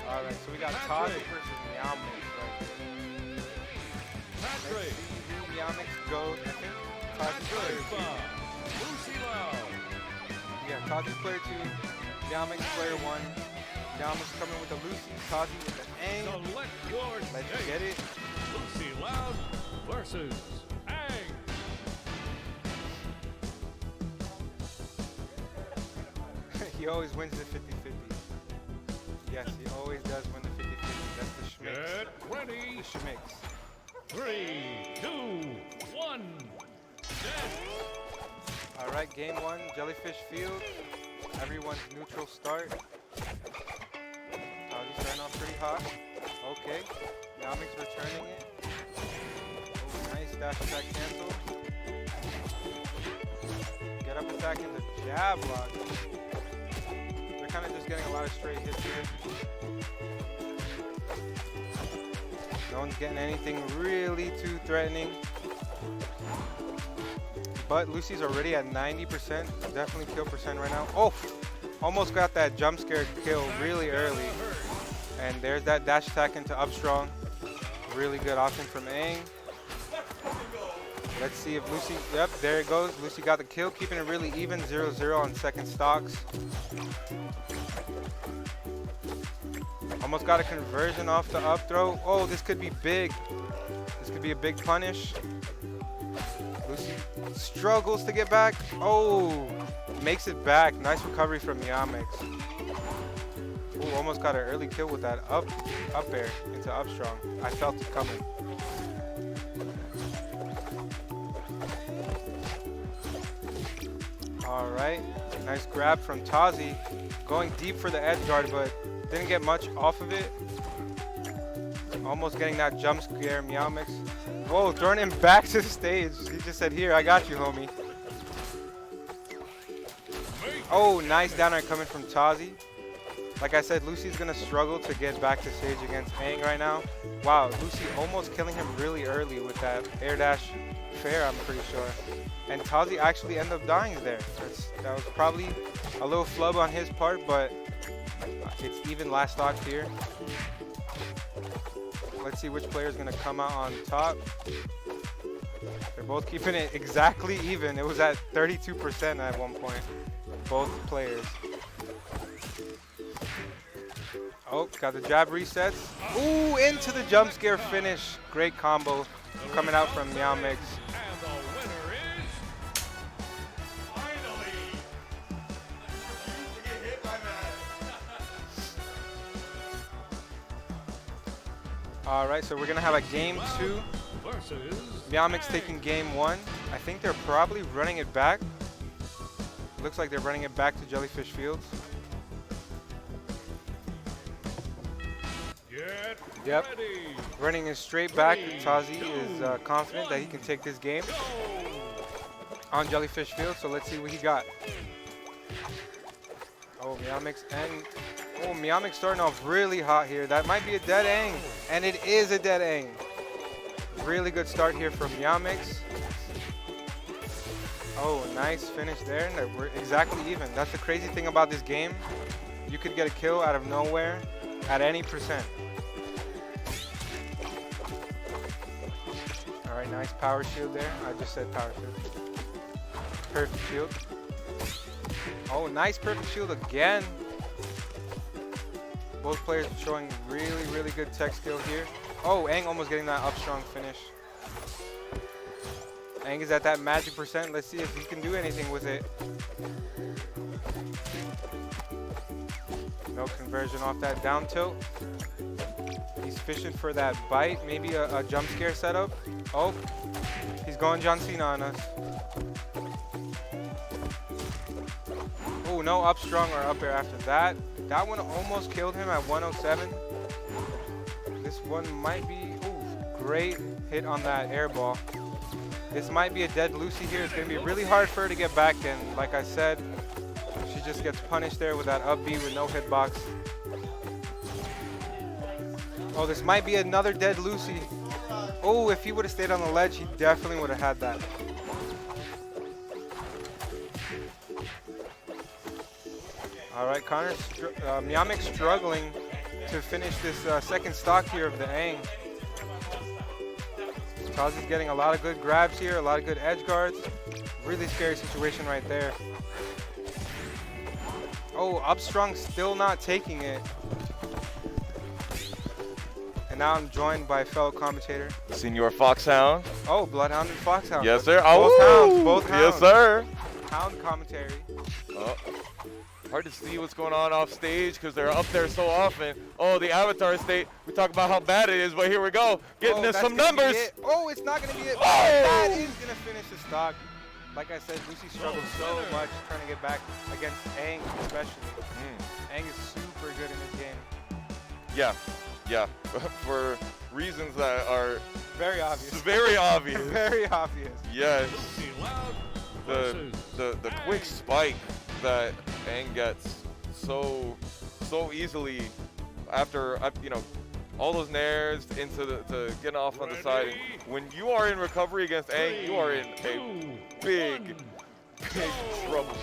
All right, so we got Patrick. Tozzi versus Meowmix right here. Patrick. Meowmix go. I think Tozzi player Patrick. Lucy Lau. 2. Yeah, Tozzi player 2. Meowmix player 1. Meowmix coming with the Lucy. Tozzi with the Aang. Select your Let's state. get it. Lucy Loud versus Aang. He always wins the 50-50. Yes, he always does win the 50-50. That's the schmix. Get ready. The schmix. 3, 2, 1. Dead. All right, game 1, Jellyfish Field. Everyone's neutral start. Tozzi starting off pretty hot. Okay, Meowmix returning it. Oh, nice dash attack cancel. Get up attack in the jab lock. They're kind of just getting a lot of straight hits here. No one's getting anything really too threatening. But Lucy's already at 90%. Definitely kill percent right now. Oh, almost got that jump scare kill really early. And there's that dash attack into up strong. Really good option from Aang. Let's see if Lucy, yep, there it goes. Lucy got the kill, keeping it really even, 0-0 on second stocks. Almost got a conversion off the up throw. Oh, this could be big. This could be a big punish. Lucy struggles to get back. Oh, makes it back. Nice recovery from Meowmix. Ooh, almost got an early kill with that up air into up strong. I felt it coming. All right, nice grab from Tozzi. Going deep for the edge guard, but didn't get much off of it. Almost getting that jump scare, Meowmix. Whoa, throwing him back to the stage. He just said, here, I got you, homie. Oh, nice down air coming from Tozzi. Like I said, Lucy's gonna struggle to get back to stage against Aang right now. Wow, Lucy almost killing him really early with that air dash fair, I'm pretty sure. And Tozzi actually ended up dying there. That was probably a little flub on his part, but it's even last stock here. Let's see which player is going to come out on top. They're both keeping it exactly even. It was at 32% at one point, both players. Oh, got the jab resets. Ooh, into the jump scare finish. Great combo coming out from Meowmix. All right, so we're gonna have a game 2. Meowmix taking game 1. I think they're probably running it back. Looks like they're running it back to Jellyfish Fields. Yep, running it straight back. Tozzi is confident that he can take this game on Jellyfish Fields, so let's see what he got. Oh, Meowmix and oh, Meowmix starting off really hot here. That might be a dead Aang, and it is a dead Aang. Really good start here from Meowmix. Oh, nice finish there. We're exactly even. That's the crazy thing about this game. You could get a kill out of nowhere at any percent. All right, nice power shield there. I just said power shield. Perfect shield. Oh, nice perfect shield again. Both players showing really, really good tech skill here. Oh, Aang almost getting that up strong finish. Aang is at that magic percent. Let's see if he can do anything with it. No conversion off that down tilt. He's fishing for that bite, maybe a jump scare setup. Oh, he's going John Cena on us. Oh, no up strong or up air after that. That one almost killed him at 107. This one might be, ooh, great hit on that air ball. This might be a dead Lucy here. It's going to be really hard for her to get back in. Like I said, she just gets punished there with that up B with no hitbox. Oh, this might be another dead Lucy. Oh, if he would have stayed on the ledge, he definitely would have had that. All right, Meowmix struggling to finish this second stock here of the Aang. Tozzi's getting a lot of good grabs here, a lot of good edge guards. Really scary situation right there. Oh, up strong still not taking it. And now I'm joined by fellow commentator. Senior Foxhound. Oh, Bloodhound and Foxhound. Yes, sir. Both hounds, both hounds. Yes, sir. Hound commentary. Oh. Hard to see what's going on off stage because they're up there so often. Oh, the avatar state. We talk about how bad it is, but here we go. Getting us some numbers. Oh, it's not going to be it. Oh, that is going to finish the stock. Like I said, Lucy struggled so much trying to get back against Aang especially. Aang is super good in this game. Yeah, yeah. For reasons that are very obvious. Very obvious. Very obvious. Yes. The quick spike that Aang gets so easily after all those nairs into to getting off on the side. And when you are in recovery against Aang, you are in a big trouble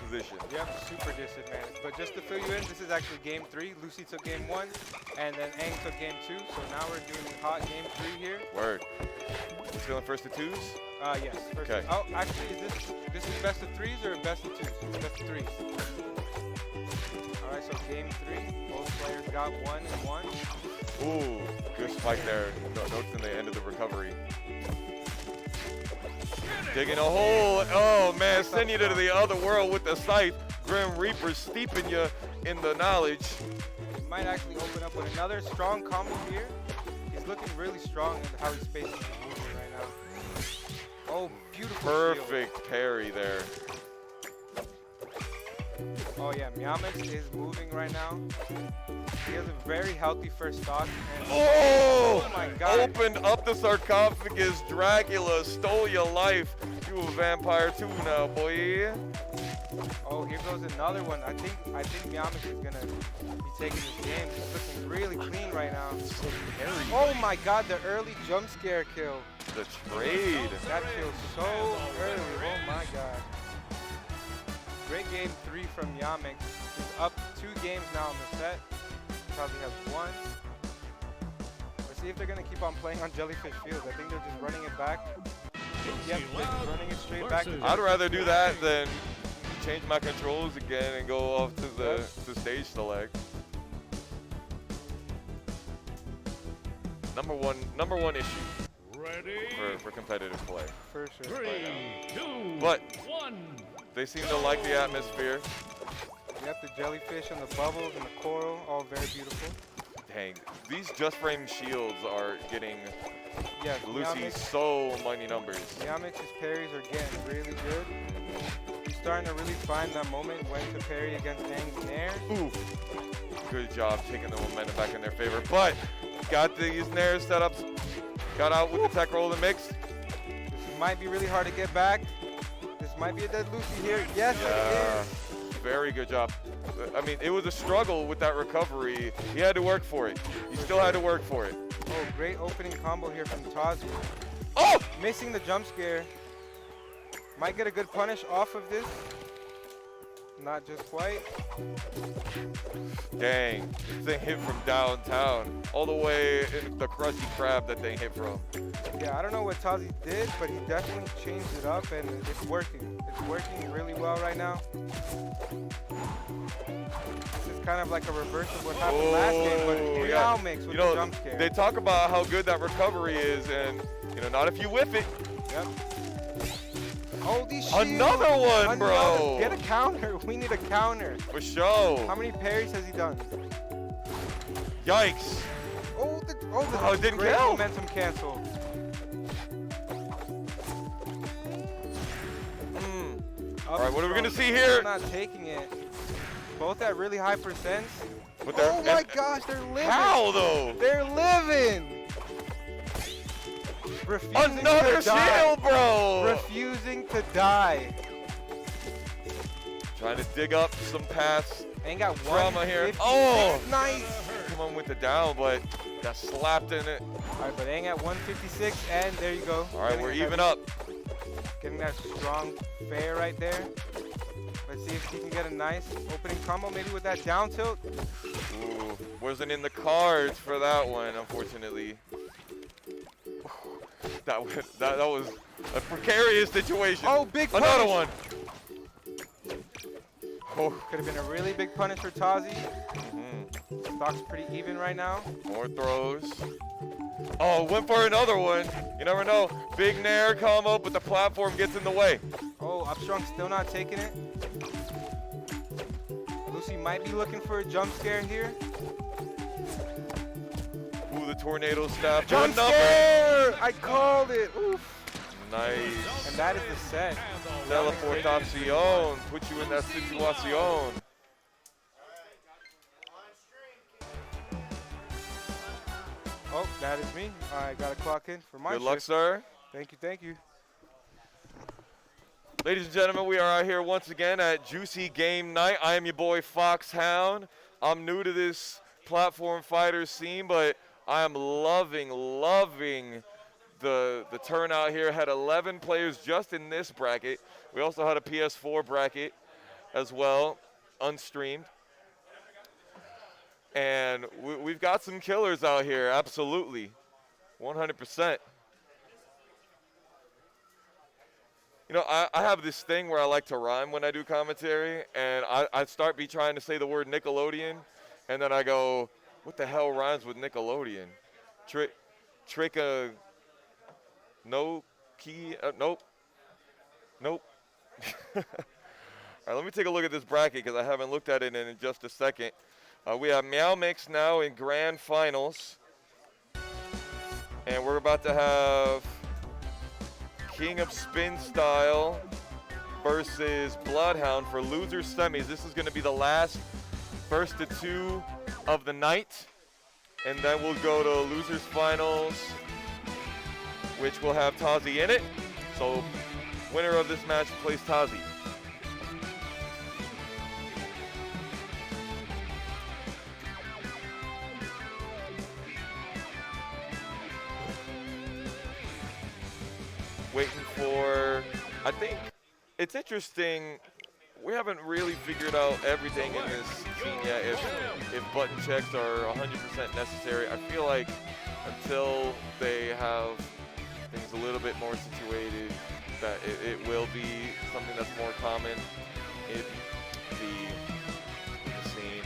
position. Yep, super disadvantaged. But just to fill you in, this is actually game 3. Lucy took game 1, and then Aang took game 2. So now we're doing hot game 3 here. Word. Feeling first to 2s? Yes. First okay. Oh, actually, this is best of 3s or best of 2s? Best of 3s. All right, so game 3. Both players got 1 and 1. Ooh, good spike there. Notes in the end of the recovery. Digging a hole. Oh man, send you to the other world with the scythe. Grim Reaper steeping you in the knowledge. He might actually open up with another strong combo here. He's looking really strong in how he's spacing his movement right now. Oh, beautiful shield. Perfect parry there. Oh yeah, Meowmix is moving right now. He has a very healthy first stock. And Oh! my God. Opened up the sarcophagus. Dracula stole your life. You a vampire too now, boy. Oh, here goes another one. I think Meowmix is gonna be taking this game. He's looking really clean right now. Oh my God, the early jump scare kill. The trade. That kill's so early. Oh my God. Great game 3 from Meowmix. He's up 2 games now in the set. Probably has 1. Let's see if they're gonna keep on playing on Jellyfish Field. I think they're just running it back. Yep, they're just running it straight back. To I'd rather do that than change my controls again and go off to the stage select. Number one issue Ready? for competitive play. For sure. 3, 2, But 1. they seem to like the atmosphere. Yep, the jellyfish and the bubbles and the coral, all very beautiful. Dang, these just frame shields are getting Yes, Lucy Meowmix, so many numbers. Meowmix's parries are getting really good. He's starting to really find that moment when to parry against Aang's Nair. Ooh, good job taking the momentum back in their favor. But got these Nair setups, got out with the tech roll and mix. This might be really hard to get back. This might be a dead Lucy here. Yes, it is. Very good job. I mean, it was a struggle with that recovery. He had to work for it. He still had to work for it. Oh, great opening combo here from Tozzi. Oh! Missing the jump scare. Might get a good punish off of this. Not just quite. Dang, this thing hit from downtown. All the way in the Krusty Krab that thing hit from. Yeah, I don't know what Tozzi did, but he definitely changed it up and it's working. It's working really well right now. This is kind of like a reverse of what happened last game, but Meowmix with the jump scare. They talk about how good that recovery is, and not if you whiff it. Yep. Oh, these shields. Another one, bro. Get a counter. We need a counter. For sure. How many parries has he done? Yikes. Oh, it didn't great count. momentum cancel. All right, what are we going to see here? Not taking it. Both at really high percents. But Oh my gosh, they're living. How, though? They're living. Refusing Another to die. shield, bro. Refusing to die. Trying to dig up some past Ain't got drama here. 156. Oh, Nice. come on with the down, but got slapped in it. All right, but Aang at 156, and there you go. All right, Getting we're ahead. even up. Getting that strong fair right there. Let's see if he can get a nice opening combo, maybe with that down tilt. Ooh, wasn't in the cards for that one, unfortunately. That was a precarious situation. Oh, big punish. Another one. Oh, Could have been a really big punish for Tozzi. mhm. Stock's pretty even right now. More throws. Oh, went for another one. You never know. Big Nair combo, but the platform gets in the way. Oh, Upstrong still not taking it. Lucy might be looking for a jump scare here. Ooh, the tornado stab. Jump Good number. scare! I called it. Oof. Nice. And that is the set. Teleportación. Put you in that situación. Oh, that is me. I got to clock in for my Good luck, shift. sir. Thank you, thank you. Ladies and gentlemen, we are out here once again at Juicy Game Night. I am your boy Foxhound. I'm new to this platform fighter scene, but I am loving the turnout here. Had 11 players just in this bracket. We also had a PS4 bracket as well, unstreamed. And we've got some killers out here, absolutely, 100%. You know, I have this thing where I like to rhyme when I do commentary, and I start trying to say the word Nickelodeon, and then I go, What the hell rhymes with Nickelodeon? Trick no key. Nope. Nope. All right, let me take a look at this bracket because I haven't looked at it in just a second. We have Meowmix now in grand finals. And we're about to have King of Spin Style versus Bloodhound for loser semis. This is going to be the last first to 2 of the night. And then we'll go to losers finals, which will have Tozzi in it. So winner of this match plays Tozzi. Waiting for, I think it's interesting. We haven't really figured out everything in this scene yet. If button checks are 100% necessary, I feel like until they have things a little bit more situated, that it will be something that's more common in the scene.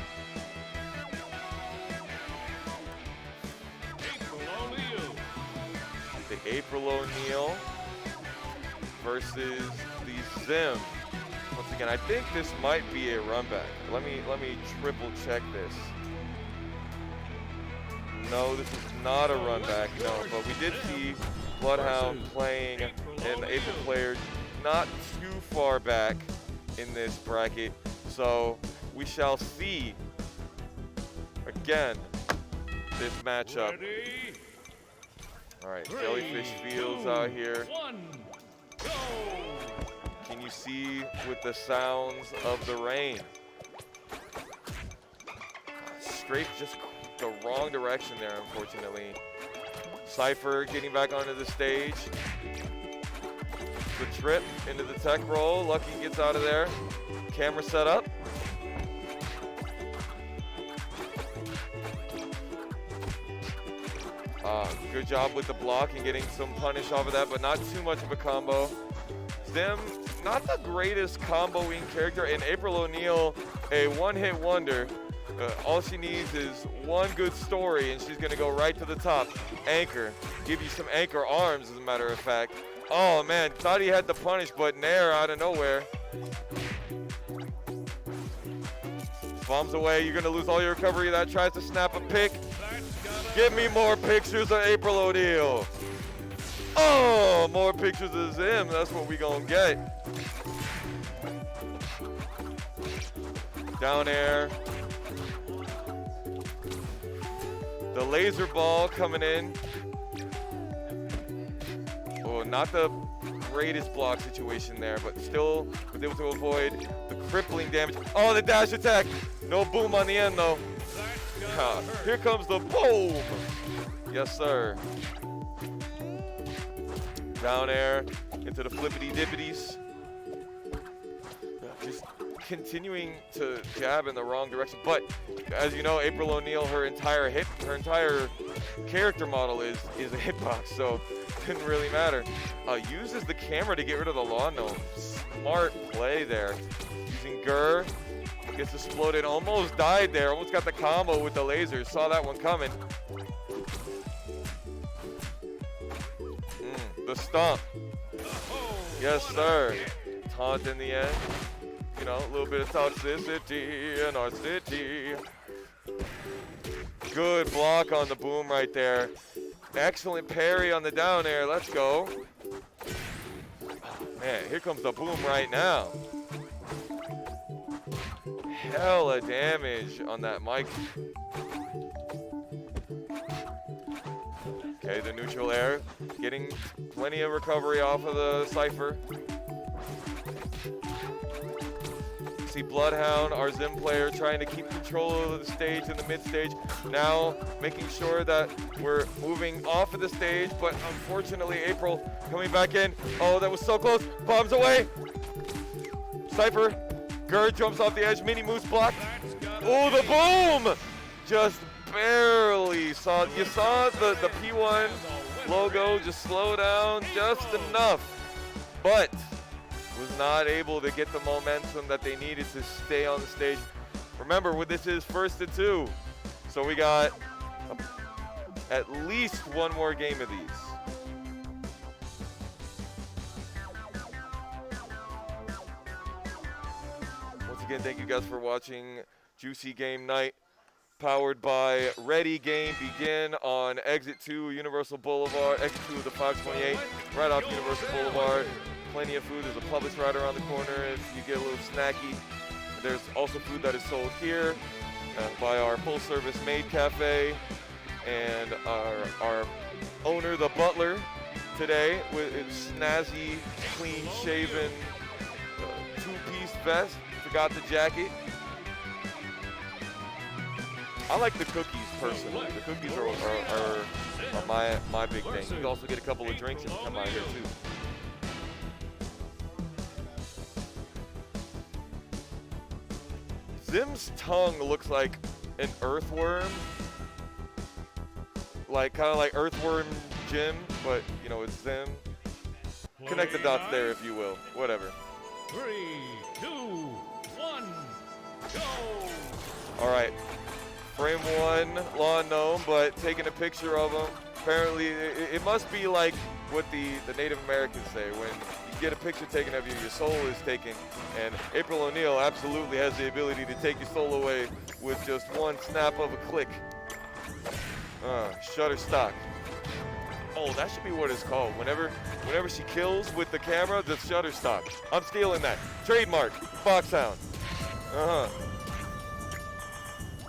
The April O'Neil versus the Zim. Once again, I think this might be a run back. Let me triple check this. No, this is not a run back, no, but we did see Bloodhound playing an April player not too far back in this bracket. So we shall see again this matchup. All right, Jellyfish Fields out here. Can you see with the sounds of the rain? Straight, just the wrong direction there, unfortunately. Cypher getting back onto the stage. The trip into the tech roll. Lucky gets out of there. Camera set up. Good job with the block and getting some punish off of that, but not too much of a combo. Zim, not the greatest comboing character, and April O'Neil, a one-hit wonder. All she needs is one good story, and she's going to go right to the top. Anchor. Give you some anchor arms, as a matter of fact. Oh, man. Thought he had the punish, but Nair out of nowhere. Bombs away. You're going to lose all your recovery. That tries to snap a pick. Give me more pictures of April O'Neil. Oh, more pictures of Zim. That's what we going to get. Down air. The laser ball coming in. Oh, not the greatest block situation there, but still was able to avoid the crippling damage. Oh, the dash attack. No boom on the end, though. Here comes the boom. Yes, sir. Down air into the flippity dippities. Just continuing to jab in the wrong direction, but as you know, April O'Neil, her entire character model is a hitbox, so it didn't really matter. Uses the camera to get rid of the lawn gnome. Smart play there. Using Gur, gets exploded, almost died there, almost got the combo with the lasers, saw that one coming. The stomp. Yes, sir. Taunt in the end. You know, a little bit of toxicity in our city. Good block on the boom right there. Excellent parry on the down air. Let's go. Man, here comes the boom right now. Hella damage on that mic. Okay, the neutral air. Getting plenty of recovery off of the Cypher. See Bloodhound, our Zim player, trying to keep control of the stage in the mid stage. Now making sure that we're moving off of the stage, but unfortunately April coming back in. Oh, that was so close. Bombs away. Cypher. Gur jumps off the edge. Mini Moose blocked. Oh, the boom! Just barely saw. You saw the P1 logo just slow down just enough, but was not able to get the momentum that they needed to stay on the stage. Remember, this is first to 2, So we got at least one more game of these. Once again, thank you guys for watching Juicy Game Night, powered by Ready Game Begin on Exit 2 Universal Boulevard, Exit 2 of the 528, right off Universal Boulevard. Plenty of food. There's a Publix right around the corner if you get a little snacky. There's also food that is sold here by our full-service maid cafe and our owner, the butler, today with his snazzy, clean-shaven two-piece vest. Forgot the jacket. I like the cookies personally. The cookies are my big thing. You can also get a couple of drinks if you come out here too. Zim's tongue looks like an earthworm, like kind of like Earthworm Jim, but you know it's Zim. Connect the dots there, if you will. Whatever. 3, 2, 1, go! All right. Frame 1, lawn gnome, but taking a picture of him. Apparently, it must be like what the Native Americans say. When you get a picture taken of you, your soul is taken. And April O'Neil absolutely has the ability to take your soul away with just one snap of a click. Shutterstock. Oh, that should be what it's called. Whenever she kills with the camera, the Shutterstock. I'm stealing that. Trademark. Foxhound. I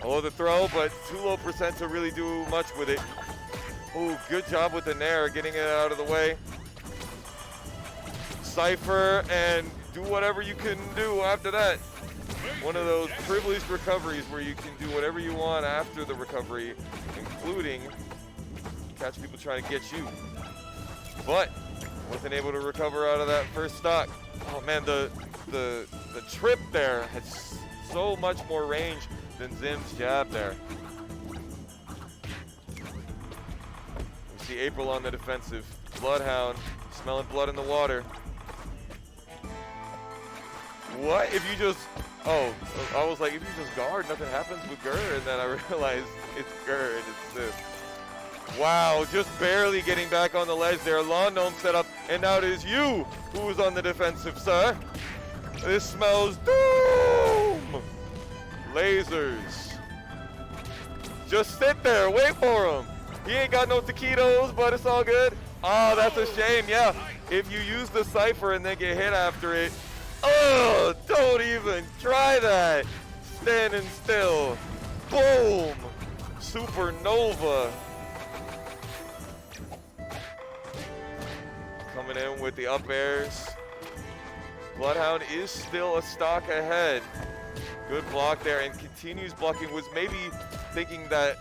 love the throw, but too low percent to really do much with it. Ooh, good job with the Nair, getting it out of the way. Cypher, and do whatever you can do after that. One of those privileged recoveries where you can do whatever you want after the recovery, including catch people trying to get you. But wasn't able to recover out of that first stock. Oh man, the trip there had so much more range than Zim's jab there. We see April on the defensive. Bloodhound, smelling blood in the water. What if you just, I was like, if you just guard, nothing happens with Gur, and then I realized it's Gur and it's this. Wow, just barely getting back on the ledge there. Lawn gnome set up, and now it is you who is on the defensive, sir. This smells doom. Lasers. Just sit there, wait for him. He ain't got no taquitos, but it's all good. Oh, that's a shame, yeah. If you use the Cypher and then get hit after it, oh, don't even try that. Standing still. Boom. Supernova. Coming in with the up airs. Bloodhound is still a stock ahead. Good block there and continues blocking. Was maybe thinking that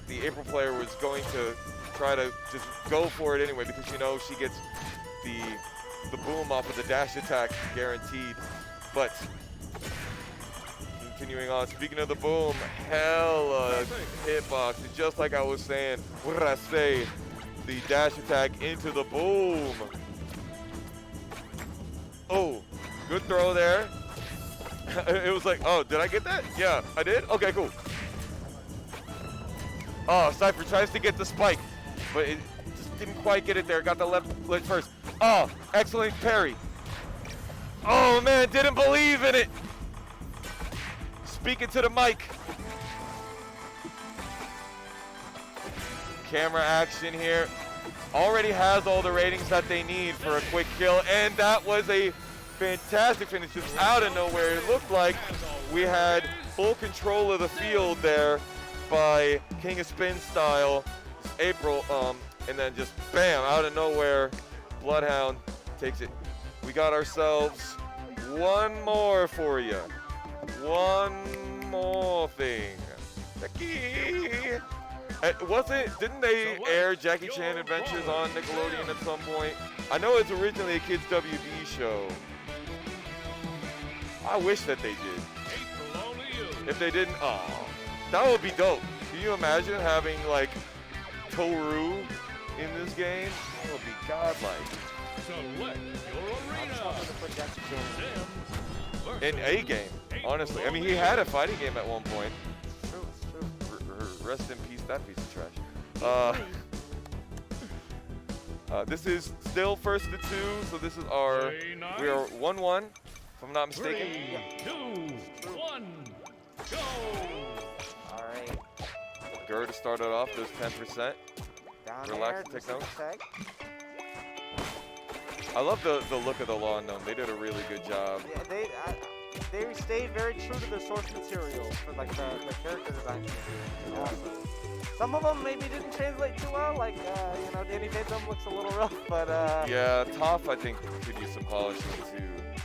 the April player was going to try to just go for it anyway because you know she gets the boom off of the dash attack guaranteed. But continuing on, speaking of the boom, hella hitbox. Just like I was saying, what did I say? The dash attack into the boom. Oh, good throw there. It was like, oh, did I get that? Yeah, I did? Okay, cool. Oh, Cypher tries to get the spike, but it just didn't quite get it there. Got the left leg first. Oh, excellent parry. Oh, man, didn't believe in it. Speaking to the mic. Camera action here. Already has all the ratings that they need for a quick kill, and that was a fantastic finish just out of nowhere. It looked like we had full control of the field there by King of Spin style April, and then just bam, out of nowhere, Bloodhound takes it. We got ourselves one more for you. One more thing. Didn't they air Jackie Chan Adventures on Nickelodeon at some point? I know it's originally a kids WB show. I wish that they did. If they didn't, oh, that would be dope. Can you imagine having like Toru in this game? That would be godlike. Select your arena. In a game, honestly. I mean, he had a fighting game at one point. Rest in peace, that piece of trash. This is still first to 2, so this is our, we are 1-1, if I'm not mistaken. 3, 2, 1, go! All right. Gur to start it off, does 10%. Down Relax air, and take just a notes. tag. I love the look of the lawn gnome. They did a really good job. Yeah, they stayed very true to the source material for like the character design. Awesome. Some of them maybe didn't translate too well, like you know, Danny Tatum looks a little rough, but Yeah, Toph I think could use some polishing too.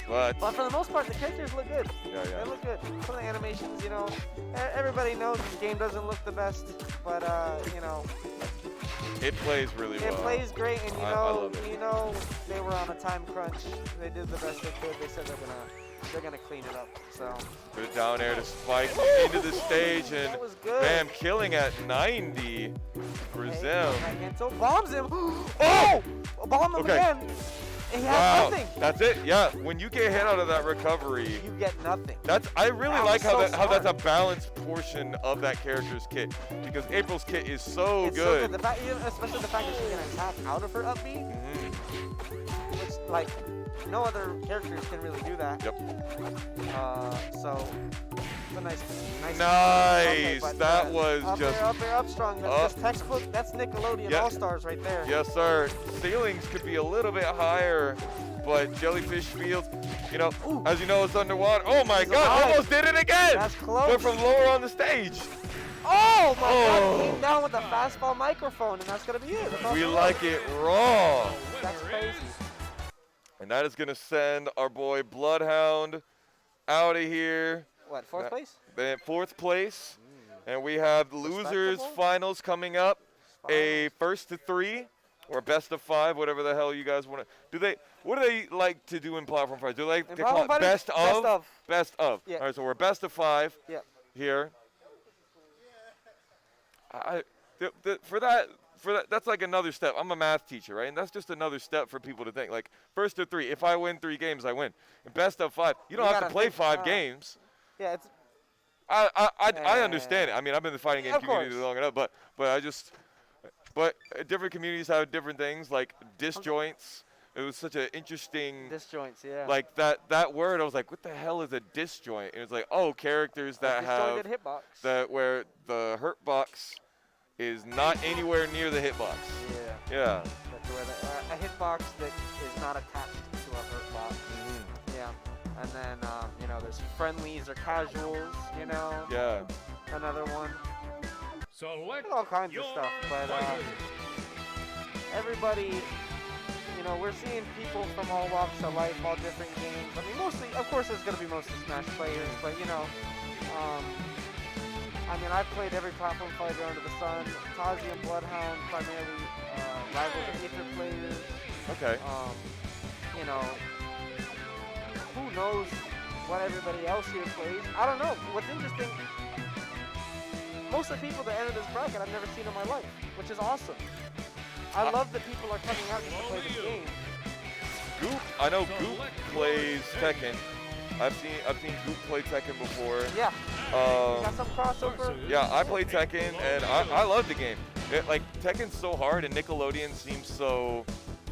But for the most part, the characters look good. yeah. They look good. Some of the animations, you know, everybody knows the game doesn't look the best, but you know, It plays really well. it plays great, and I love it. you know, they were on a time crunch. They did the best they could. They said they're gonna clean it up. So Put it down there to spike into the stage, and that was good. bam, killing at 90 for Zim. So bombs him. Oh! Bomb him Okay. again. And he has Wow, nothing. that's it. Yeah, when you get hit out of that recovery, You get nothing. I really Wow, like how so how that's a smart. balanced portion of that character's kit, because April's kit is so It's so good. The fact, especially the fact that she can attack out of her up B, Mhm. which like no other characters can really do that. Yep. So it's a nice. Nice. but, That was up just air, up air, up strong. That's up. just textbook. That's Nickelodeon Yeah. All Stars right there. Yes, sir. Ceilings could be a little bit higher, but Jellyfish Fields, you know, Ooh. as you know, it's underwater. Oh my He's God, alive. almost did it again. That's close. Went from lower on the stage. Oh my Oh. God! Came down with a fastball microphone, and that's gonna be it. That's all We she like wrote. it raw. That's crazy. And that is going to send our boy Bloodhound out of here. What, fourth That- place? Then 4th place. And we have losers Respectable. finals coming up. A Finals. first to 3 or best of 5, whatever the hell you guys want to. What do they like to do in platform fights? Do they like In to call it platform best fighting? of? Best of. Best of. Yeah. All right, so we're best of 5 Yep. here. For that, that's like another step. I'm a math teacher, right? And that's just another step for people to think. Like, first to 3, if I win 3 games, I win. And best of 5, you don't You have to gotta play think, 5 games. Yeah, it's I understand it. I mean, I've been in the fighting game Of community course. long enough, but different communities have different things, like disjoints. It was such an interesting, disjoints, yeah. like that word. I was like, what the hell is a disjoint? And it's like, oh, characters that have disjointed hitbox. that where the hurt box is not anywhere near the hitbox. Yeah. Yeah. That's where a hitbox that is not attached to a hurt box. Mhm. Yeah. And then you know, there's friendlies or casuals. You know. Yeah. Another one. Select All kinds of your stuff, but fighters. everybody. You know, we're seeing people from all walks of life, all different games. I mean, mostly, of course, there's going to be mostly Smash players, but you know, I mean, I've played every platform fighter under the sun. Tozzi and Bloodhound, primarily rivals of Ether players. Okay. You know, who knows what everybody else here plays? I don't know. What's interesting, most of the people that enter this bracket I've never seen in my life, which is awesome. I love that people are coming out just to play this game. Goop. I know Goop plays Tekken. I've seen Goop play Tekken before. Yeah. Got some crossover. Yeah, I play Tekken, and I love the game. Like, Tekken's so hard, and Nickelodeon seems so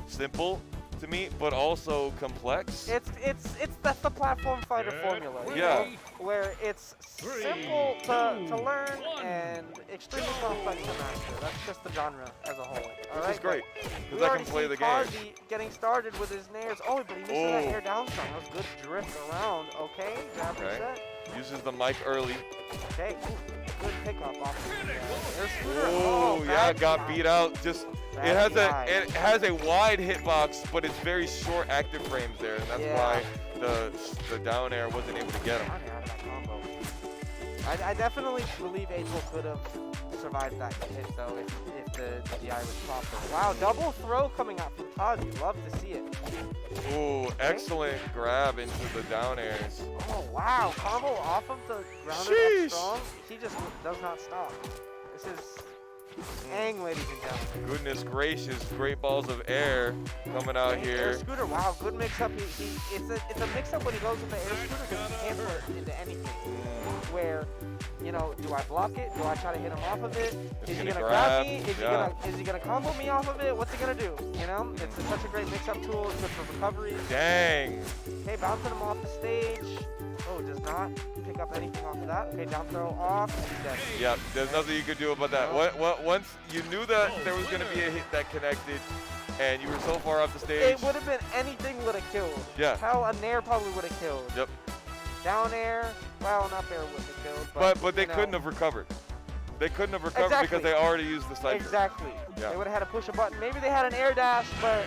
simple to me, but also complex. That's the platform fighter formula. you Yeah. know, where it's simple to learn and extremely complex to master. That's just the genre as a whole. All Which right. is great, We because I already can play see the game. Tozzi getting started with his nairs. Oh, but he missed that Oh. air down strong. That was good drift around. Okay, grab Okay. reset. Uses the mic early. Okay, good pickup off of air scooter. Oh, yeah, bad got DI. beat out. Just Bad it has a wide hitbox, but it's very short active frames there, and that's Yeah. why the down air wasn't able to get him. Down air out of that combo. I definitely believe April could have survived that hit though if the DI was proper. Wow, double throw coming out from Tozzi. Love to see it. Ooh, excellent grab into the down airs. Oh wow, combo off of the grounder Sheesh. up strong. He just does not stop. This is Aang, ladies and gentlemen. Goodness gracious, great balls of air coming out Air here. scooter, wow, good mix up. It's a mix up when he goes with the air scooter because he can't put it into anything. Where, you know, do I block it? Do I try to hit him off of it? Is he gonna gonna grab me? grab, Is he gonna combo me off of it? What's he gonna do? You know, it's such a great mix-up tool. It's good for recovery. Dang. Okay, bouncing him off the stage. Oh, does not pick up anything off of that. Okay, down throw off. He's dead. Yeah, there's nothing you could do about that. Once you knew that there was going to be a hit that connected, and you were so far off the stage. It would have been anything would have killed. Yeah. Hell, a nair probably would have killed. Yep. Down air, well, an up air would have killed. But they you know. couldn't have recovered. They couldn't have recovered Exactly. because they already used the cypher. Exactly. Yeah. They would have had to push a button. Maybe they had an air dash, but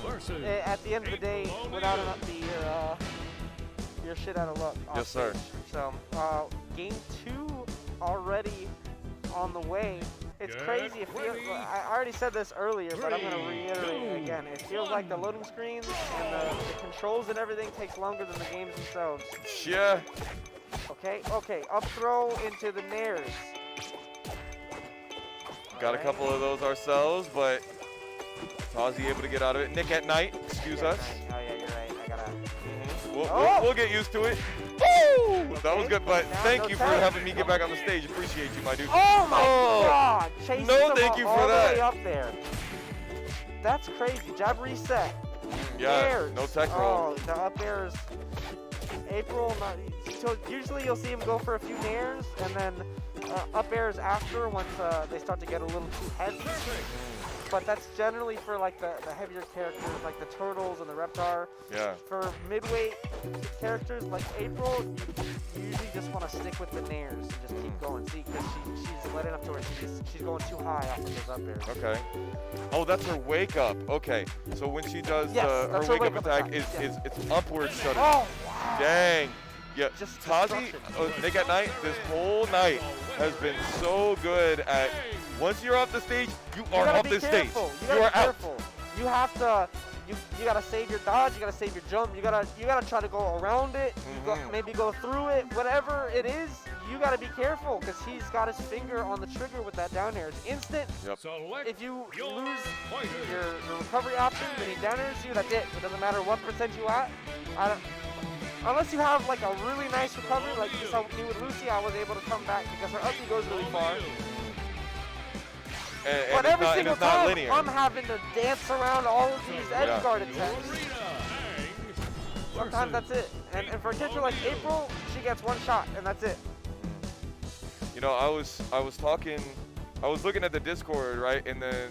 Versus at the end of the day, without an up B, you're shit out of luck. off Yes, sir. stage. So, game 2 already on the way. It's Get crazy. It feels, ready. I already said this earlier, but I'm going to reiterate it again. It feels like the loading screens and the controls and everything takes longer than the games themselves. Yeah. Okay, up throw into the nairs. Got a couple of those ourselves, but Tozzi able to get out of it. Nick at night, excuse us. Oh yeah, you're right. I gotta. We'll get used to it. Woo! That was Okay, good, but now thank no you for tag. having me get back on the stage. Appreciate you, my dude. Oh my God! Chasing No, them thank you all for the that. way up there. That's crazy. Jab reset. Yeah, Nairs. no tech roll. Oh, the up airs. April, so usually you'll see him go for a few nairs and then up airs after once they start to get a little too heavy. But that's generally for like the heavier characters like the turtles and the Reptar. Yeah. For midweight characters like April, you usually just want to stick with the nairs and just keep going. See, because she's letting up to where she's going too high off of those up airs. Okay. Oh, that's her wake up. Okay. So when she does Yes, her that's her wake up wake-up attack, attack, is it's upward shudder. Oh, wow. Dang. Yeah. Just Tozzi, destruction. Nick at night, this whole night has been so good at once you're off the stage, you are gotta off be this careful. stage. You You gotta are be out. careful. You have to. You gotta save your dodge. You gotta save your jump. You gotta try to go around it. Maybe go through it. Whatever it is, you gotta be careful because he's got his finger on the trigger with that down air. It's instant. Yep. select If you your lose fighter. your recovery option when he down airs you, that's it. It doesn't matter what percent you at. Unless you have like a really nice recovery, like you saw me with Lucy, I was able to come back because her up B goes really far. And But it's every not, single and it's not time, linear. I'm having to dance around all of these edge guard attacks. Sometimes that's it. And for a catcher like April, she gets one shot, and that's it. You know, I was talking, I was looking at the Discord, right, and then,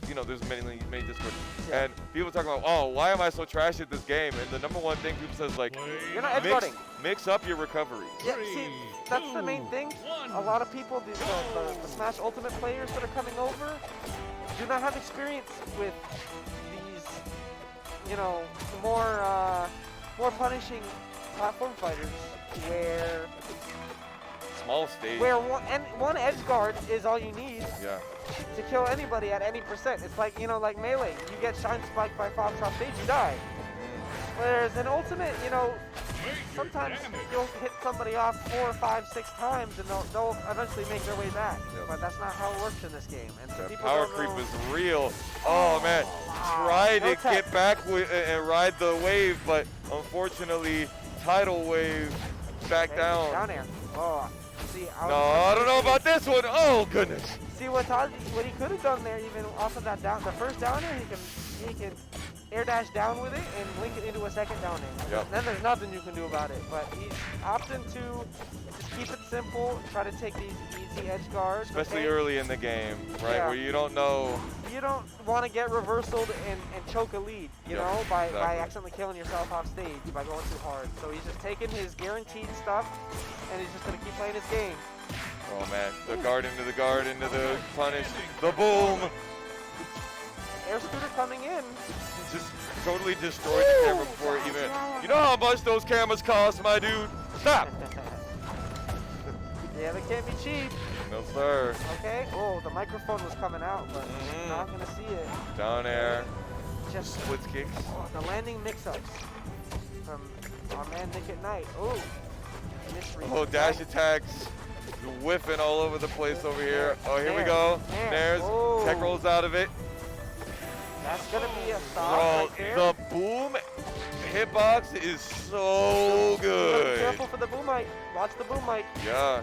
you know, there's many Discord, Yeah. and people talking about, oh, why am I so trash at this game? And the number one thing people says like, You're not edge guarding. mix up your recovery. Yeah, see, that's the main thing. A lot of people, the Smash Ultimate players that are coming over, do not have experience with these, you know, more punishing platform fighters where Small stage. one edge guard is all you need Yeah. to kill anybody at any percent. It's like, you know, like Melee. You get shine spiked by Fox off stage, you die. Whereas an ultimate, you know, sometimes you'll hit somebody off 4, 5, 6 times and they'll eventually make their way back. Yep. But that's not how it works in this game. And so The people power don't creep know. is real. Oh man, try No to tech. get back and ride the wave, but unfortunately, tidal wave back Okay, down. Down air. Oh, see, No, I don't know about this one. Oh goodness. See what he could have done there, even off of that down, the first down air, he can air dash down with it and link it into a second down air. Yep. Then there's nothing you can do about it. But he's opting to just keep it simple, try to take these easy edge guards. Especially okay? early in the game, right, Yeah. where you don't know. You don't want to get reversaled and choke a lead, you Yep, know, by exactly. accidentally killing yourself off stage by going too hard. So he's just taking his guaranteed stuff and he's just going to keep playing his game. Oh man, the guard into the punish, the boom. Air scooter coming in. Just totally destroyed the camera before it even. You know how much those cameras cost, my dude? Stop. Yeah, they can't be cheap. No sir. Okay. Oh, the microphone was coming out, but Mhm. not gonna see it. Down air, Just splits kicks. the landing mix-ups from our man Nick at Night. Oh, mystery. Oh, dash attacks, whiffing all over the place over here. Oh, here we Nair, go. nair. There's Oh. tech rolls out of it. That's gonna be a stop Bro, right there. the boom hitbox is so Be good. careful for the boom mic. Watch the boom mic. Yeah.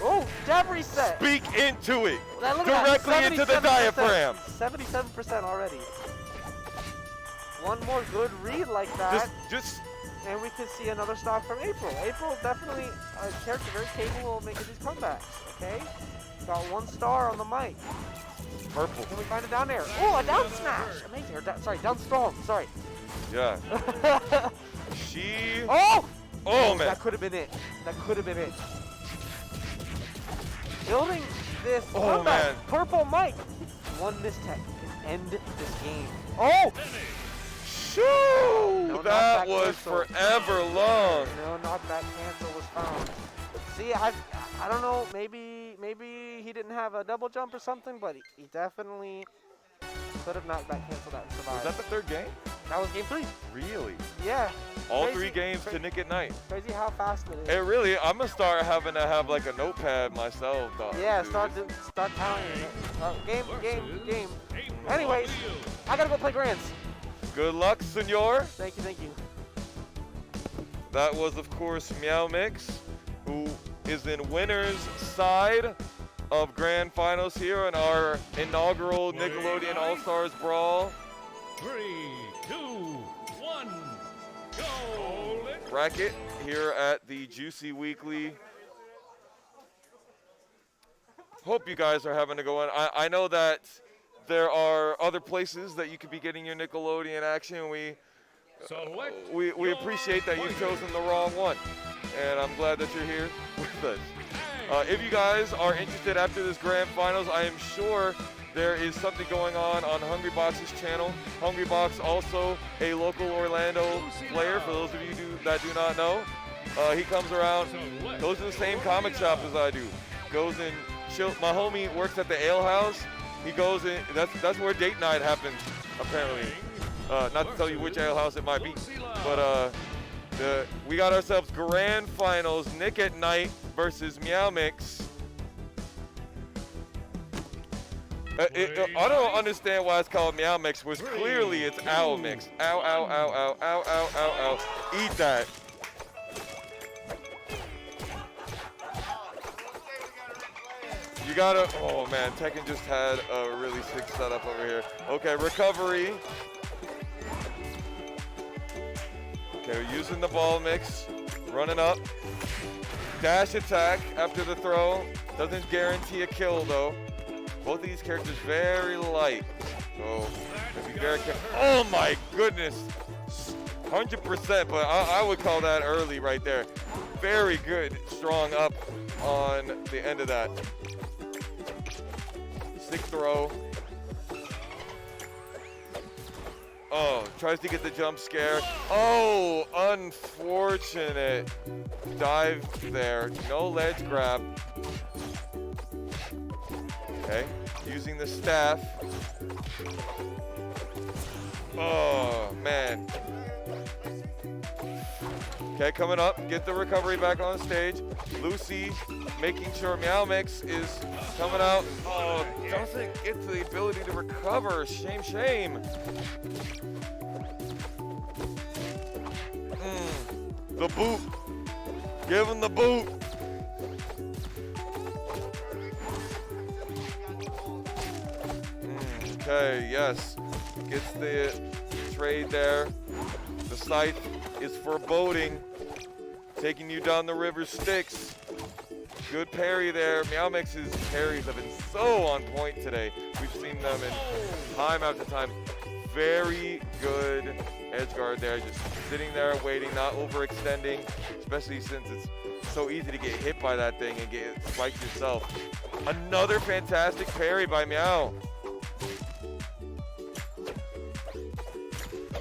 Oh, jab reset. Speak into it. Now look at that, Directly into the 77%. diaphragm. 77% already. One more good read like that, Just and we could see another stock from April. April definitely a character very capable of making these comebacks. Okay, got 1 star on the mic. purple. Can we find it down there? Oh, a down smash! Amazing. Or sorry, down strong. Sorry. Yeah. She. Oh! Oh man. That could have been it. That could have been it. Building this Oh, comeback. man. Purple Mike. One mistake can end this game. Oh! Shoo! No That knockback was cancel. forever long. No knockback cancel was found. See, I don't know. Maybe he didn't have a double jump or something, but he definitely could have knockback canceled that and survived. Was that the 3rd game? That was game 3. Really? Yeah. All Crazy- 3 games to Nick at Night. Crazy how fast it is. Hey, really, I'm gonna start having to have like a notepad myself, dog. Yeah, dude. start counting it. Game. Anyways, I gotta go play Grands. Good luck, senor. Thank you. That was, of course, Meowmix, who is in winner's side of Grand Finals here in our inaugural Nickelodeon All-Stars Brawl 3, 2, 1, go! bracket here at the Juicy Weekly. Hope you guys are having a go on. I know that there are other places that you could be getting your Nickelodeon action. We appreciate that you've chosen the wrong one, and I'm glad that you're here with us. If you guys are interested after this Grand Finals, I am sure there is something going on Hungrybox's channel. Hungrybox, also a local Orlando player, for those of you that do not know. He comes around, goes to the same comic shop as I do. Goes and chill. My homie works at the ale house. He goes in, that's where date night happens, apparently. Not to tell you which ale house it might be, but we got ourselves Grand Finals, Nick at Night versus Meowmix. I don't understand why it's called Meowmix, which clearly it's Owlmix. Ow, ow, ow, ow, ow, ow, ow, ow. Eat that. You gotta, oh man, Tekken just had a really sick setup over here. Okay, recovery. Okay, we're using the ball mix, running up. Dash attack after the throw. Doesn't guarantee a kill though. Both of these characters very light. So, be very careful. Oh my goodness. 100%, but I would call that early right there. Very good, strong up on the end of that. Stick throw. Oh, tries to get the jump scare. Oh, unfortunate dive there. No ledge grab. Okay, using the staff. Oh, man. Okay, coming up, get the recovery back on stage. Lucy making sure Meowmix is coming out. Oh, doesn't get the ability to recover. Shame, shame. The boot. Give him the boot. Okay, yes. Gets the trade there. The scythe is foreboding. Taking you down the river Styx. Good parry there. Meowmix's parries have been so on point today. We've seen them in time after time. Very good edge guard there. Just sitting there waiting, not overextending, especially since it's so easy to get hit by that thing and get spiked yourself. Another fantastic parry by Meow.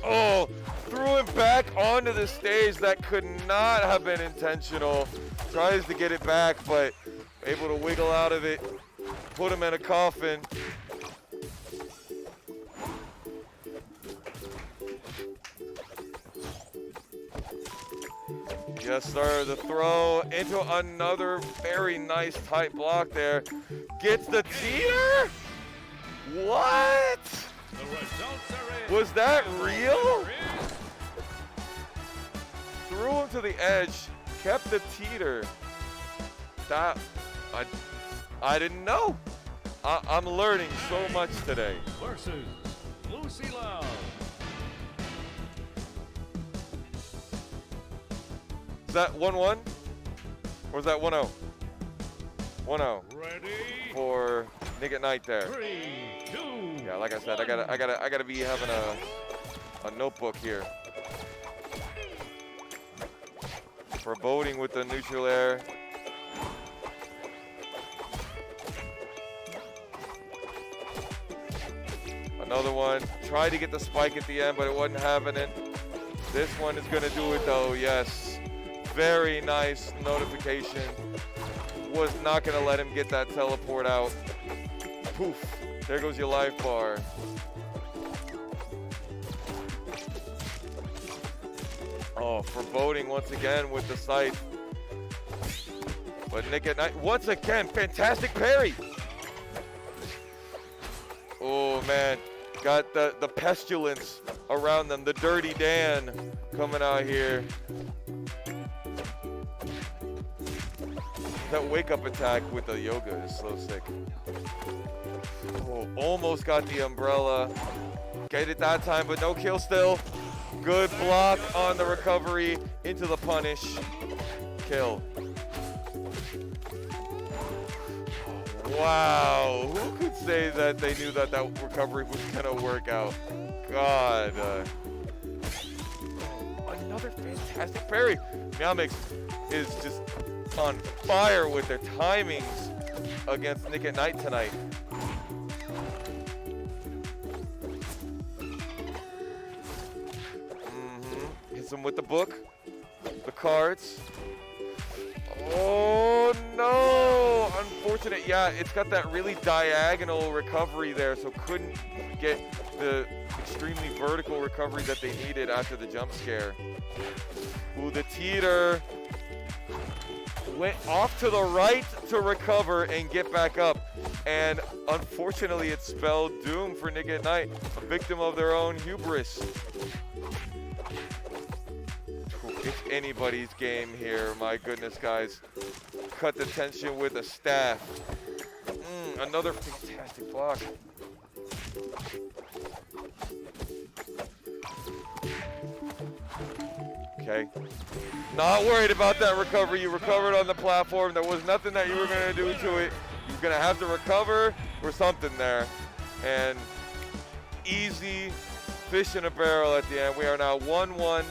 Oh, threw him back onto the stage. That could not have been intentional. Tries to get it back, but able to wiggle out of it. Put him in a coffin. Yes, sir. The throw into another very nice tight block there. Gets the teeter? What? Was that real? Threw him to the edge, kept the teeter. That, I didn't know. I'm learning so much today. Versus Lucy Loud. Is that 1-1? Or is that 1-0? 1-0 Ready? for Nick at Night there. 3, 2. Yeah, like I said, I gotta be having a notebook here. Foreboding with the neutral air. Another one. Tried to get the spike at the end, but it wasn't happening. This one is gonna do it though, yes. Very nice notification. Was not gonna let him get that teleport out. Poof, there goes your life bar. Oh, foreboding once again with the sight. But Nick at Night, once again, fantastic parry. Oh man, got the pestilence around them, the Dirty Dan coming out here. That wake up attack with the yoga is so sick. Oh, almost got the umbrella. Get it that time, but no kill still. Good block on the recovery into the punish. Kill. Wow, who could say that they knew that that recovery was gonna work out? God. Another fantastic parry. Meowmix is just on fire with their timings against Nick at Night tonight. Hits him with the book, the cards. Oh no, unfortunate. Yeah, it's got that really diagonal recovery there, so couldn't get the extremely vertical recovery that they needed after the jump scare. Ooh, the teeter. Went off to the right to recover and get back up. And unfortunately, it spelled doom for Nick at Night, a victim of their own hubris. It's anybody's game here, my goodness, guys. Cut the tension with a staff. Another fantastic block. Okay. Not worried about that recovery. You recovered on the platform. There was nothing that you were going to do to it. You're going to have to recover or something there. And easy fish in a barrel at the end. We are now 1-1.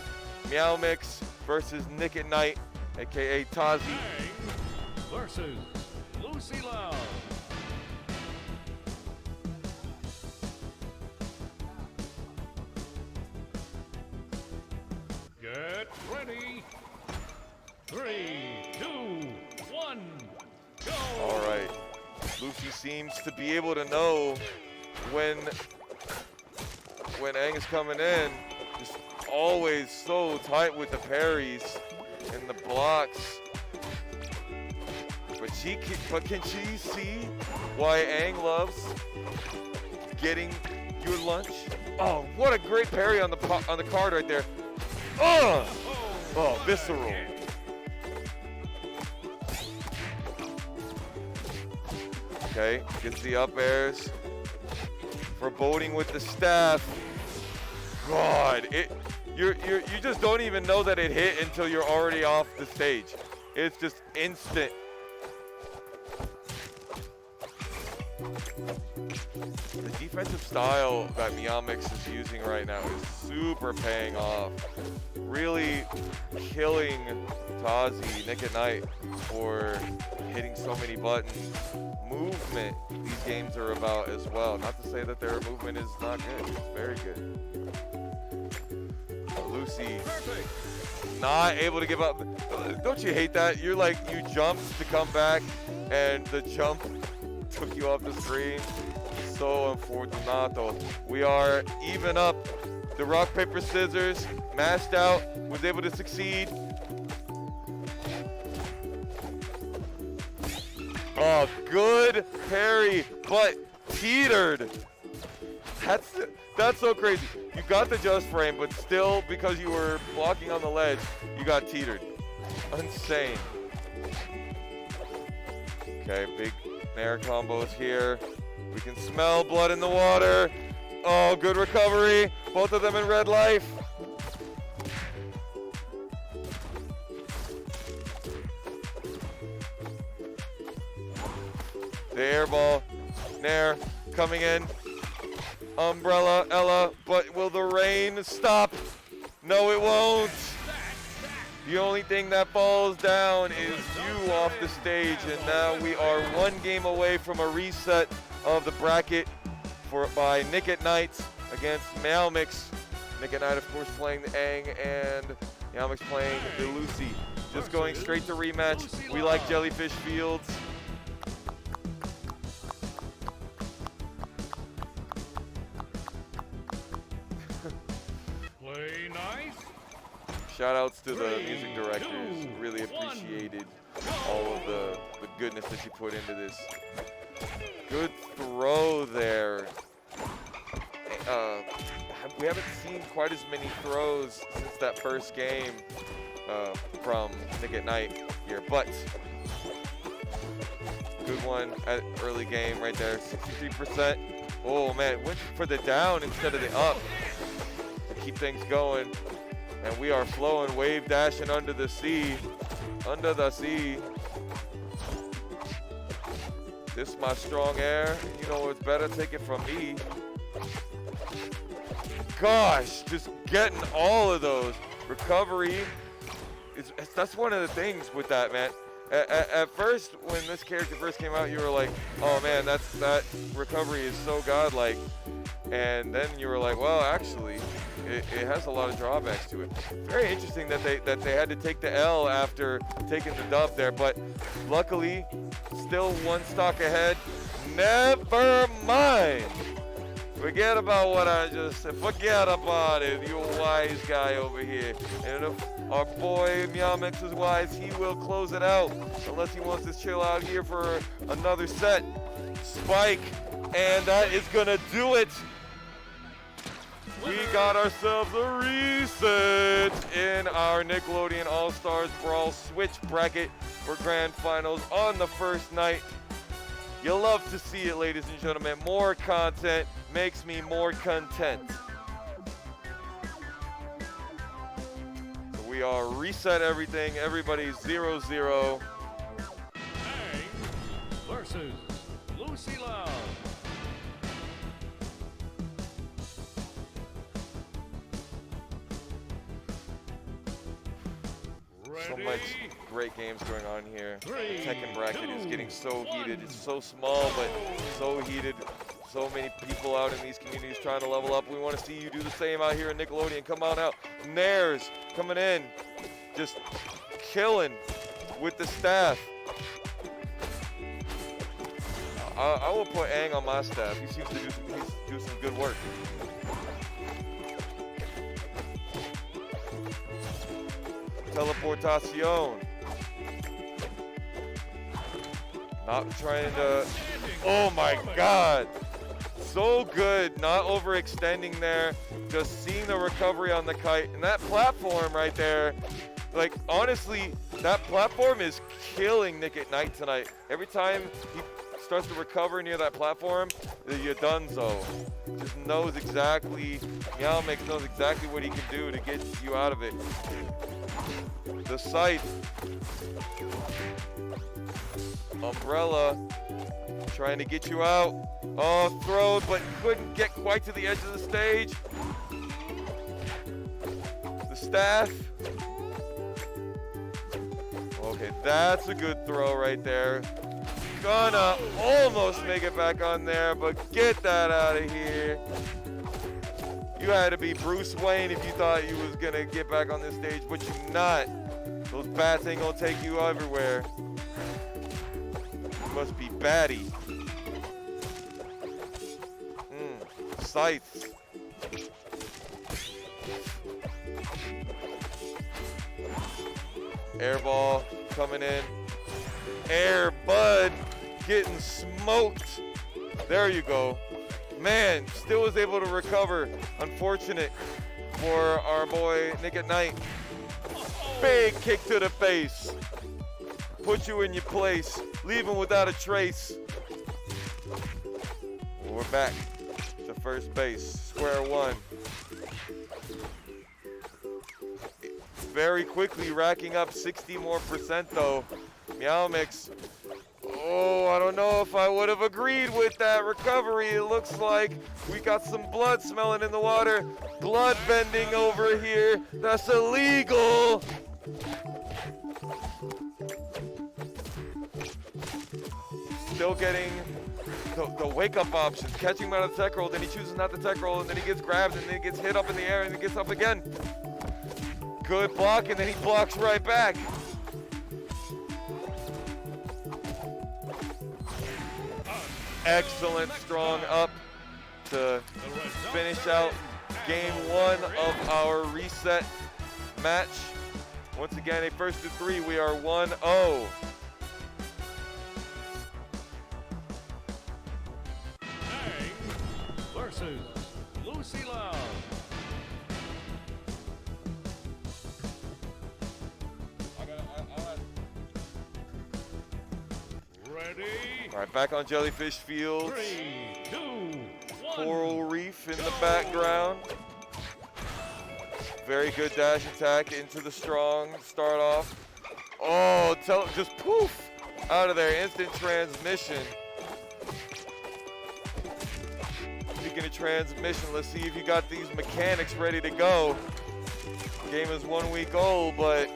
Meowmix versus Nick at Night, a.k.a. Tozzi. Aang versus Lucy Loud. Get ready. 3, 2, 1, go. All right. Lucy seems to be able to know when Aang is coming in. Just always so tight with the parries and the blocks. But can she see why Aang loves getting your lunch? Oh, what a great parry on the card right there. Oh, visceral. Okay, gets the up airs. Foreboding with the staff. God, you just don't even know that it hit until you're already off the stage. It's just instant. The defensive style that Meowmix is using right now is super paying off. Really killing Tozzi, Nick at Night, for hitting so many buttons. Movement these games are about as well. Not to say that their movement is not good. It's very good. Lucy not able to give up. Don't you hate that? You're like, you jumped to come back and the jump took you off the screen. So unfortunato. We are even up. The rock, paper, scissors, mashed out, was able to succeed. Oh, good parry, but teetered. That's so crazy. You got the just frame, but still, because you were blocking on the ledge, you got teetered. Insane. Okay, big nair combos here. We can smell blood in the water. Oh, good recovery. Both of them in red life. The air ball. Nair coming in. Umbrella, Ella, but will the rain stop? No, it won't. The only thing that falls down is you off the stage, and now we are one game away from a reset of the bracket by Nick at Night against Meowmix. Nick at Night, of course, playing the Aang, and Meowmix playing the Lucy. Just going straight to rematch. We like Jellyfish Fields. Play nice. Shout outs to the music directors. Really appreciated all of the goodness that you put into this. Good throw there. We haven't seen quite as many throws since that first game from Nick at Night here, but good one at early game right there, 63%. Oh man, went for the down instead of the up to keep things going. And we are flowing, wave dashing under the sea. Under the sea. This is my strong air. You know what's better, take it from me. Gosh, just getting all of those. Recovery, that's one of the things with that, man. At first, when this character first came out, you were like, oh man, that recovery is so godlike. And then you were like, well, actually, it has a lot of drawbacks to it. Very interesting that they had to take the L after taking the dub there, but luckily, still one stock ahead. Never mind. Forget about what I just said. Forget about it, you wise guy over here. And if our boy Meowmix is wise, he will close it out. Unless he wants to chill out here for another set. Spike, and that is gonna do it. We got ourselves a reset in our Nickelodeon All-Stars Brawl Switch bracket for Grand Finals on the first night. You love to see it, ladies and gentlemen. More content makes me more content. So we are reset everything. Everybody's 0-0. Aang versus Lucy Love. So much great games going on here. The Tekken bracket is getting so heated. It's so small, but so heated. So many people out in these communities trying to level up. We want to see you do the same out here in Nickelodeon. Come on out. Nairs coming in. Just killing with the staff. I will put Aang on my staff. He seems to do some good work. Teleportacion. Not trying to, oh my God. So good, not overextending there. Just seeing the recovery on the kite. And that platform right there, like honestly, that platform is killing Nick at Night tonight. Every time he starts to recover near that platform, you're donezo. Just knows exactly, Meowmix knows exactly what he can do to get you out of it. The scythe. Umbrella. Trying to get you out. Oh, throwed, but couldn't get quite to the edge of the stage. The staff. Okay, that's a good throw right there. Gonna almost make it back on there, but get that out of here. You had to be Bruce Wayne if you thought you was gonna get back on this stage, but you're not. Those bats ain't gonna take you everywhere. You must be batty. Scythes. Air ball coming in. Air Bud getting smoked. There you go. Man, still was able to recover. Unfortunate for our boy Nick at Night. Big kick to the face. Put you in your place. leave him without a trace. We're back to first base, square one. Very quickly racking up 60% more though. Meowmix. Oh, I don't know if I would have agreed with that recovery. It looks like we got some blood smelling in the water. Blood bending over here. That's illegal. Still getting the wake-up options. Catching him out of the tech roll, then he chooses not to tech roll, and then he gets grabbed, and then he gets hit up in the air, and he gets up again. Good block, and then he blocks right back. Excellent strong up to finish out game one of our reset match. Once again, a first to three, we are 1-0. Aang versus Lucy Loud. Ready? All right, back on Jellyfish Field. 3, 2, 1. Coral Reef in the background. Very good dash attack into the strong. Start off. Oh, just poof out of there. Instant transmission. Speaking of transmission, let's see if you got these mechanics ready to go. Game is 1 week old, but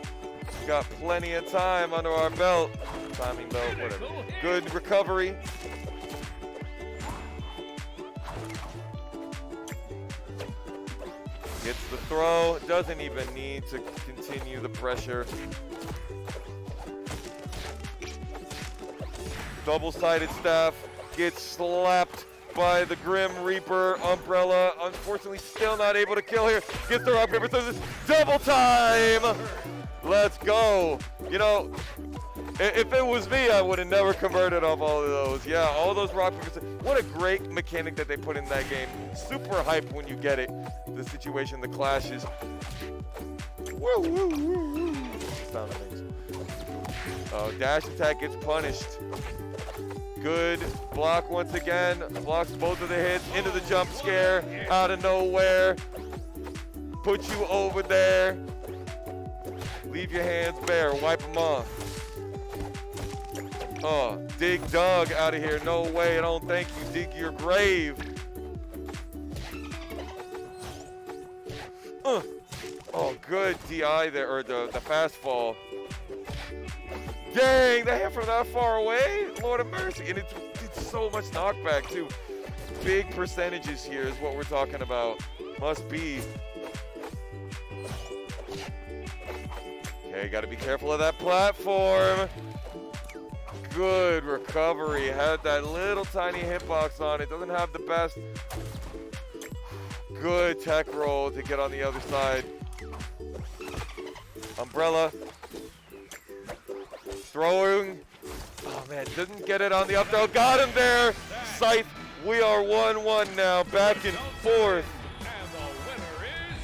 got plenty of time under our belt. Timing belt, whatever. Good recovery. Gets the throw, doesn't even need to continue the pressure. Double-sided staff gets slapped by the Grim Reaper umbrella. Unfortunately, still not able to kill here. Gets the rock, paper, scissors, double time! Let's go. You know, if it was me, I would have never converted off all of those. Yeah, all those rock, paper, scissors. What a great mechanic that they put in that game. Super hype when you get it. The situation, the clashes. Woo, woo, woo, woo. Sound amazing. Oh, dash attack gets punished. Good block once again. Blocks both of the hits into the jump scare out of nowhere. Put you over there. Leave your hands bare. Wipe them off. Oh, dig Doug out of here. No way. I don't thank you. Dig your grave. Oh, good DI there, or the fast fall. Dang, that hit from that far away? Lord of mercy. And it's so much knockback, too. Big percentages here is what we're talking about. Must be. Okay, got to be careful of that platform. Good recovery. Had that little tiny hitbox on it. Doesn't have the best. Good tech roll to get on the other side. Umbrella. Throwing. Oh, man. Didn't get it on the up throw. Got him there. Scythe. We are 1-1 now. Back and forth. And the winner is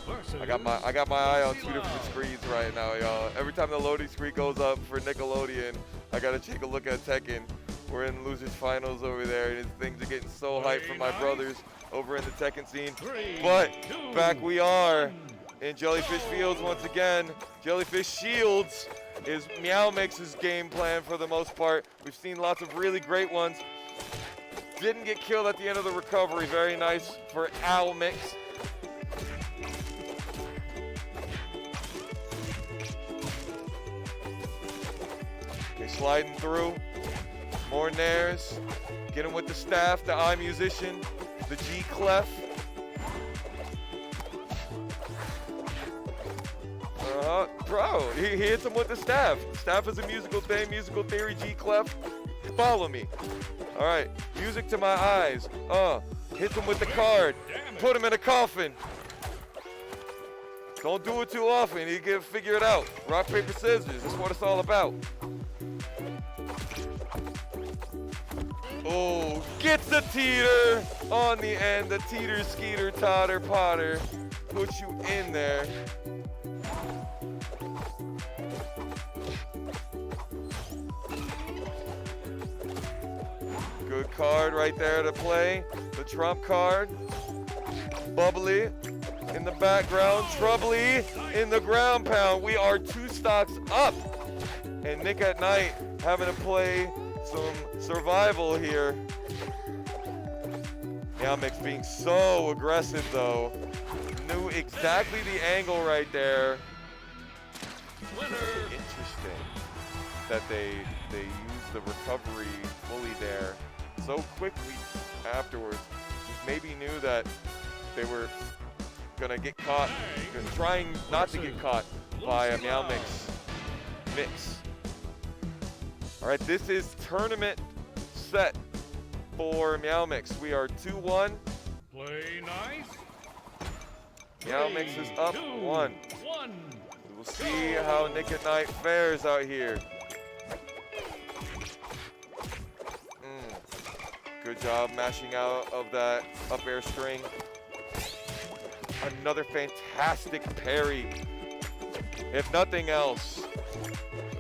Aang versus I got my eye on two different screens right now, y'all. Every time the loading screen goes up for Nickelodeon, I gotta take a look at Tekken. We're in losers finals over there, and things are getting so hyped for my brothers over in the Tekken scene. But back we are in Jellyfish Fields once again. Jellyfish Shields is Meowmix's game plan for the most part. We've seen lots of really great ones. Didn't get killed at the end of the recovery. Very nice for Meowmix. Okay, sliding through. More nairs. Get him with the staff, the eye musician, the G clef. Bro, he hits him with the staff. Staff is a musical thing, musical theory, G clef. Follow me. All right, music to my eyes. Hit him with the card. Put him in a coffin. Don't do it too often. You can figure it out. Rock, paper, scissors. That's what it's all about. Oh, gets the teeter on the end. The teeter, skeeter, totter, potter. Puts you in there. Good card right there to play. The trump card. Bubbly in the background. Troubly in the ground pound. We are 2 stocks up. And Nick at Night having to play some survival here. Meowmix being so aggressive though. Knew exactly the angle right there. Interesting that they used the recovery fully there so quickly afterwards. Maybe knew that they were gonna get caught, trying not to get caught by a Meowmix mix. All right, this is tournament set for Meowmix. We are 2-1. Play nice. Meowmix is up 1. We'll see how Nick at Night fares out here. Good job mashing out of that up air string. Another fantastic parry. If nothing else,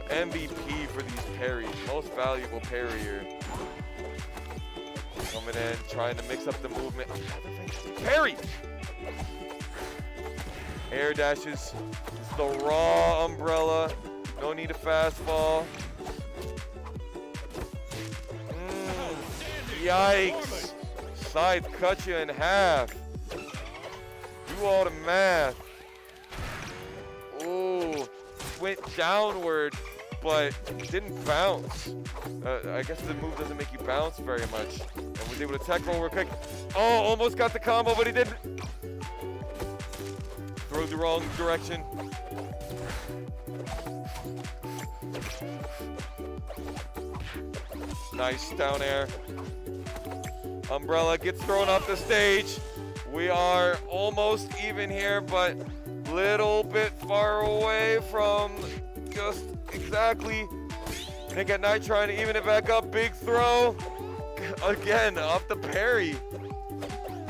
MVP for these parries. Most valuable parrier. Coming in, trying to mix up the movement. Parry! Air dashes. It's the raw umbrella. No need a fast fall. Yikes. Side cut you in half. Do all the math. Ooh. Went downward, but didn't bounce. I guess the move doesn't make you bounce very much. And was able to tech roll real quick. Oh, almost got the combo, but he didn't. Throws the wrong direction. Nice down air. Umbrella gets thrown off the stage. We are almost even here, but little bit far away from just exactly. Nick at Night trying to even it back up. Big throw. Again, off the parry.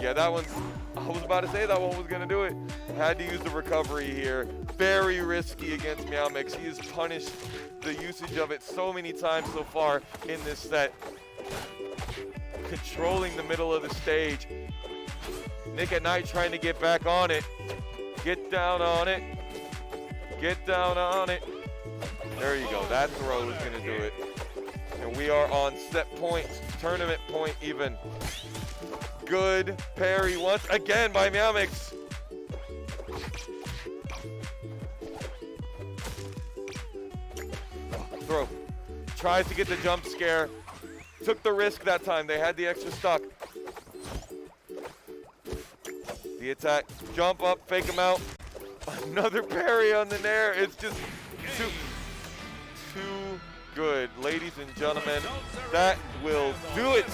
Yeah, that one's, I was about to say that one was gonna do it. Had to use the recovery here. Very risky against Meowmix. He has punished the usage of it so many times so far in this set. Controlling the middle of the stage. Nick at Night trying to get back on it. Get down on it. Get down on it. There you go. That throw is going to do it. And we are on set point, tournament point even. Good parry once again by Meowmix. Throw. Tries to get the jump scare. Took the risk that time. They had the extra stock. The attack. Jump up, fake him out. Another parry on the nair. It's just too good. Ladies and gentlemen, that will do it